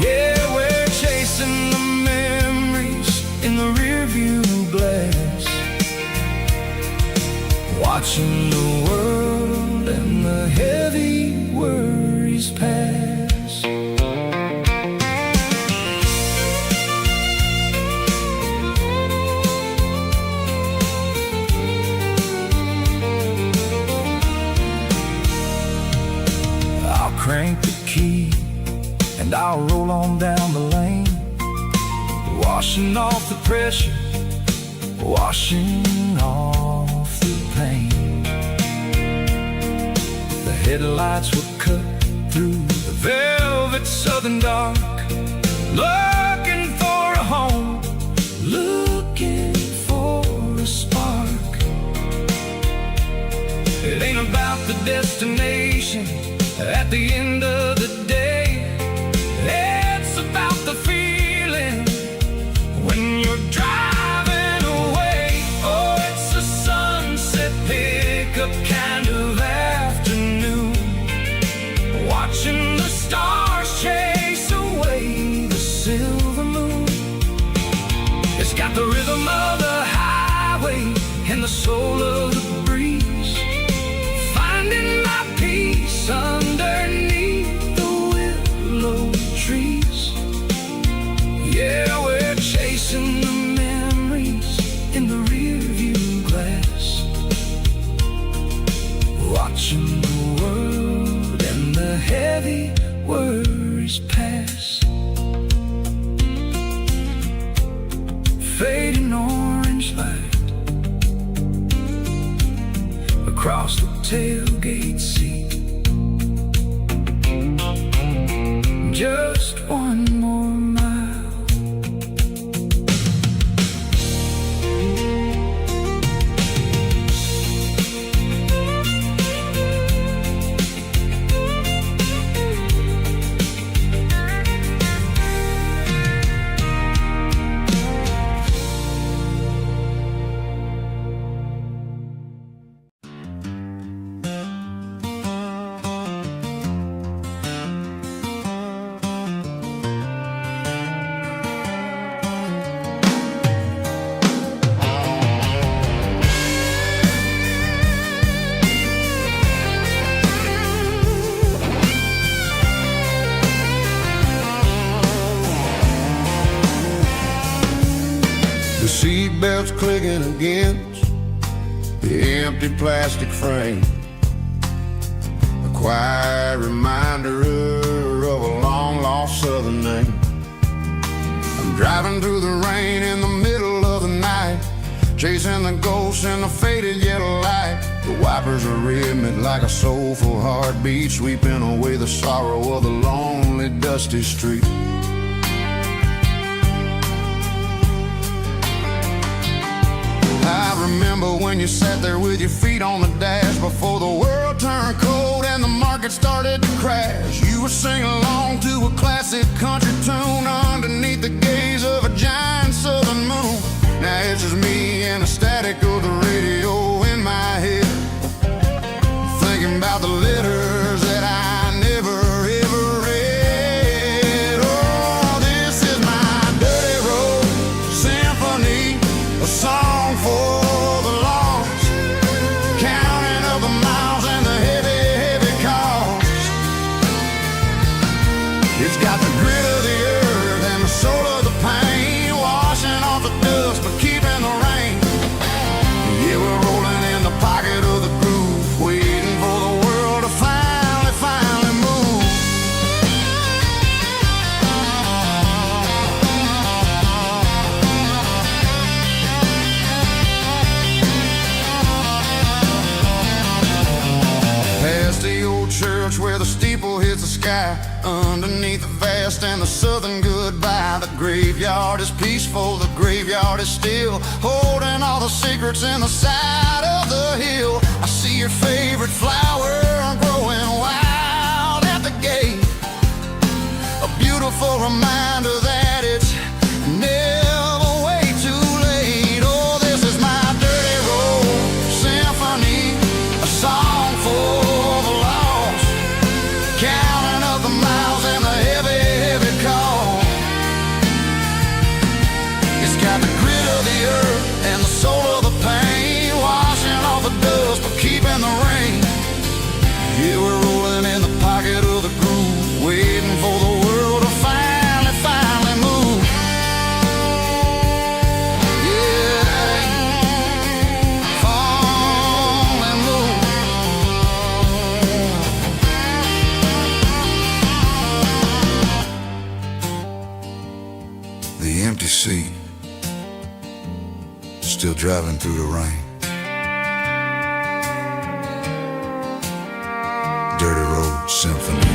Yeah, we're chasing the memories in the rearview glass, watching the world and the heavy worries pass. I'll crank the key and I'll roll on down the lane, washing off the pressure, washing off the pain. The headlights will cut through the velvet southern dark, looking for a home, looking for a spark. It ain't about the destination at the end of the day, it's about the feeling when you're driving away. Oh, it's a sunset pickup kind of afternoon, watching the stars chase away the silver moon. It's got the rhythm of the highway and the soul of the breeze, finding my peace underneath the willow trees. Yeah, we're chasing the memories in the rearview glass, watching the world and the fading orange light across the tailgate seat. Just one more mile. Seatbelts clicking against the empty plastic frame, a quiet reminder of a long-lost southern name. I'm driving through the rain in the middle of the night, chasing the ghosts in the faded yellow light. The wipers are rhythmic like a soulful heartbeat, sweeping away the sorrow of the lonely, dusty street. I remember when you sat there with your feet on the dash before the world turned cold and the market started to crash. You were singing along to a classic country tune underneath the gaze of a giant southern moon. Now it's just me and the static of the radio in my head, thinking about the letters that I never ever read. Oh, this is my dirty road symphony, a song for the lost, counting up the miles and the heavy, heavy cost. It's got the grit of the earth and the soul of the pain, washing off the dust but keeping the rain. Yeah, we're rolling in the pocket of the groove, waiting for the world to finally move. Past the old church where the steeple hits the sky, underneath the vast and the southern goodbye. The graveyard is peaceful, the graveyard is still, holding all the secrets in the side of the hill. I see your favorite flower growing wild at the gate, a beautiful reminder that it's never way too late. Oh, this is my dirty road symphony, a song for the lost, counting up the miles and the heavy, heavy call. It's got the grit of the earth and the soul of the pain, washing off the dust but keeping the rain. Yeah, we're rolling in the pocket of the groove, waiting for the world to finally move. Yeah, finally move. The empty seat, still driving through the rain. Dirty Road Symphony.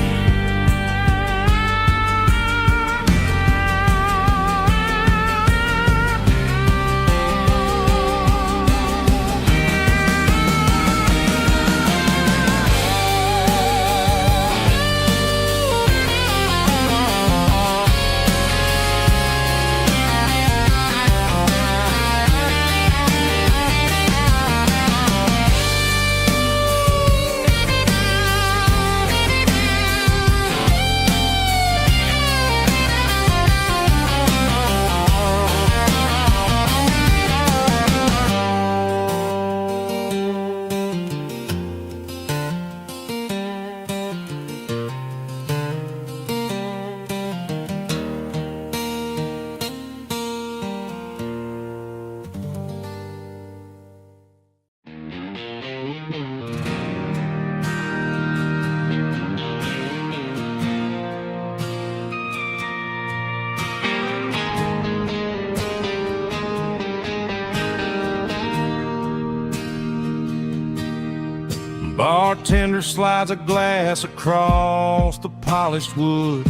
bartender slides a glass across the polished wood.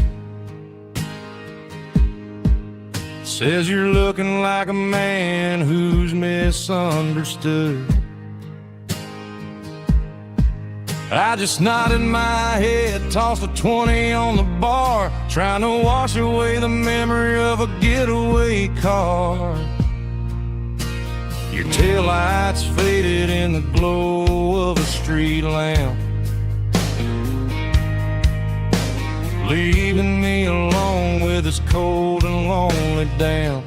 Says you're looking like a man who's misunderstood. I just nodded my head, tossed a 20 on the bar, trying to wash away the memory of a getaway car. Your taillights faded in the glow of a street lamp, leaving me alone with this cold and lonely damp.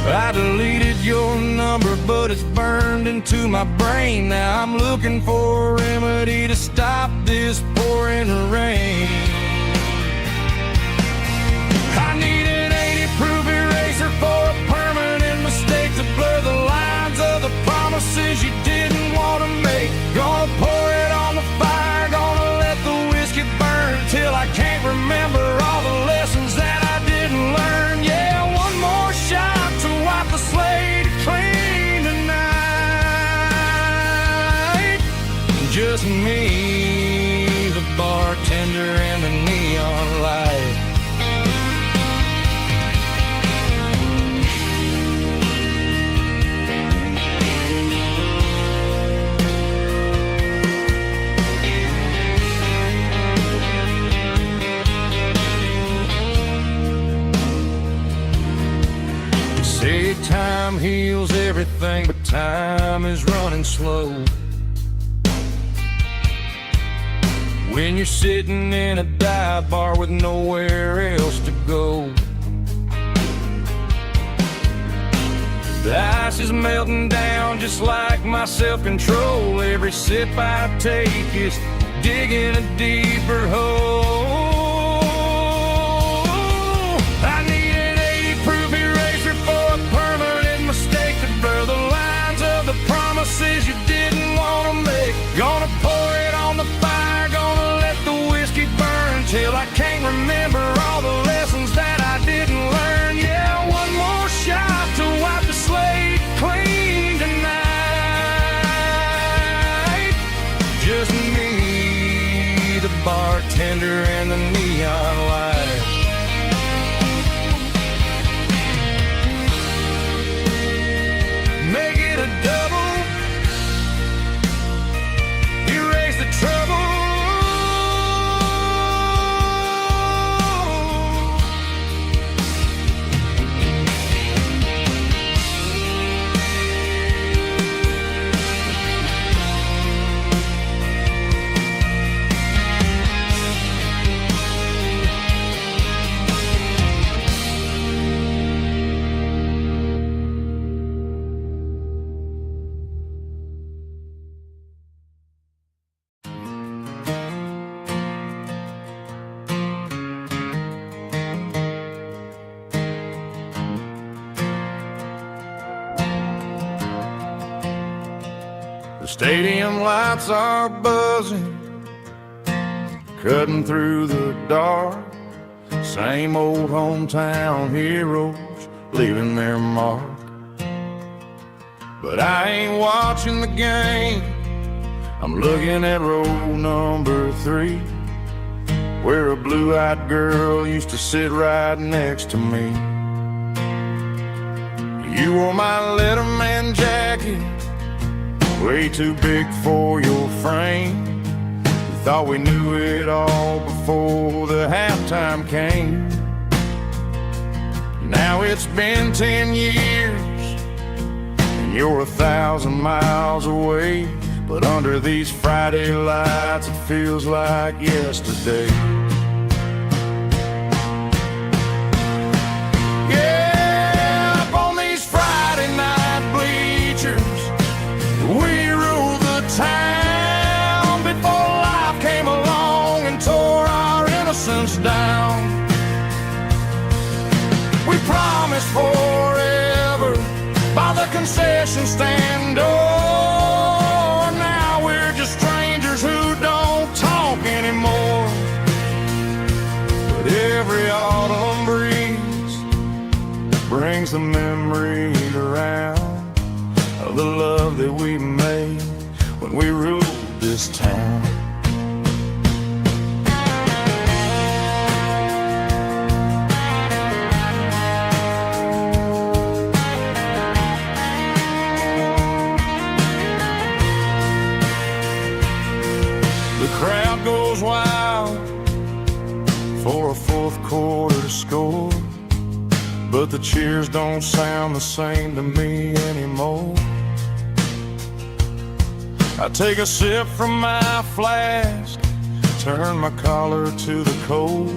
I deleted your number, but it's burned into my brain. Now I'm looking for a remedy to stop this pouring rain. I need an 80-proof eraser for a permanent mistake to blur the lines of the promises you didn't want to make. Gonna pour it on the fire, gonna let the whiskey burn till I can't remember all the lessons that I didn't learn. Yeah, one more shot to wipe the slate clean tonight. Just me, the bartender, and the neon light. Say time heals everything, but time is running slow. When you're sitting in a dive bar with nowhere else to go, the ice is melting down just like my self-control. Every sip I take is digging a deeper hole. I need an 80-proof eraser for a permanent mistake to blur the lines of the promises you didn't want to make. Gonna pour it on the fire, gonna let the whiskey burn till I can't remember all the lessons that I didn't learn. Yeah, one more shot to wipe the slate clean tonight. Just me, the bartender, and the neon light. Make it a double, erase the trouble. The stadium lights are buzzing, cutting through the dark. Same old hometown heroes leaving their mark. But I ain't watching the game, I'm looking at row number 3, where a blue-eyed girl used to sit right next to me. You wore my Letterman jacket, way too big for your frame. We thought we knew it all before the halftime came. Now it's been 10 years, and you're 1,000 miles away. But under these Friday lights, it feels like yesterday. Yeah, up on these Friday night bleachers, we ruled the town before life came along and tore our innocence down. We promised forever by the concession stand door. Now we're just strangers who don't talk anymore. But every autumn breeze brings the memories around of the love that we made when we ruled this town. The crowd goes wild for a fourth quarter to score, but the cheers don't sound the same to me anymore. I take a sip from my flask, turn my collar to the cold.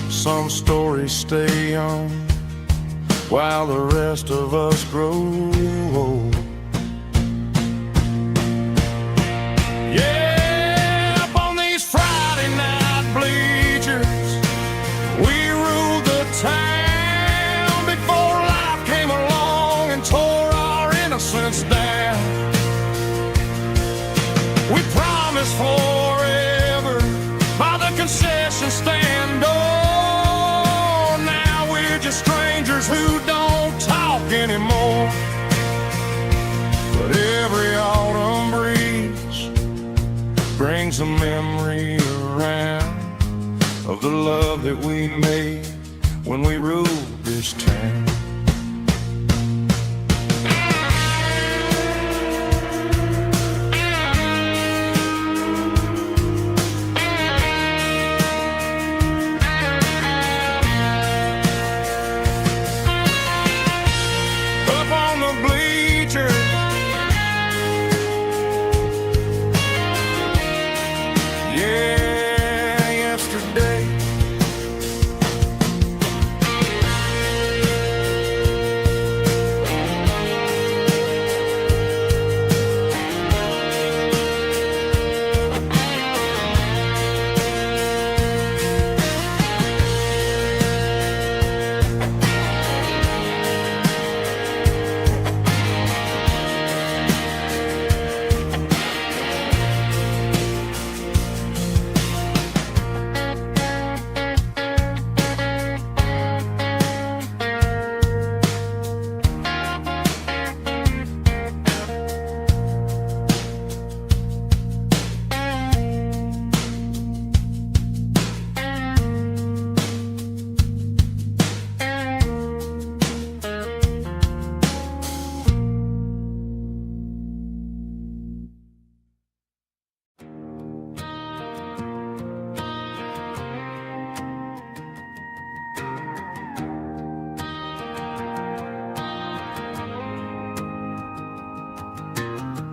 Some stories stay young while the rest of us grow old. Yeah, up on these Friday night bleachers, we ruled the town before life came along and tore our innocence down. We promised forever by the concession stand door. Now we're just strangers who don't talk anymore. But every autumn breeze brings a memory around of the love that we made when we ruled this town.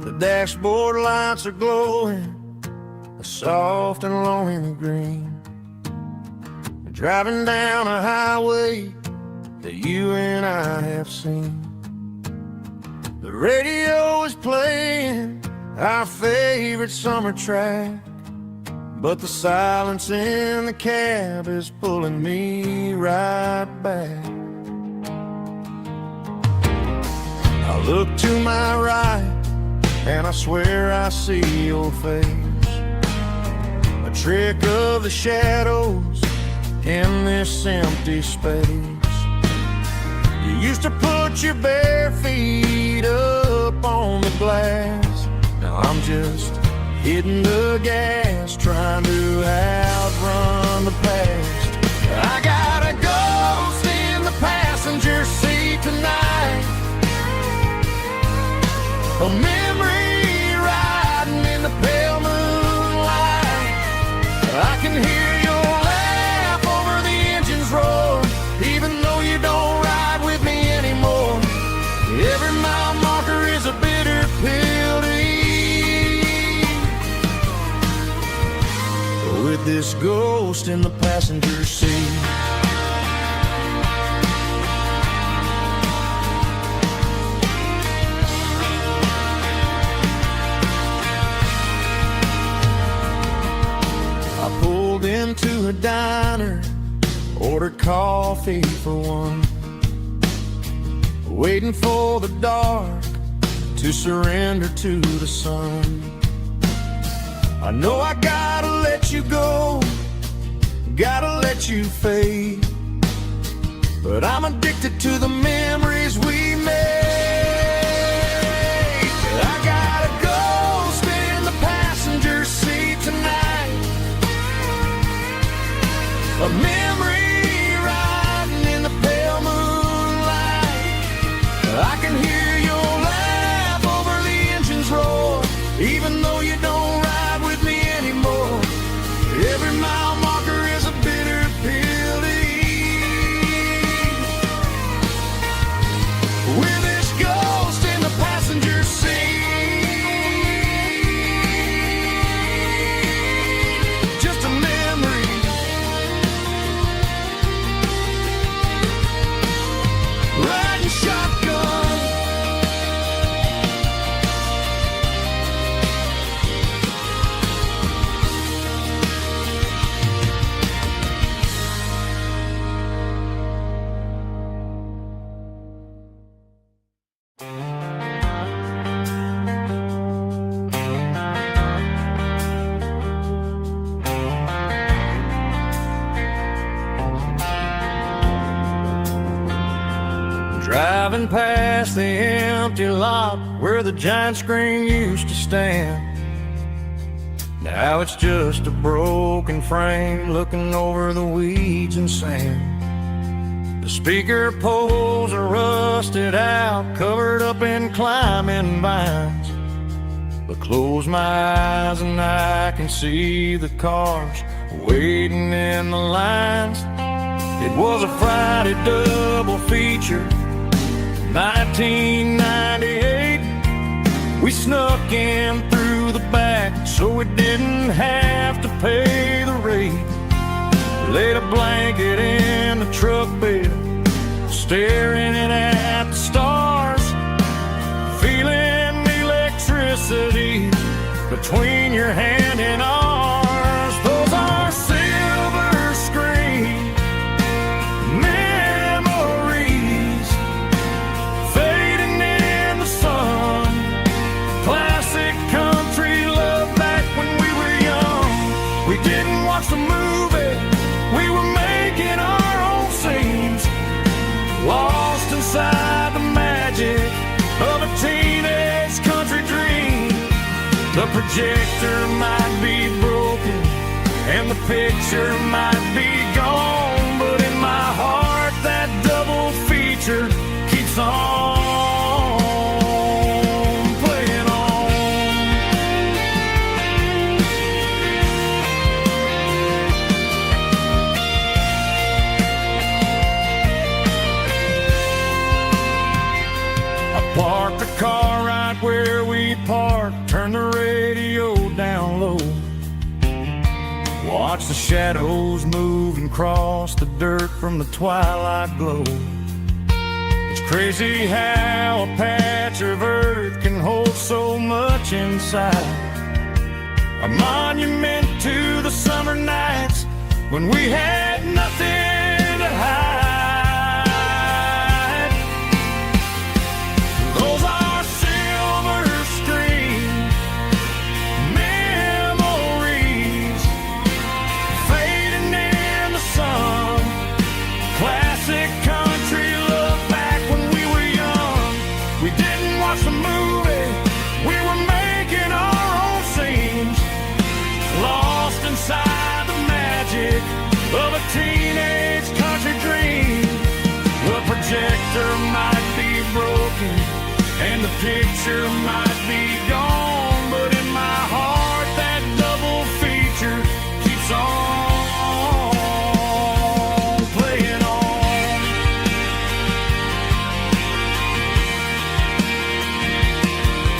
The dashboard lights are glowing, a soft and lonely green. Driving down a highway that you and I have seen. The radio is playing our favorite summer track, but the silence in the cab is pulling me right back. I look to my right and I swear I see your face, a trick of the shadows in this empty space. You used to put your bare feet up on the glass. Now I'm just hitting the gas, trying to outrun the past. I got a ghost in the passenger seat tonight, a memory riding in the pale moonlight. I can hear your laugh over the engine's roar, even though you don't ride with me anymore. Every mile marker is a bitter pill to eat, with this ghost in the passenger seat. I pulled into a diner, ordered coffee for one, waiting for the dark to surrender to the sun. I know I gotta let you go, gotta let you fade, but I'm addicted to the memories we made. I got a A memory riding in the pale moonlight. I can hear your laugh over the engine's roar, even though you don't ride with me anymore. Every mile marker is a bitter pill to eat. We're this ghost in the passenger seat. Just a memory. Riding shotgun. Driving past the empty lot where the giant screen used to stand. Now it's just a broken frame looking over the weeds and sand. The speaker poles are rusted out, covered up in climbing vines. But close my eyes and I can see the cars waiting in the lines. It was a Friday double feature, 1998. We snuck in through the back so we didn't have to pay the rate. Laid a blanket in the truck bed, staring at the stars, feeling the electricity between your hand and ours. Those are silver screen memories fading in the sun. Classic country love back when we were young. We didn't watch the movie, we were making our own scenes, lost inside the magic of a teenage country dream. The projector might be broken and the picture might be gone, but in my heart that double feature keeps on playing on. I parked the car right where we parked, turned the radio down low, watch the shadows move and cross the dirt from the twilight glow. It's crazy how a patch of earth can hold so much inside. A monument to the summer nights when we had nothing to hide. Those are silver screen memories fading in the sun. Classic country love back when we were young. We didn't watch the movie, we were making our own scenes, lost inside the magic of a teenage country dream. The projector might be broken and the picture might be gone, but in my heart that double feature keeps on playing on.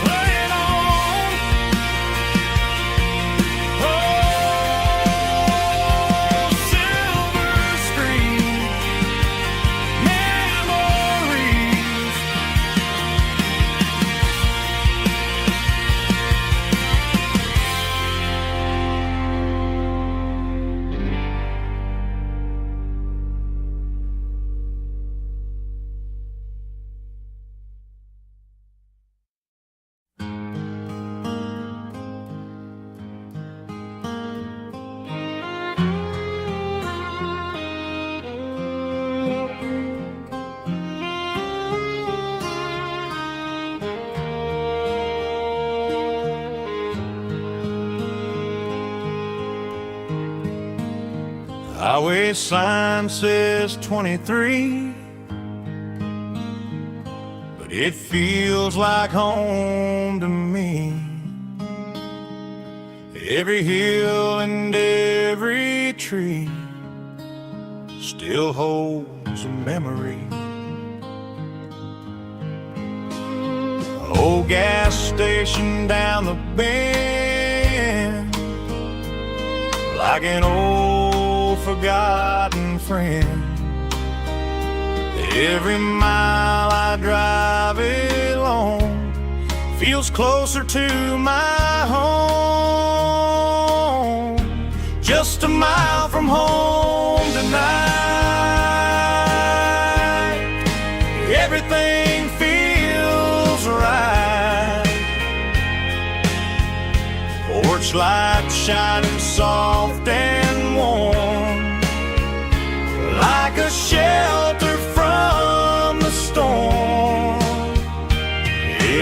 Playing on. Oh, silver screen memories. highway sign says 23, but it feels like home to me. Every hill and every tree still holds a memory. Old gas station down the bend, like an old forgotten friend. Every mile I drive it along feels closer to my home. Just a mile from home tonight, everything feels right. Porch light shining soft and warm, like a shelter from the storm.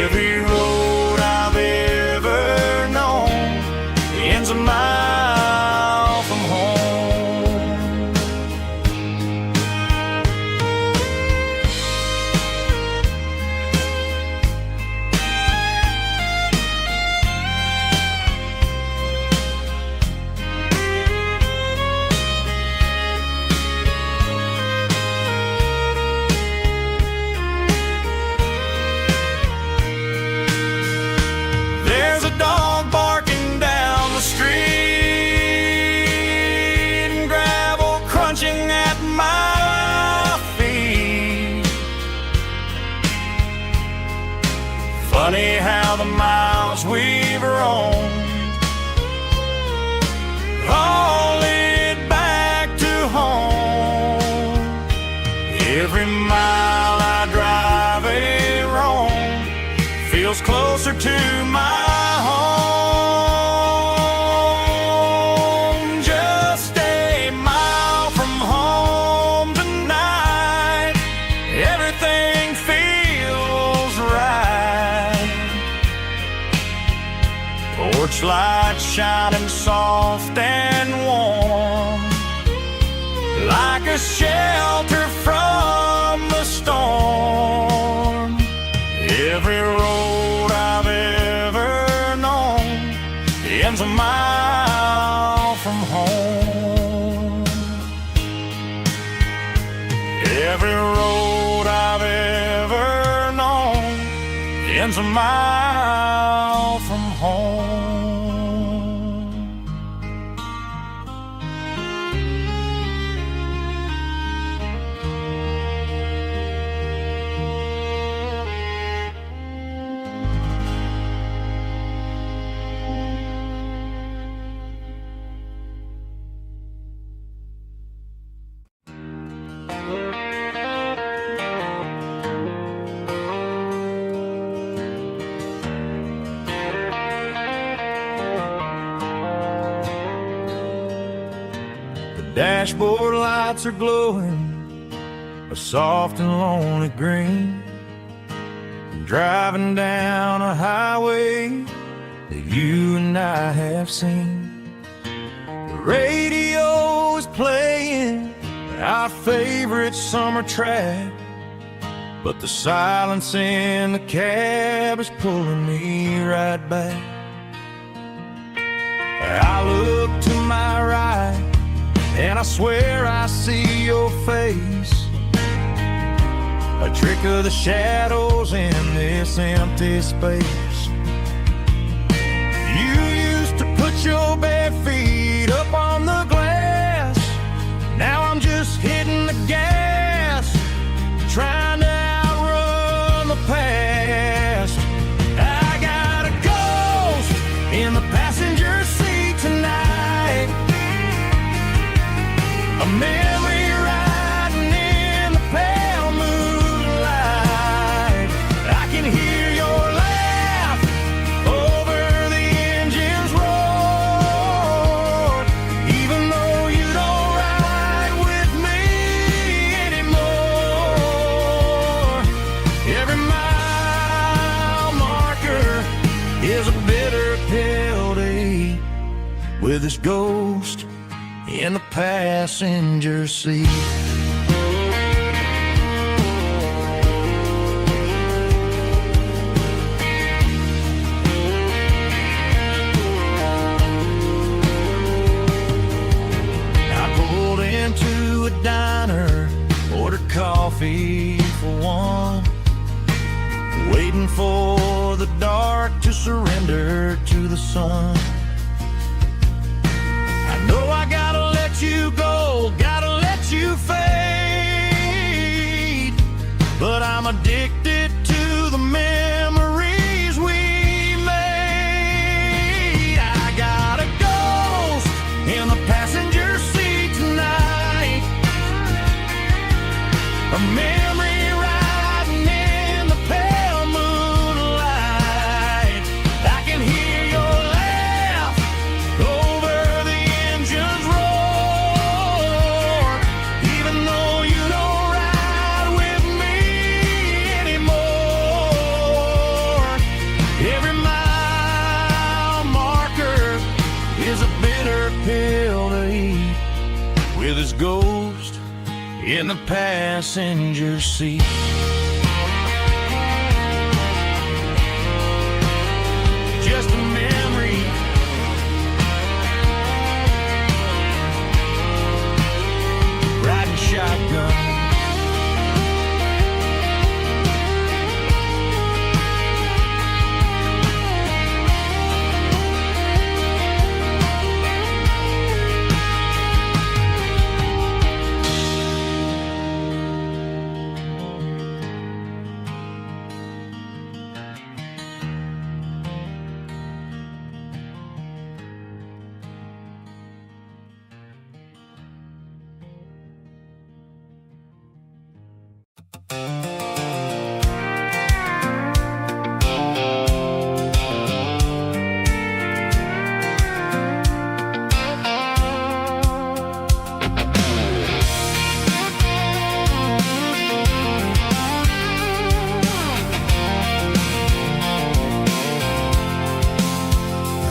Every road I've ever known ends a mile from home. There's a dog barking down the street, and gravel crunching at my feet. Funny how the miles we've roamed all lead back to home. Every mile I drive a roam feels closer to my home. Just a mile from home tonight, everything feels right. Porch light shining soft and warm, like a shelter from the storm. Every road I've ever known ends a mile from home. Every road I've ever known ends a mile from home. Dashboard lights are glowing a soft and lonely green. I'm driving down a highway that you and I have seen. The radio is playing our favorite summer track, but the silence in the cab is pulling me right back. I look to my right and I swear I see your face, a trick of the shadows in this empty space. You used to put your bare feet up on the glass. Now I'm just hitting the gas, trying to outrun the past. I got a ghost in the passenger seat tonight, a memory riding in the pale moonlight. I can hear your laugh over the engine's roar, even though you don't ride with me anymore. Every mile marker is a bitter pill to eat with this ghost in the passenger seat. Into a diner, ordered coffee for one, waiting for the dark to surrender to the sun. I know I gotta let you go, gotta let you fade, but I'm addicted to the memories we made. I got a ghost in the passenger seat tonight, a memory riding in the pale moonlight. I can hear your laugh over the engine's roar, even though you don't ride with me anymore. Every mile marker is a bitter pill to eat, with his ghost in the passenger seat. Just a memory, riding shotgun.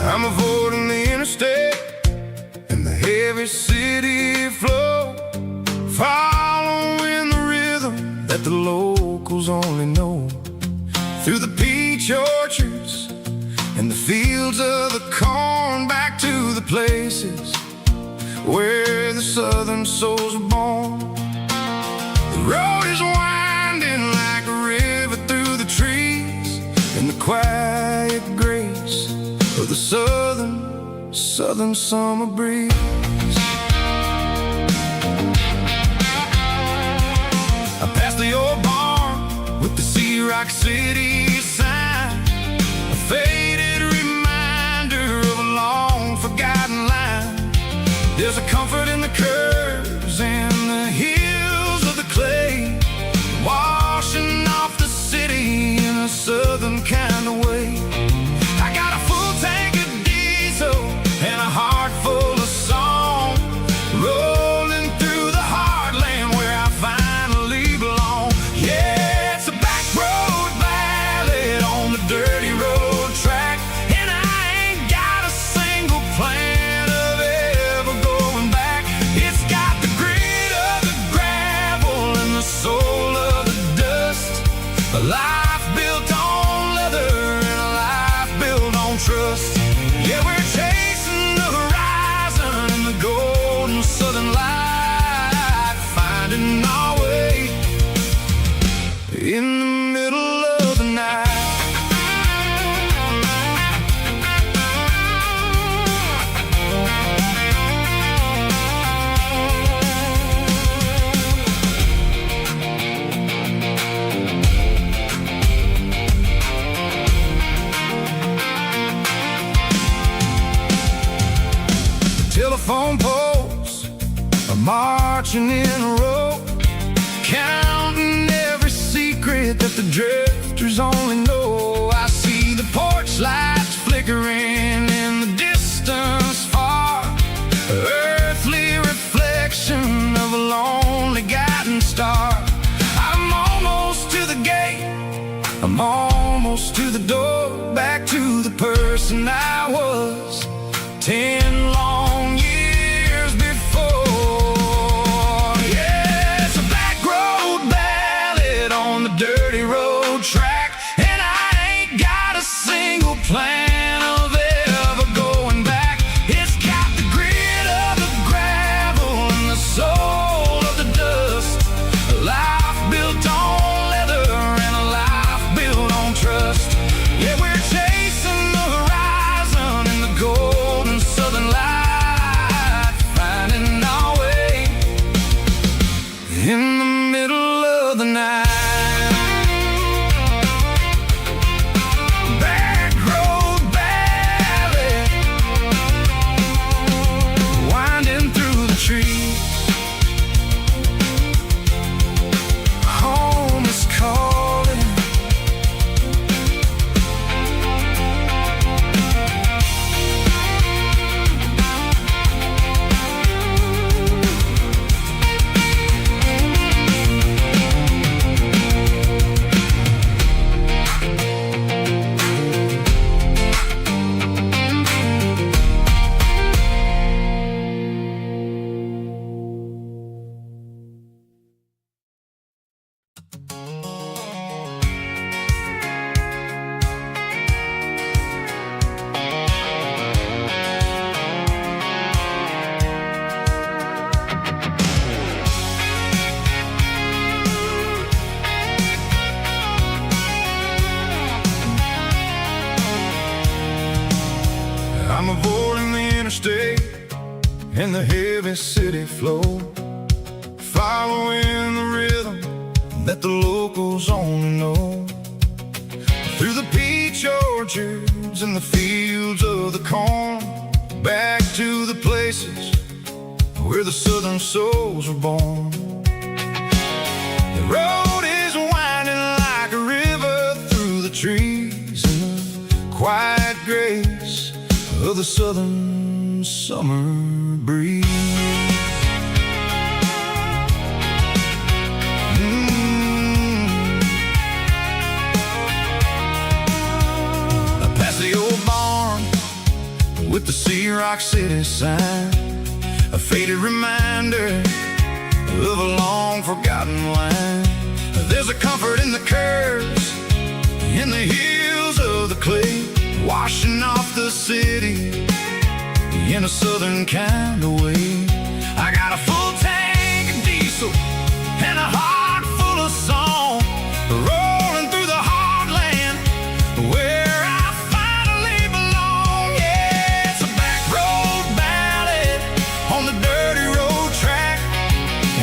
I'm avoiding the interstate and the heavy city flow, following the rhythm that the locals only know. Through the peach orchards and the fields of the corn, back to the places where the southern souls were born. The road is winding like a river through the trees, in the quiet grace of the southern summer breeze. I passed the old barn with the Sea Rock City sign, a faded reminder of a long forgotten line. There's a comfort in the curves and the hills of the clay, washing off the city in a southern kind of way. I got a full tank of diesel and a heart full of song, rolling through the heartland where I finally belong. Yeah, it's a back road ballad on the dirty road track, and I ain't got a single plan of ever going back. It's got the grit of the gravel and the soul of the dust, a life built on leather and a life built on trust. Yeah, we're chasing the horizon in the golden southern light, finding our way in the middle of the night. Telephone poles are marching in a row, counting every secret that the drifters only know. I see the porch lights flickering in the distance far, earthly reflection of a lonely guiding star. I'm almost to the gate, I'm almost to the door, back to the person I was 10 long years before. of the night. Back road ballad, winding through the trees. Home is calling. I'm avoiding the interstate and the heavy city flow, following the rhythm that the locals only know. Through the peach orchards and the fields of the corn, back to the places where the southern souls were born. The road is winding like a river through the trees in the quiet grace of the southern summer breeze. I pass the old barn with the Sea Rock City sign, a faded reminder of a long forgotten line. There's a comfort in the curves, in the hills of the clay, washing off the city in a southern kind of way. I got a full tank of diesel and a heart full of song, rolling through the heartland where I finally belong. Yeah, it's a back road ballad on the dirty road track,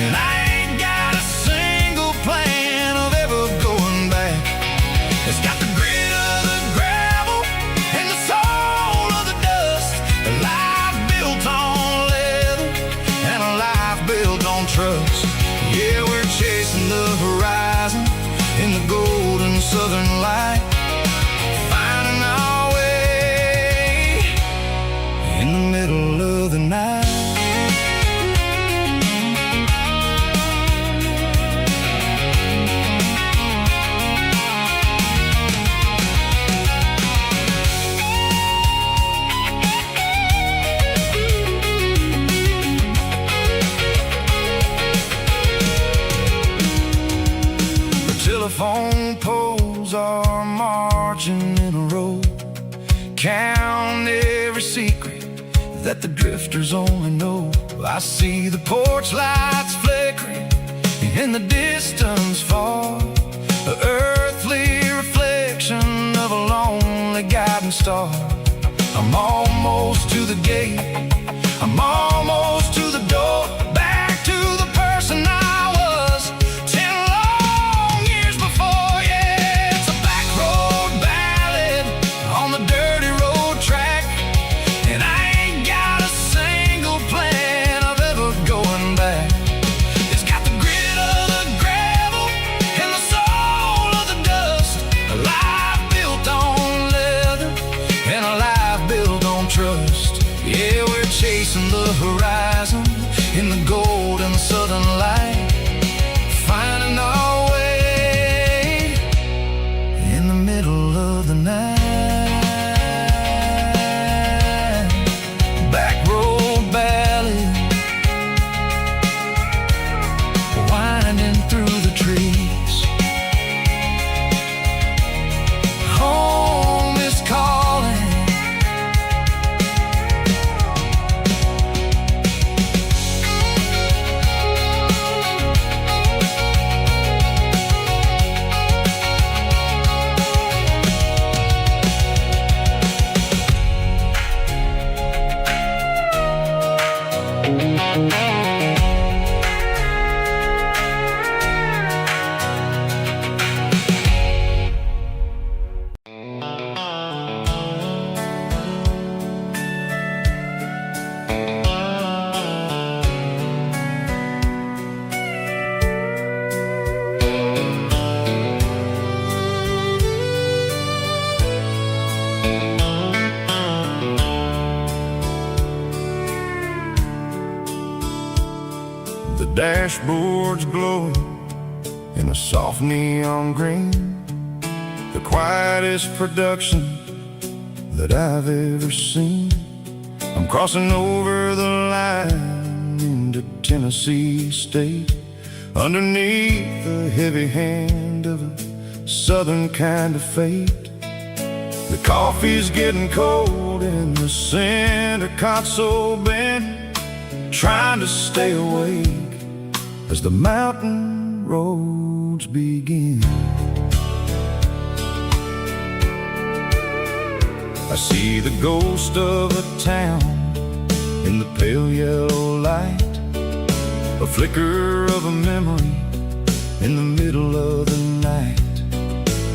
and I ain't got a single plan of ever going back. It's got the grit of the gravel and the soul of the dust, a life built on leather and a life built on trust. Yeah, we're chasing the horizon in the golden southern light, finding our way in the middle of the night. Telephone poles are marching in a row, count every secret that the drifters only know. I see the porch lights flickering in the distance far, the earthly reflection of a lonely guiding star. I'm almost to the gate, I'm almost to the door, back to the person I was 10 long years before. Yeah, it's a back road ballad on the dirty road track, and I ain't got a single plan of ever going back. It's got the grit of the gravel and the soul of the dust, a life built on leather and a life built on trust. Yeah, we're chasing the horizon dashboard's glowing in a soft neon green, the quietest production that I've ever seen. I'm crossing over the line into Tennessee State, underneath the heavy hand of a southern kind of fate. The coffee's getting cold in the center console bin, trying to stay awake as the mountain roads begin. I see the ghost of a town in the pale yellow light, a flicker of a memory in the middle of the night.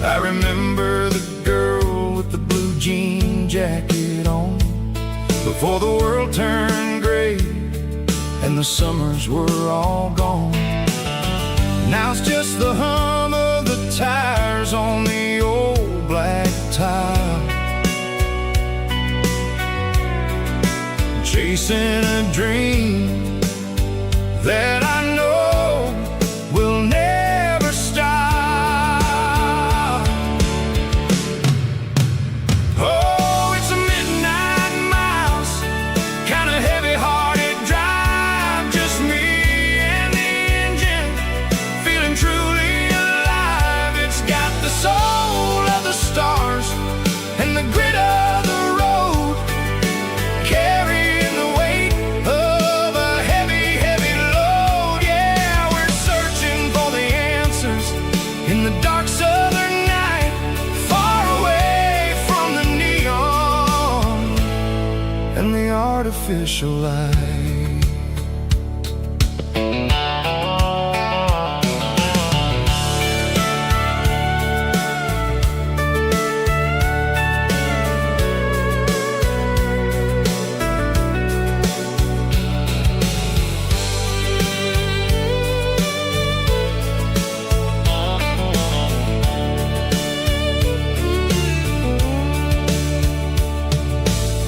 I remember the girl with the blue jean jacket on, before the world turned gray and the summers were all gone. Now it's just the hum of the tires on the old black tile, chasing a dream that I know will never stop. Oh, it's a midnight miles, kind of heavy-hearted drive, just me and the engine, feeling truly alive. It's got the soul of the stars and the grit of the road, carrying the weight of a heavy, heavy load. Yeah, we're searching for the answers in the dark southern night, far away from the neon and the artificial light.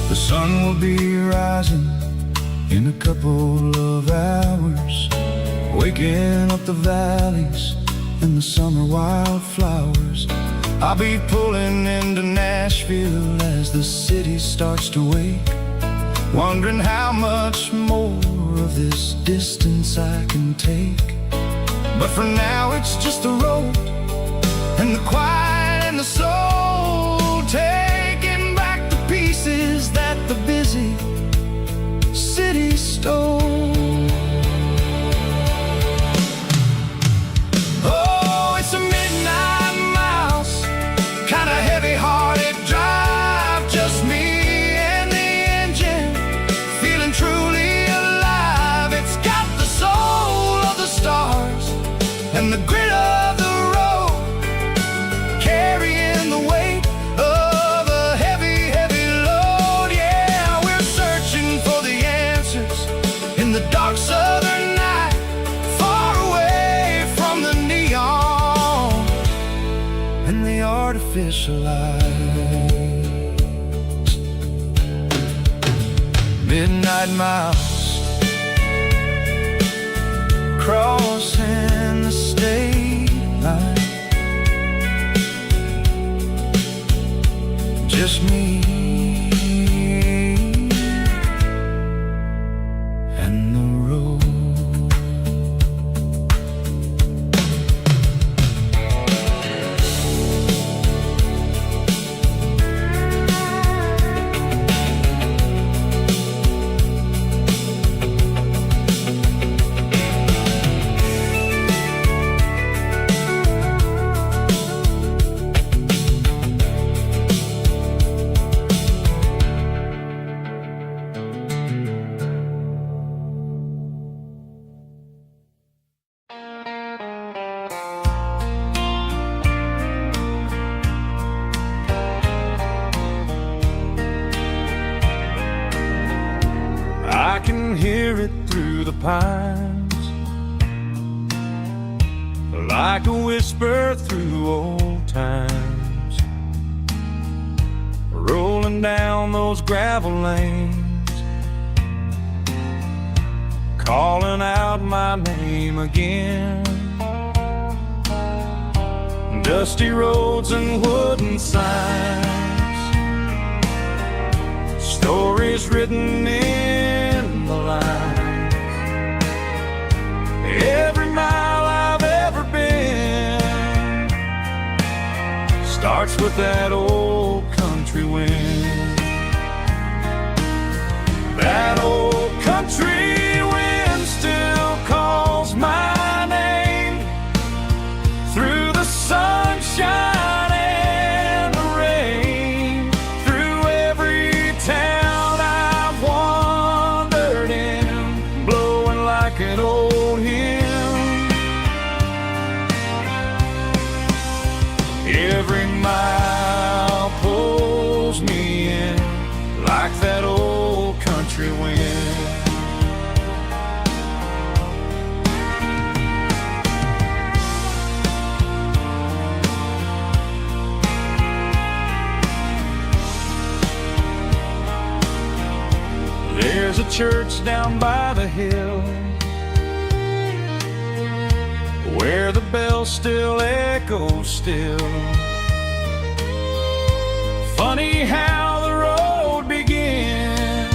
The sun will be rising in a couple of hours, waking up the valleys and the summer wildflowers. I'll be pulling into Nashville as the city starts to wake, wondering how much more of this distance I can take. But for now it's just the road and the quiet and the soul, taking back the pieces that the busy city stole. Oh, it's a midnight miles, kind of heavy-hearted drive, just me and the engine, feeling truly alive. It's got the soul of the stars and the grit of the road, carrying the weight of a heavy, heavy load. Yeah, we're searching for the answers in the dark southern night, far away from the neon and the artificial lights. Midnight miles, crossing the state line, just me and the road. I can hear it through the pines, like a whisper through old times, rolling down those gravel lanes, calling out my name again. Dusty roads and wooden signs, stories written in the lines. Every mile I've ever been starts with that old country wind. That old country wind still calls my name through the sunshine and the rain, through every town I've wandered in, blowing like an old hymn. Every mile pulls me in like that old country wind. There's a church down by the hill where the bell still echoes still. Funny how the road begins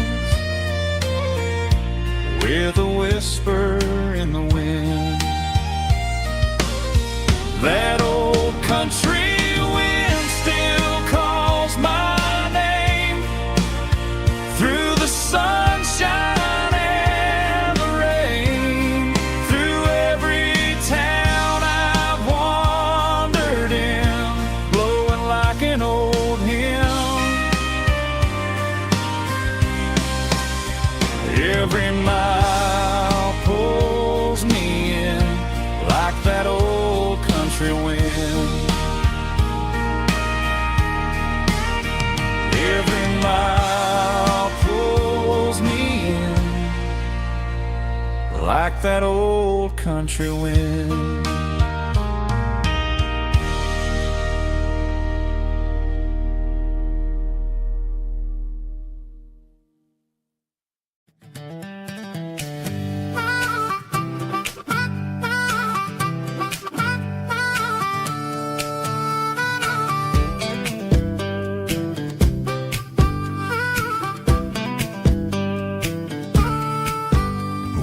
with a whisper in the wind. That old country wind still calls my name through the sunshine and the rain, through every town I've wandered in, blowing like an old hymn. Every mile pulls me in like that old country wind. Every mile pulls me in like that old country wind.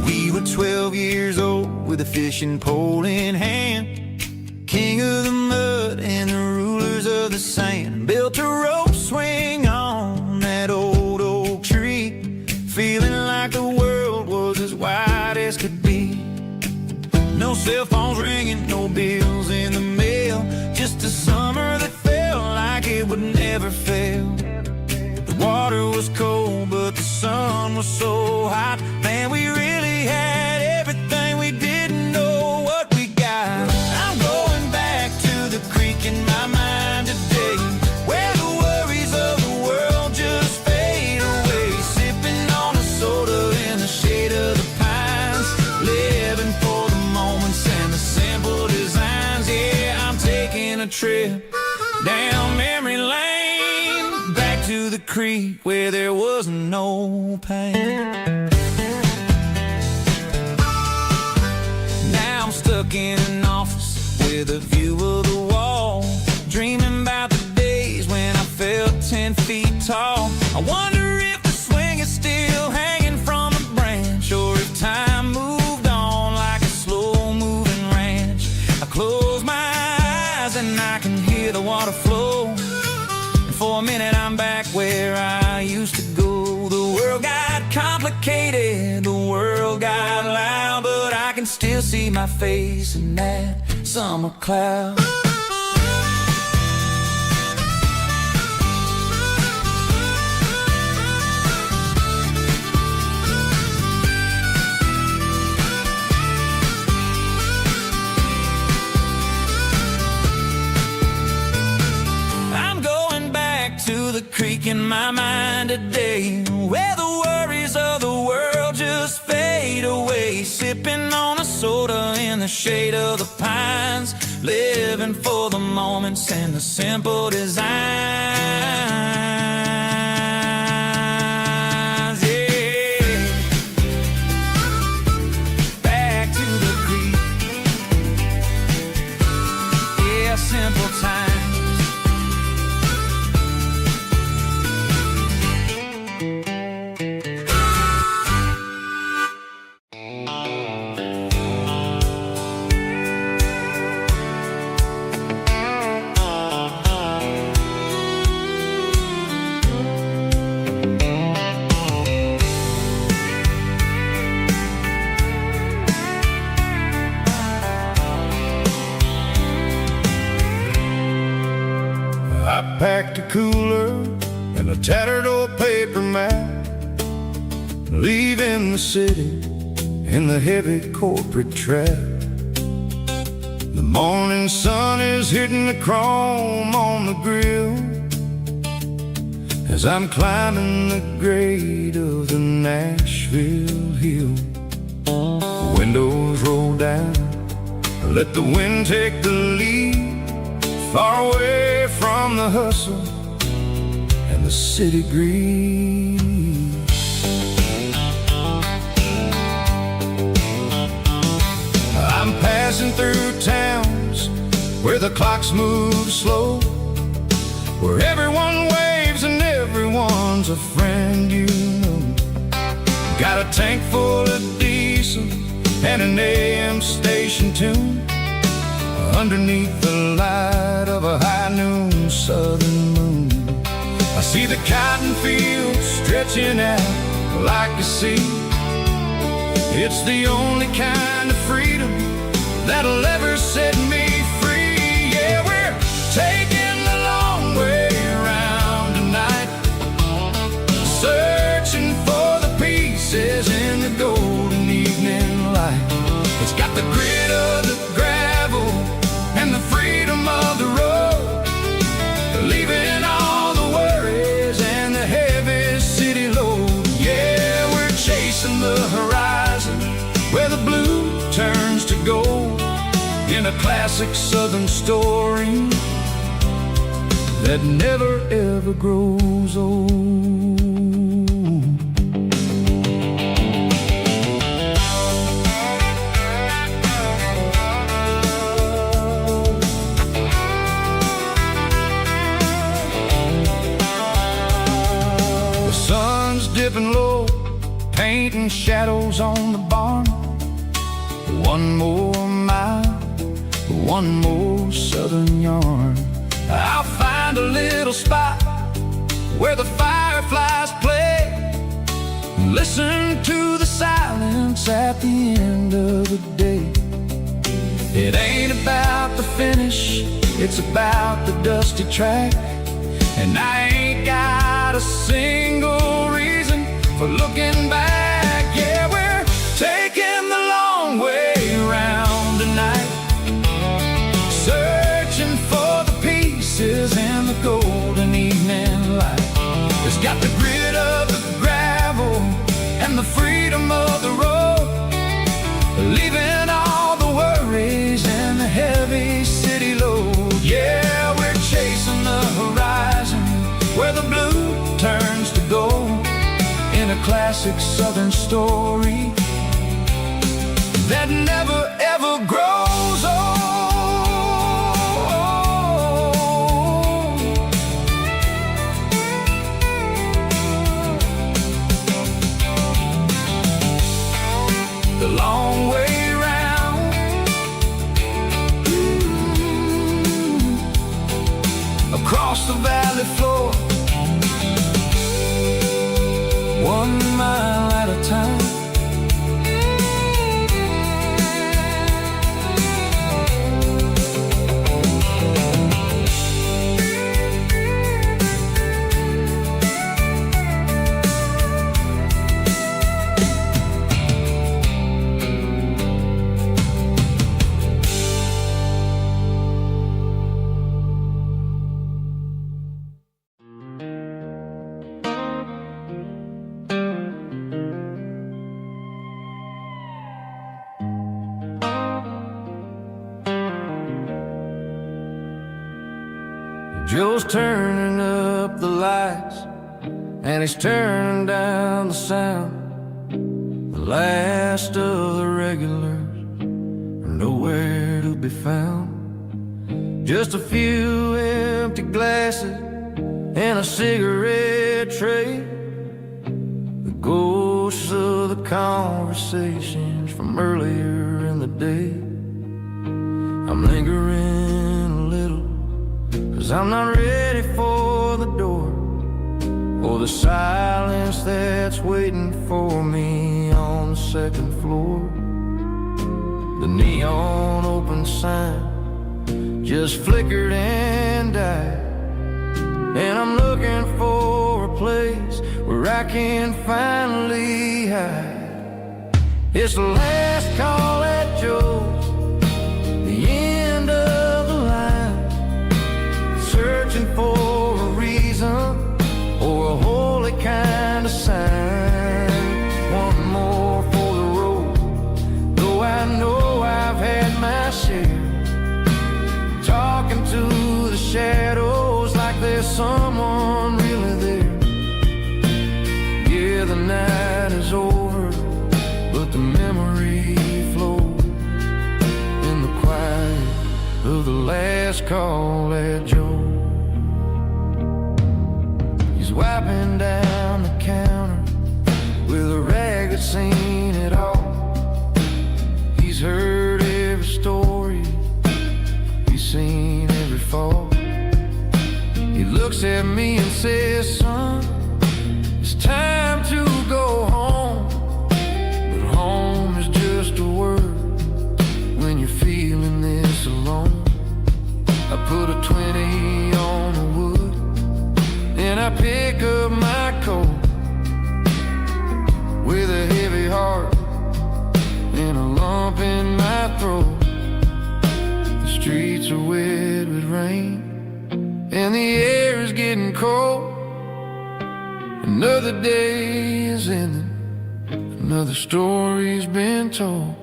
We were 12 years old with a fishing pole in hand, king of the mud and the rulers of the sand. Built a rope swing on that old oak tree, feeling like the world was as wide as could be. No cell phones ringing, no bills in the mail, just a summer that felt like it would never fail. The water was cold, but the sun was so hot. Man, we really had everything, we didn't know what we got. I'm going back to the creek in my mind today, where the worries of the world just fade away. Sipping on a soda in the shade of the pines, living for the moments and the simple designs. Yeah, I'm taking a trip down memory lane, back to the creek where there was no pain. Now I'm stuck in an office with a view of the wall, dreaming about the days when I felt 10 feet tall. I wonder if the swing is still hanging from a branch, or if time moved on like a slow-moving ranch. I close my eyes and I can hear the water flow, and for a minute I'm back where I used to go. The world got complicated, the world got loud, but I can still see my face in that summer cloud. I'm going back to the creek in my mind today, where the worries of the world just fade away. Sipping on a soda in the shade of the pines, living for the moments and the simple designs. Yeah. I packed a cooler and a tattered old paper map, leaving the city in the heavy corporate trap. The morning sun is hitting the chrome on the grill as I'm climbing the grade of the Nashville hill. Windows roll down, let the wind take the lead, far away from the hustle and the city greed. I'm passing through towns where the clocks move slow, where everyone waves and everyone's a friend you know. Got a tank full of diesel and an AM station tune underneath the light of a high noon southern moon. I see the cotton fields stretching out like a sea. It's the only kind of freedom that'll ever set me free. Yeah, we're taking the long way around tonight, searching for the pieces in the golden evening light. It's got the grit of the gravel and the freedom of the road, leaving all the worries and the heavy city load. Yeah, we're chasing the horizon where the blue turns to gold, in a classic southern story that never ever grows old. The sun's dipping low, painting shadows on the barn. One more mile, one more southern yarn. I'll find a little spot where the fireflies play, listen to the silence at the end of the day. It ain't about the finish, it's about the dusty track. And I ain't got a single reason for looking back. Yeah, we're taking the long way around tonight, searching for the pieces in the golden evening light. It's got the grit of the gravel and the freedom of the road, leaving all the worries and the heavy city load. Yeah, we're chasing the horizon where the blue turns to gold, in a classic southern story that never ever grows old. The long way round, across the valley floor, 1 mile at a time. Joe's turning up the lights and he's turning down the sound. The last of the regulars are nowhere to be found. Just a few empty glasses and a cigarette tray, the ghosts of the conversations from earlier in the day. I'm lingering a little, 'cause I'm not ready for the door, or the silence that's waiting for me on the second floor. The neon open sign just flickered and died, and I'm looking for a place where I can finally hide. It's the last call at Joe's, the end of the line, searching for a reason or a holy kind of sign. One more for the road, though I know I've had my share, talking to the shadows like there's someone really there. Yeah, the night is over, but the memory flows in the quiet of the last call at Joe. He's wiping down the counter with a rag that's seen it all. He's heard every story, he's seen every fall. He looks at me and says, son, it's time to go home. But home is just a word when you're feeling this alone. I put a 20 on the wood and I pick up my coat with a heavy heart and a lump in my throat. The streets are wet with rain and the air is getting cold. Another day is ending, another story's been told.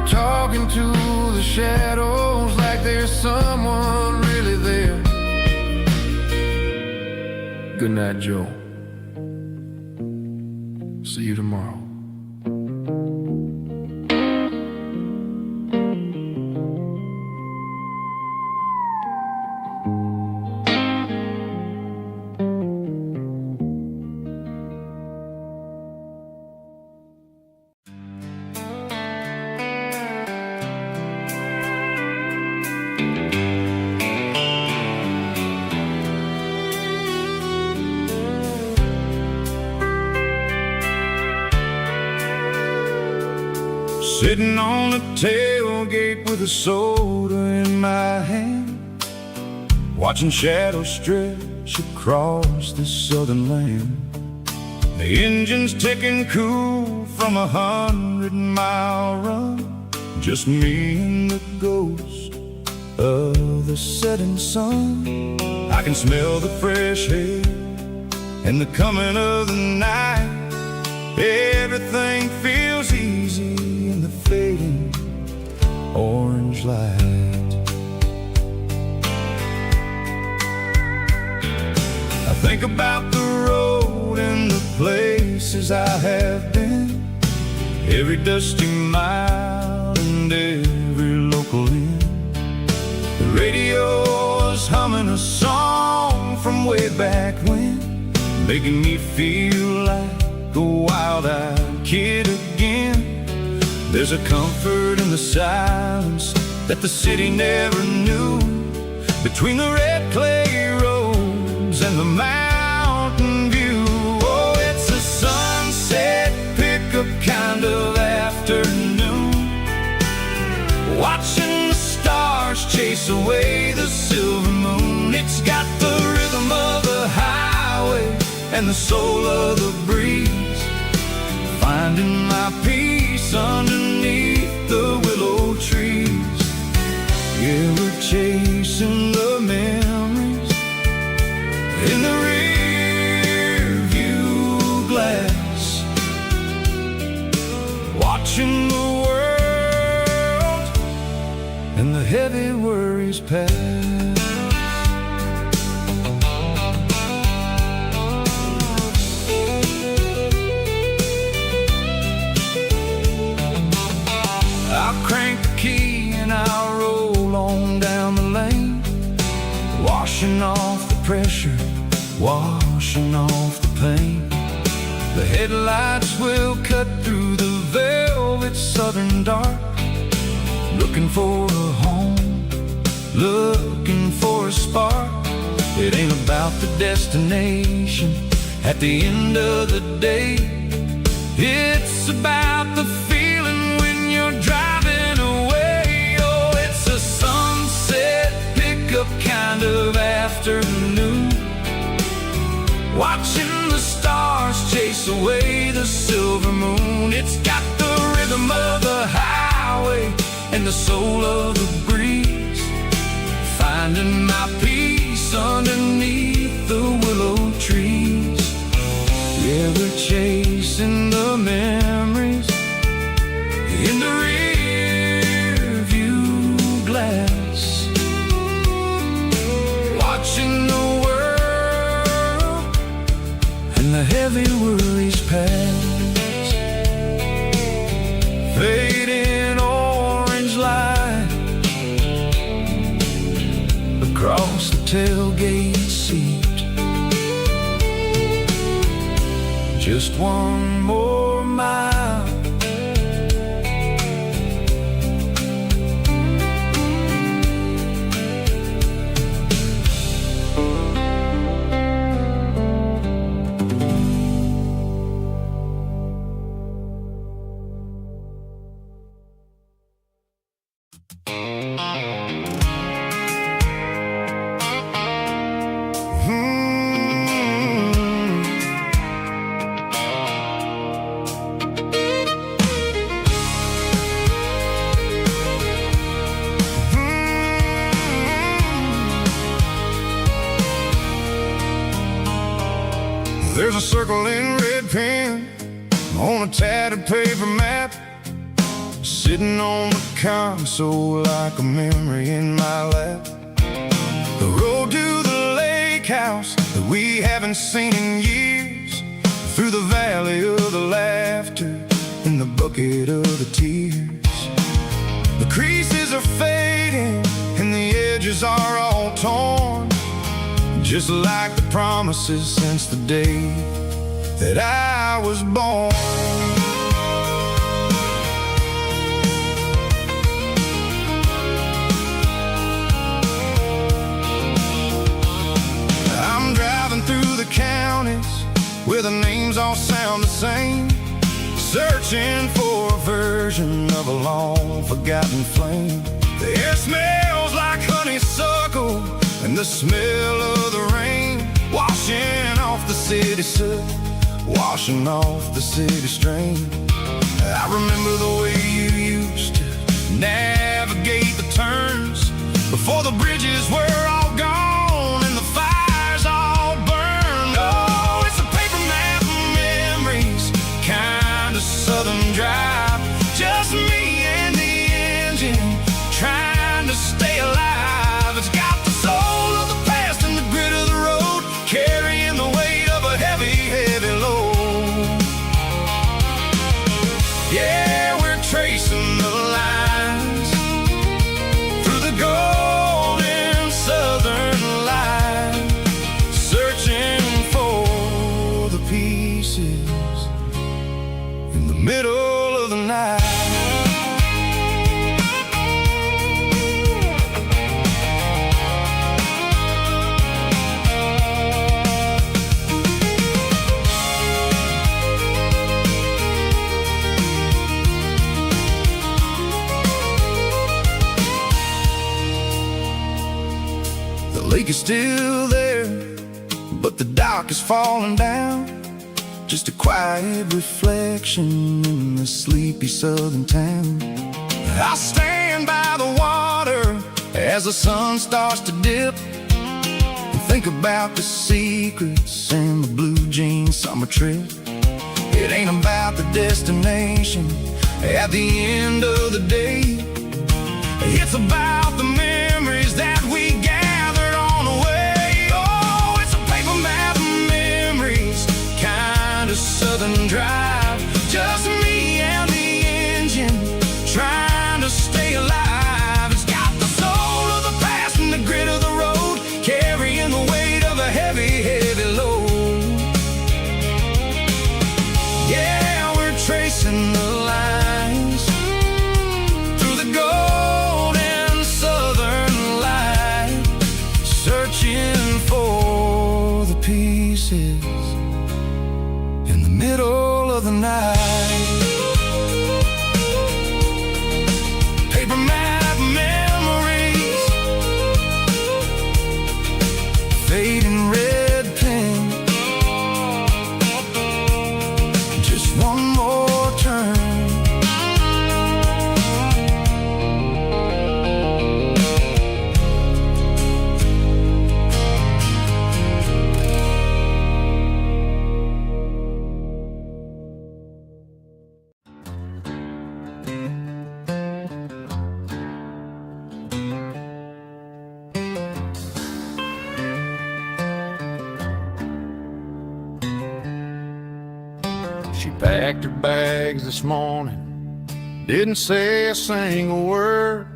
Talking to the shadows like there's someone really there. Good night, Joe. See you tomorrow. Sitting on the tailgate with a soda in my hand, watching shadows stretch across this southern land. The engine's ticking cool from 100-mile run, just me and the ghost of the setting sun. I can smell the fresh air and the coming of the night. Everything feels easy in the fading orange light. I think about the road and the places I have been, every dusty mile and every local inn. The radio is humming a song from way back when, making me feel like a wild-eyed kid again. There's a comfort in the silence that the city never knew, between the red clay roads and the mountain view. Oh, it's a sunset pickup kind of afternoon, watching the stars chase away the silver moon. It's got the rhythm of the highway and the soul of the breeze, finding my peace underneath the willow trees. Yeah, we're chasing the memories in the rear view glass, watching the world and the heavy worries pass. and I'll roll on down the lane, washing off the pressure, washing off the pain. The headlights will cut through the velvet southern dark, looking for a home, looking for a spark. It ain't about the destination at the end of the day. It's about the feeling when you're driving away. Oh, it's a sunset pickup kind of afternoon, watching the stars chase away the silver moon. It's got the rhythm of the highway and the soul of the breeze, finding my peace underneath the willow trees. Yeah, we're chasing the memories in the rear view glass, watching the world and the heavy worries pass. Fading orange light across the tailgate seat. Just one more mile. There's a circle in red pen on a tattered paper map, sitting on the console like a memory in my lap. The road to the lake house that we haven't seen in years, through the valley of the laughter and the bucket of the tears. The creases are fading and the edges are all torn, just like the promises since the day that I was born. I'm driving through the counties where the names all sound the same, searching for a version of a long forgotten flame. The air smells like honeysuckle and the smell of the rain, washing off the city soot, washing off the city strain. I remember the way you used to navigate the turns before the bridges were all gone and the fires all burned. Oh, it's a paper map of memories, kind of southern drive, just me and the engine trying to stay alive. It's got the soul of the past and the grit of the road, carrying the weight of a heavy, heavy load. Yeah, we're tracing the lines through the golden southern light, searching for the pieces in the middle of the night. The lake is still there, but the dock is falling down, just a quiet reflection in the sleepy southern town. I stand by the water as the sun starts to dip, and think about the secrets and the blue jean summer trip. It ain't about the destination at the end of the day, it's about the memories that we gathered on the way. Oh, it's a paper map of memories, kind of southern drive, just me and the engine trying to stay alive. faces in the middle of the night. Paper map memories, fading red pen, just one more turn. She packed her bags this morning, didn't say a single word,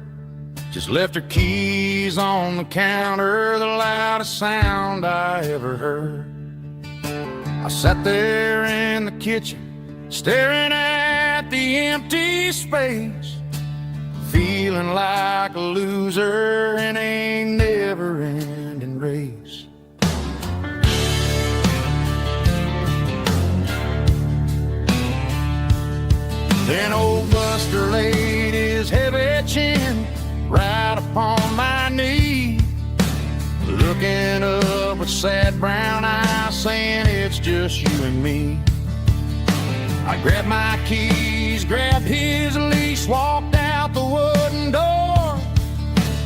just left her keys on the counter, the loudest sound I ever heard. I sat there in the kitchen, staring at the empty space, feeling like a loser in a never-ending race. Then old Buster laid his heavy chin right upon my knee, looking up with sad brown eyes, saying it's just you and me. I grabbed my keys, grabbed his leash, walked out the wooden door.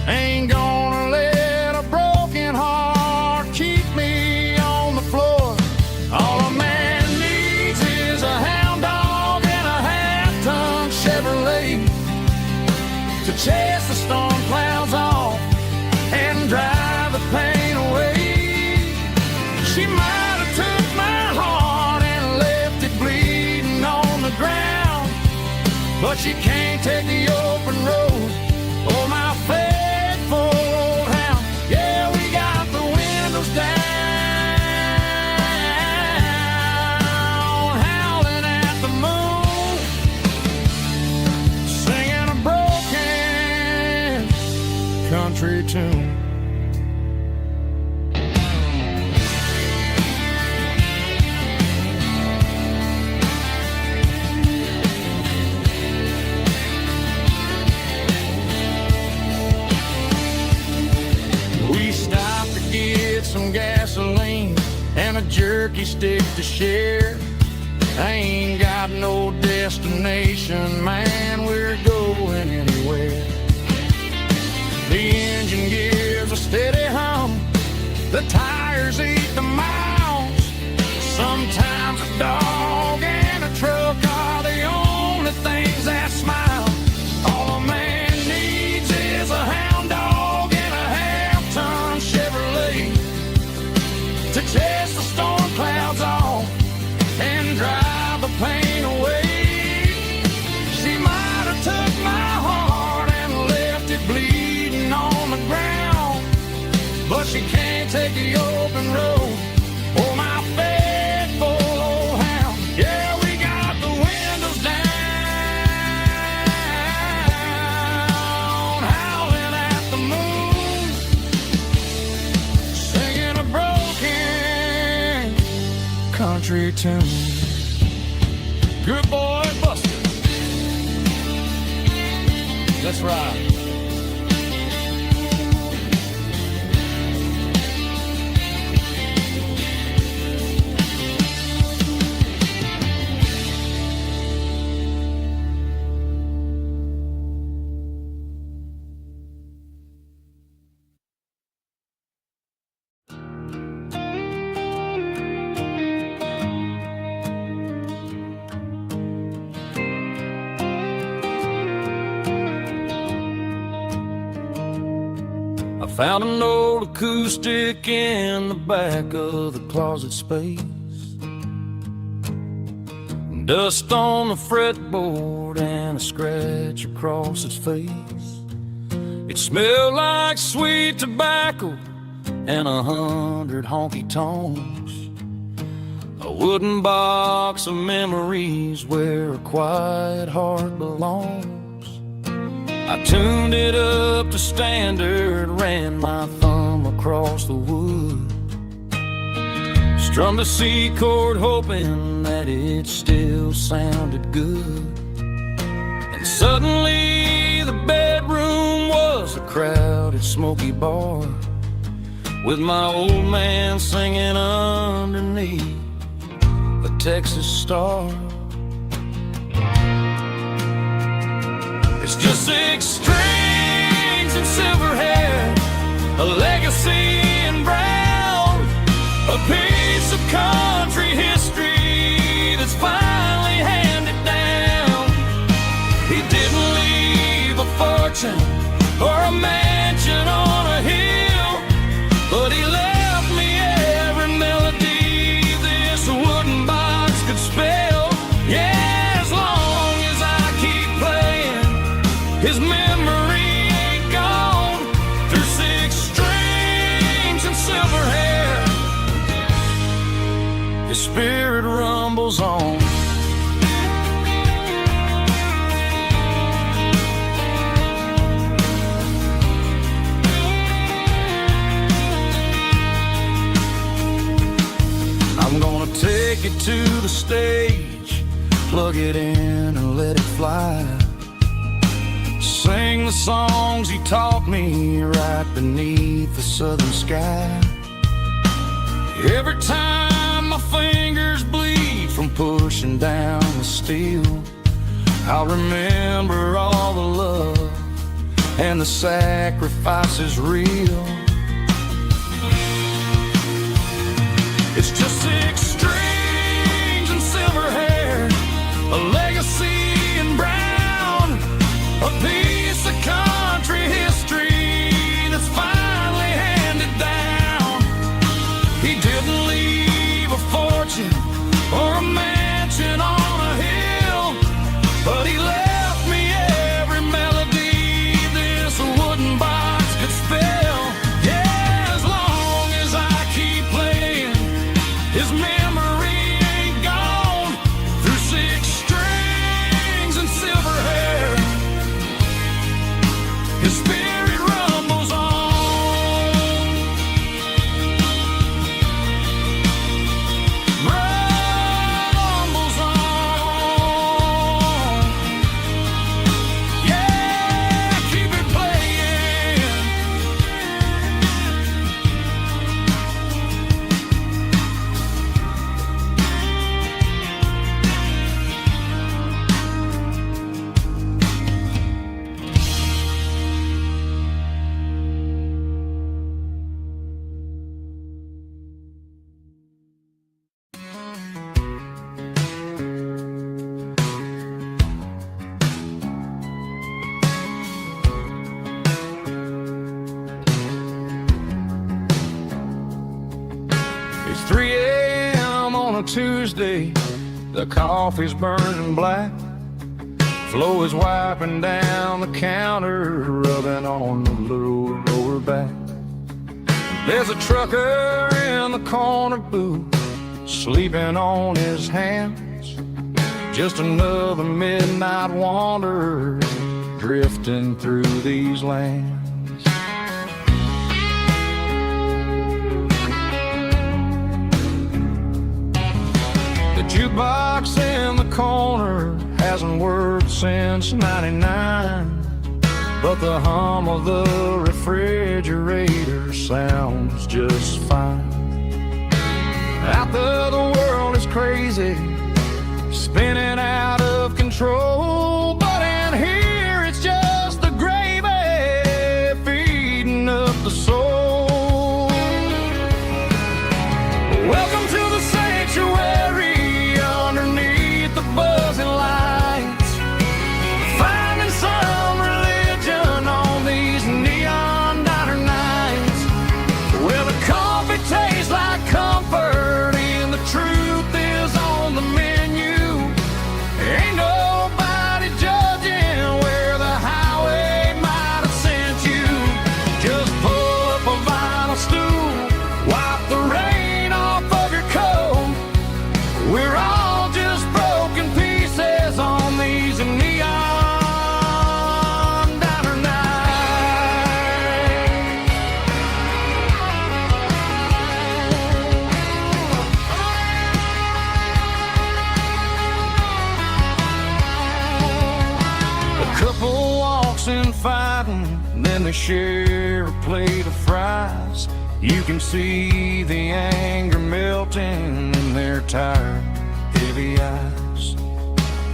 Ain't gonna let a broken heart keep me on the floor. All a man needs is a hound dog and a half-ton Chevrolet to chase the storm clouds off and drive the pain away. She might have took my heart and left it bleeding on the ground, but she can't take the open road. Oh, my faithful old hound. Yeah, we got the windows down, howling at the moon, singing a broken country tune. We stopped to get some gasoline and a jerky stick to share. I ain't got no destination, man, we're going anywhere. The engine gives a steady hum, the tires eat the miles. Sometimes a dog and a truck are the only things that smile. All a man needs is a hound dog and a half-ton Chevrolet to chase the storm clouds off and drive the pain away. She might have took my heart and left it bleeding on the ground, but she can't take the open road. Oh, my faithful old hound. Yeah, we got the windows down, howling at the moon, singing a broken country tune. Good boy, Buster. That's right. I found an old acoustic in the back of the closet space, dust on the fretboard and a scratch across its face. It smelled like sweet tobacco and 100 honky-tonks, a wooden box of memories where a quiet heart belongs. I tuned it up to standard, ran my thumb across the wood, Strummed a C chord hoping that it still sounded good. And suddenly the bedroom was a crowded, smoky bar, with my old man singing underneath the Texas star. It's just 6 strings and silver hair, a legacy in brown, a piece of country history that's finally handed down. He didn't leave a fortune or a mansion on a hill, but he left me every melody this wooden box could spell. Yeah, as long as I keep playing, his memory ain't gone. Through 6 strings and silver hair, his spirit rumbles on. I'm gonna take it to the stage, plug it in and let it fly. Sing the songs he taught me right beneath the southern sky. Every time my fingers bleed from pushing down the steel, I'll remember all the love and the sacrifices real. It's just 6 strings and silver hair, a legacy in brown, a piece of country history that's finally handed down. He didn't leave a fortune or a mansion on a hill, but he left me every melody this wooden box could spell. Yeah, as long as I keep playing, his memory ain't gone. Through 6 strings and silver hair, his spirit rumbles on. Rumbles on. Yeah, keep it playing. It's 3 a.m. on a Tuesday, the coffee's burning black. Flo is wiping down the counter, rubbing on the little lower back. There's a trucker in the corner booth, sleeping on his hands. Just another midnight wanderer, drifting through these lands. The jukebox in the corner hasn't worked since '99, but the hum of the refrigerator sounds just fine. Out there the world is crazy, spinning out of control, but in here it's just the gravy feeding up the soul. Welcome to the sanctuary underneath the buzzing lights, finding some religion on these neon diner nights, where the coffee tastes like comfort and the truth is on the share a plate of fries, you can see the anger melting in their tired, heavy eyes.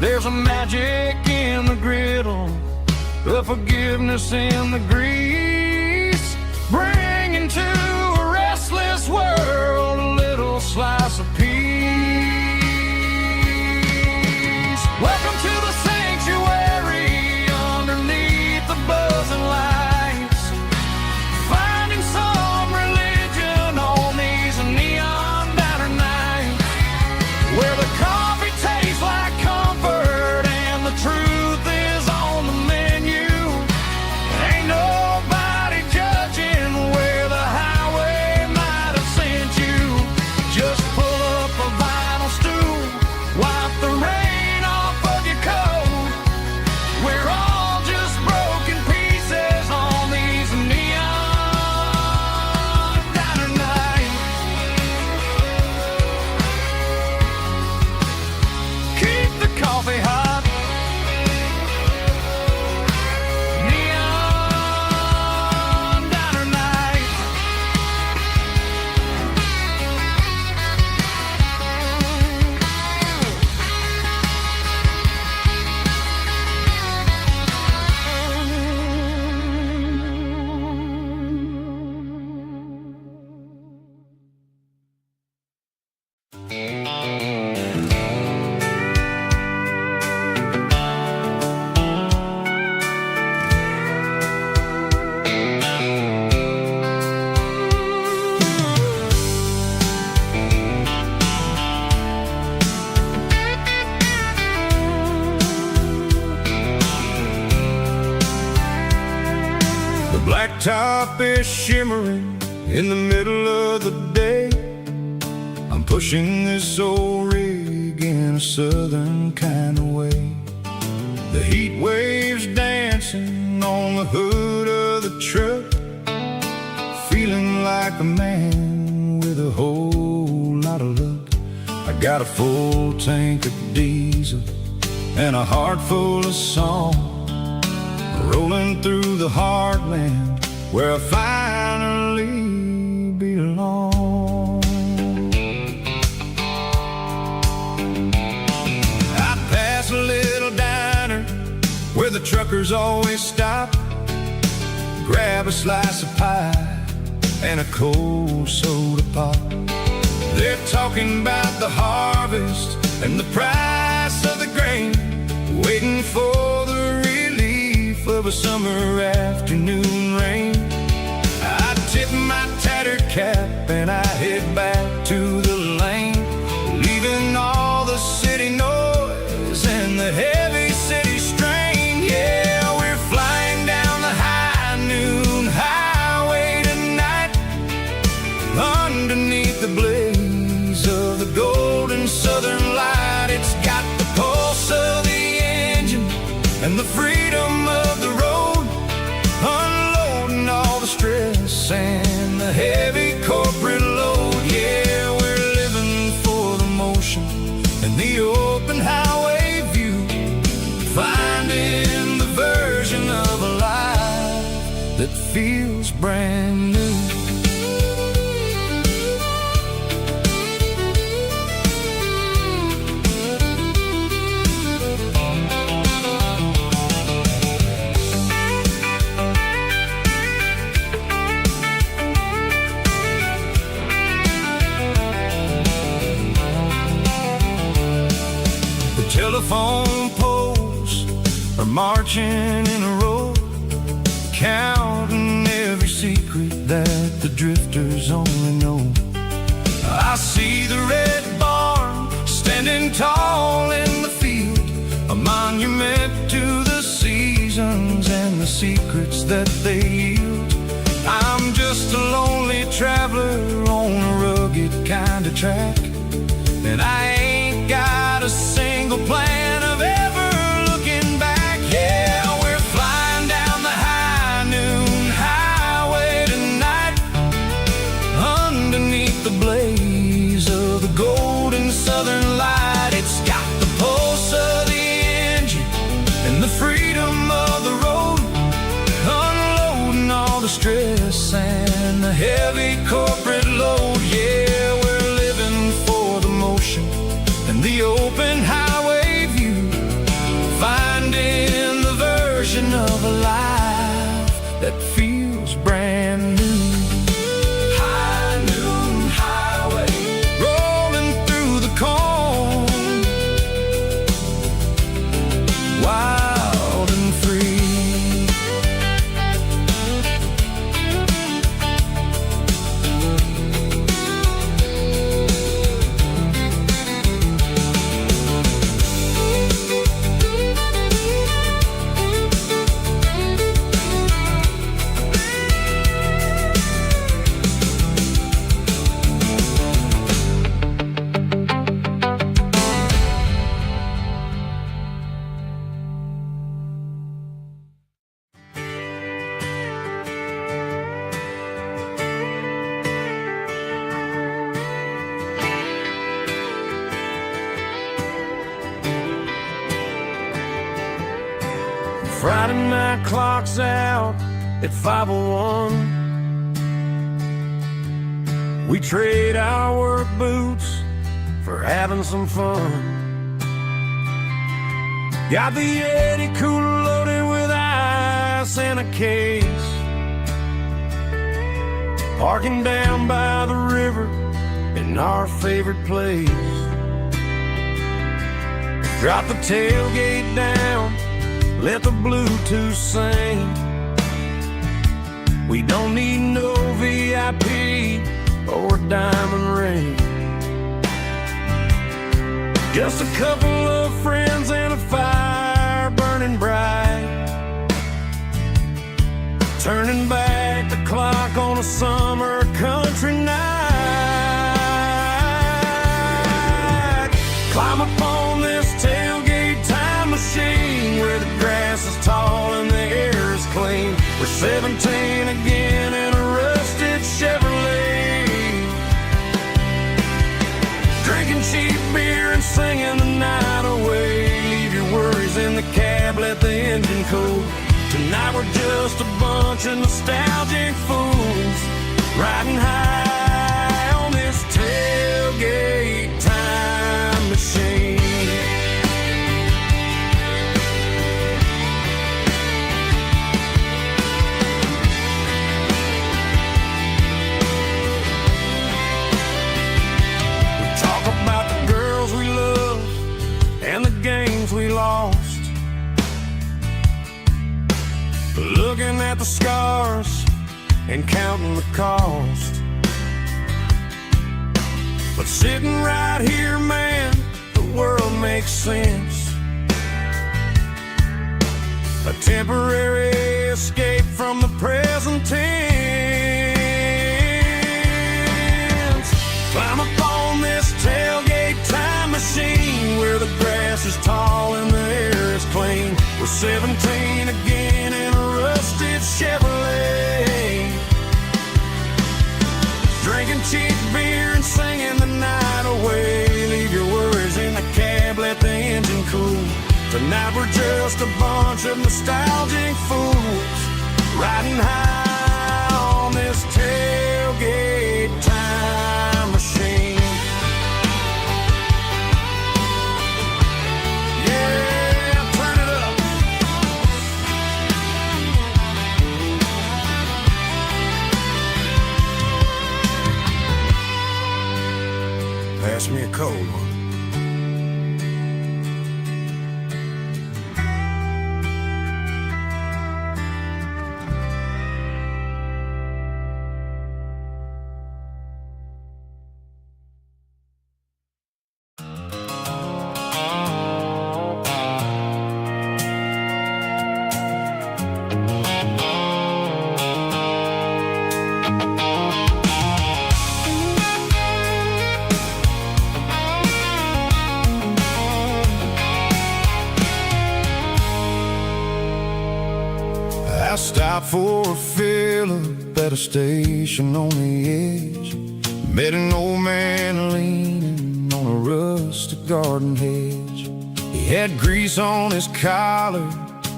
There's a magic in the griddle, a forgiveness in the grease, bringing to a restless world a little slice of peace. Welcome to the sanctuary underneath the buzzing lights, finding some religion on these neon diner nights, where the coffee tastes like comfort and the truth is on the menu. Ain't nobody judging where the highway might have sent you. Just pull up a vinyl stool, wipe the rain off of your coat. We're all just broken pieces on these neon diner nights. Keep the coffee hot. Neon diner nights. The blacktop is shimmering in the middle of the day. I'm pushing this old rig in a southern kind of way. The heat waves dancing on the hood of the truck, feeling like a man with a whole lot of luck. I got a full tank of diesel and a heart full of song, rolling through the heartland where I finally belong. I pass a little diner where the truckers always stop, grab a slice of pie and a cold soda pop. They're talking about the harvest and the price of the grain, waiting for the relief of a summer afternoon rain. I tip my tattered cap and I head back to the lane, leaving all the city noise and the heavy city strain. Yeah, we're flying down the high noon highway tonight, underneath the blaze of the golden southern light. It's got the pulse of the engine and the freedom of the road, unloading all the stress and the heavy corporate load. Yeah, we're living for the motion and the open highway view, finding the version of a life that feels brand new. Telephone poles are marching in a row, counting every secret that the drifters only know. I see the red barn standing tall in the field, a monument to the seasons and the secrets that they yield. I'm just a lonely traveler on a rugged kind of track, and I ain't got a single plan of ever looking back. Yeah, we're flying down the high noon highway tonight, underneath the blaze of the golden southern light. It's got the pulse of the engine and the freedom of the road, unloading all the stress stress and the heavy corporate load. Yeah, we're living for the motion and the open highway view, finding the version of a life that feels brand new. High noon highway, rolling through the corn, wild and free. Friday night clock's out at 5:01. We trade our work boots for having some fun. Got the Yeti cooler loaded with ice and a case, parking down by the river in our favorite place. Drop the tailgate down, let the Bluetooth sing. We don't need no VIP or a diamond ring. Just a couple of friends and a fire burning bright, turning back the clock on a summer country night. Climb up on this tailgate time machine where the grass is tall and the air is clean. We're 17 again in a rusted Chevrolet, drinking cheap beer and singing the night away. Leave your worries in the cab, let the engine cool. Tonight we're just a bunch of nostalgic fools, riding high on this tailgate time machine. And the games we lost, looking at the scars and counting the cost. But sitting right here, man, the world makes sense. A temporary escape from the present tense. Climb up on this tailgate time machine where the grass is tall and the air is clean. We're 17 again in a rusted Chevrolet, drinking cheap beer and singing the night away. Leave your worries in the cab, let the engine cool. Tonight we're just a bunch of nostalgic fools, riding high on this tailgate time machine. Pass me a cold one. I stopped for a fill-up at a station on the edge. Met an old man leaning on a rusted garden hedge. He had grease on his collar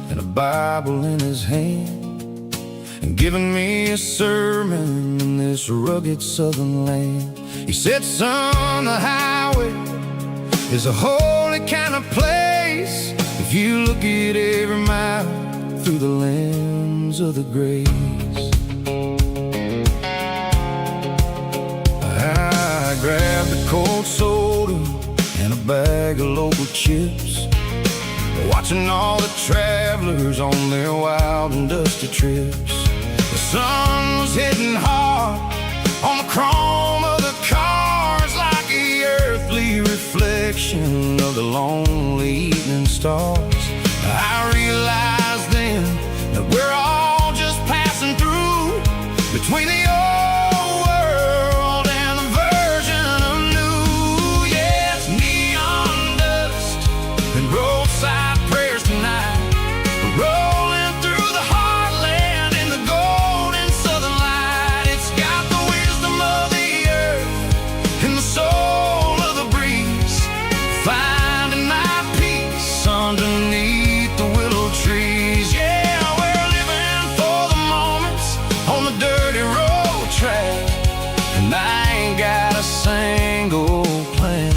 and a Bible in his hand. giving me a sermon in this rugged southern land. He said, son, the highway is a holy kind of place if you look at every mile through the lens of the grace. I grabbed a cold soda and a bag of local chips, watching all the travelers on their wild and dusty trips. The sun was hitting hard on the chrome of the cars, like the earthly reflection of the lonely evening stars. I realized then that we're all just passing through between the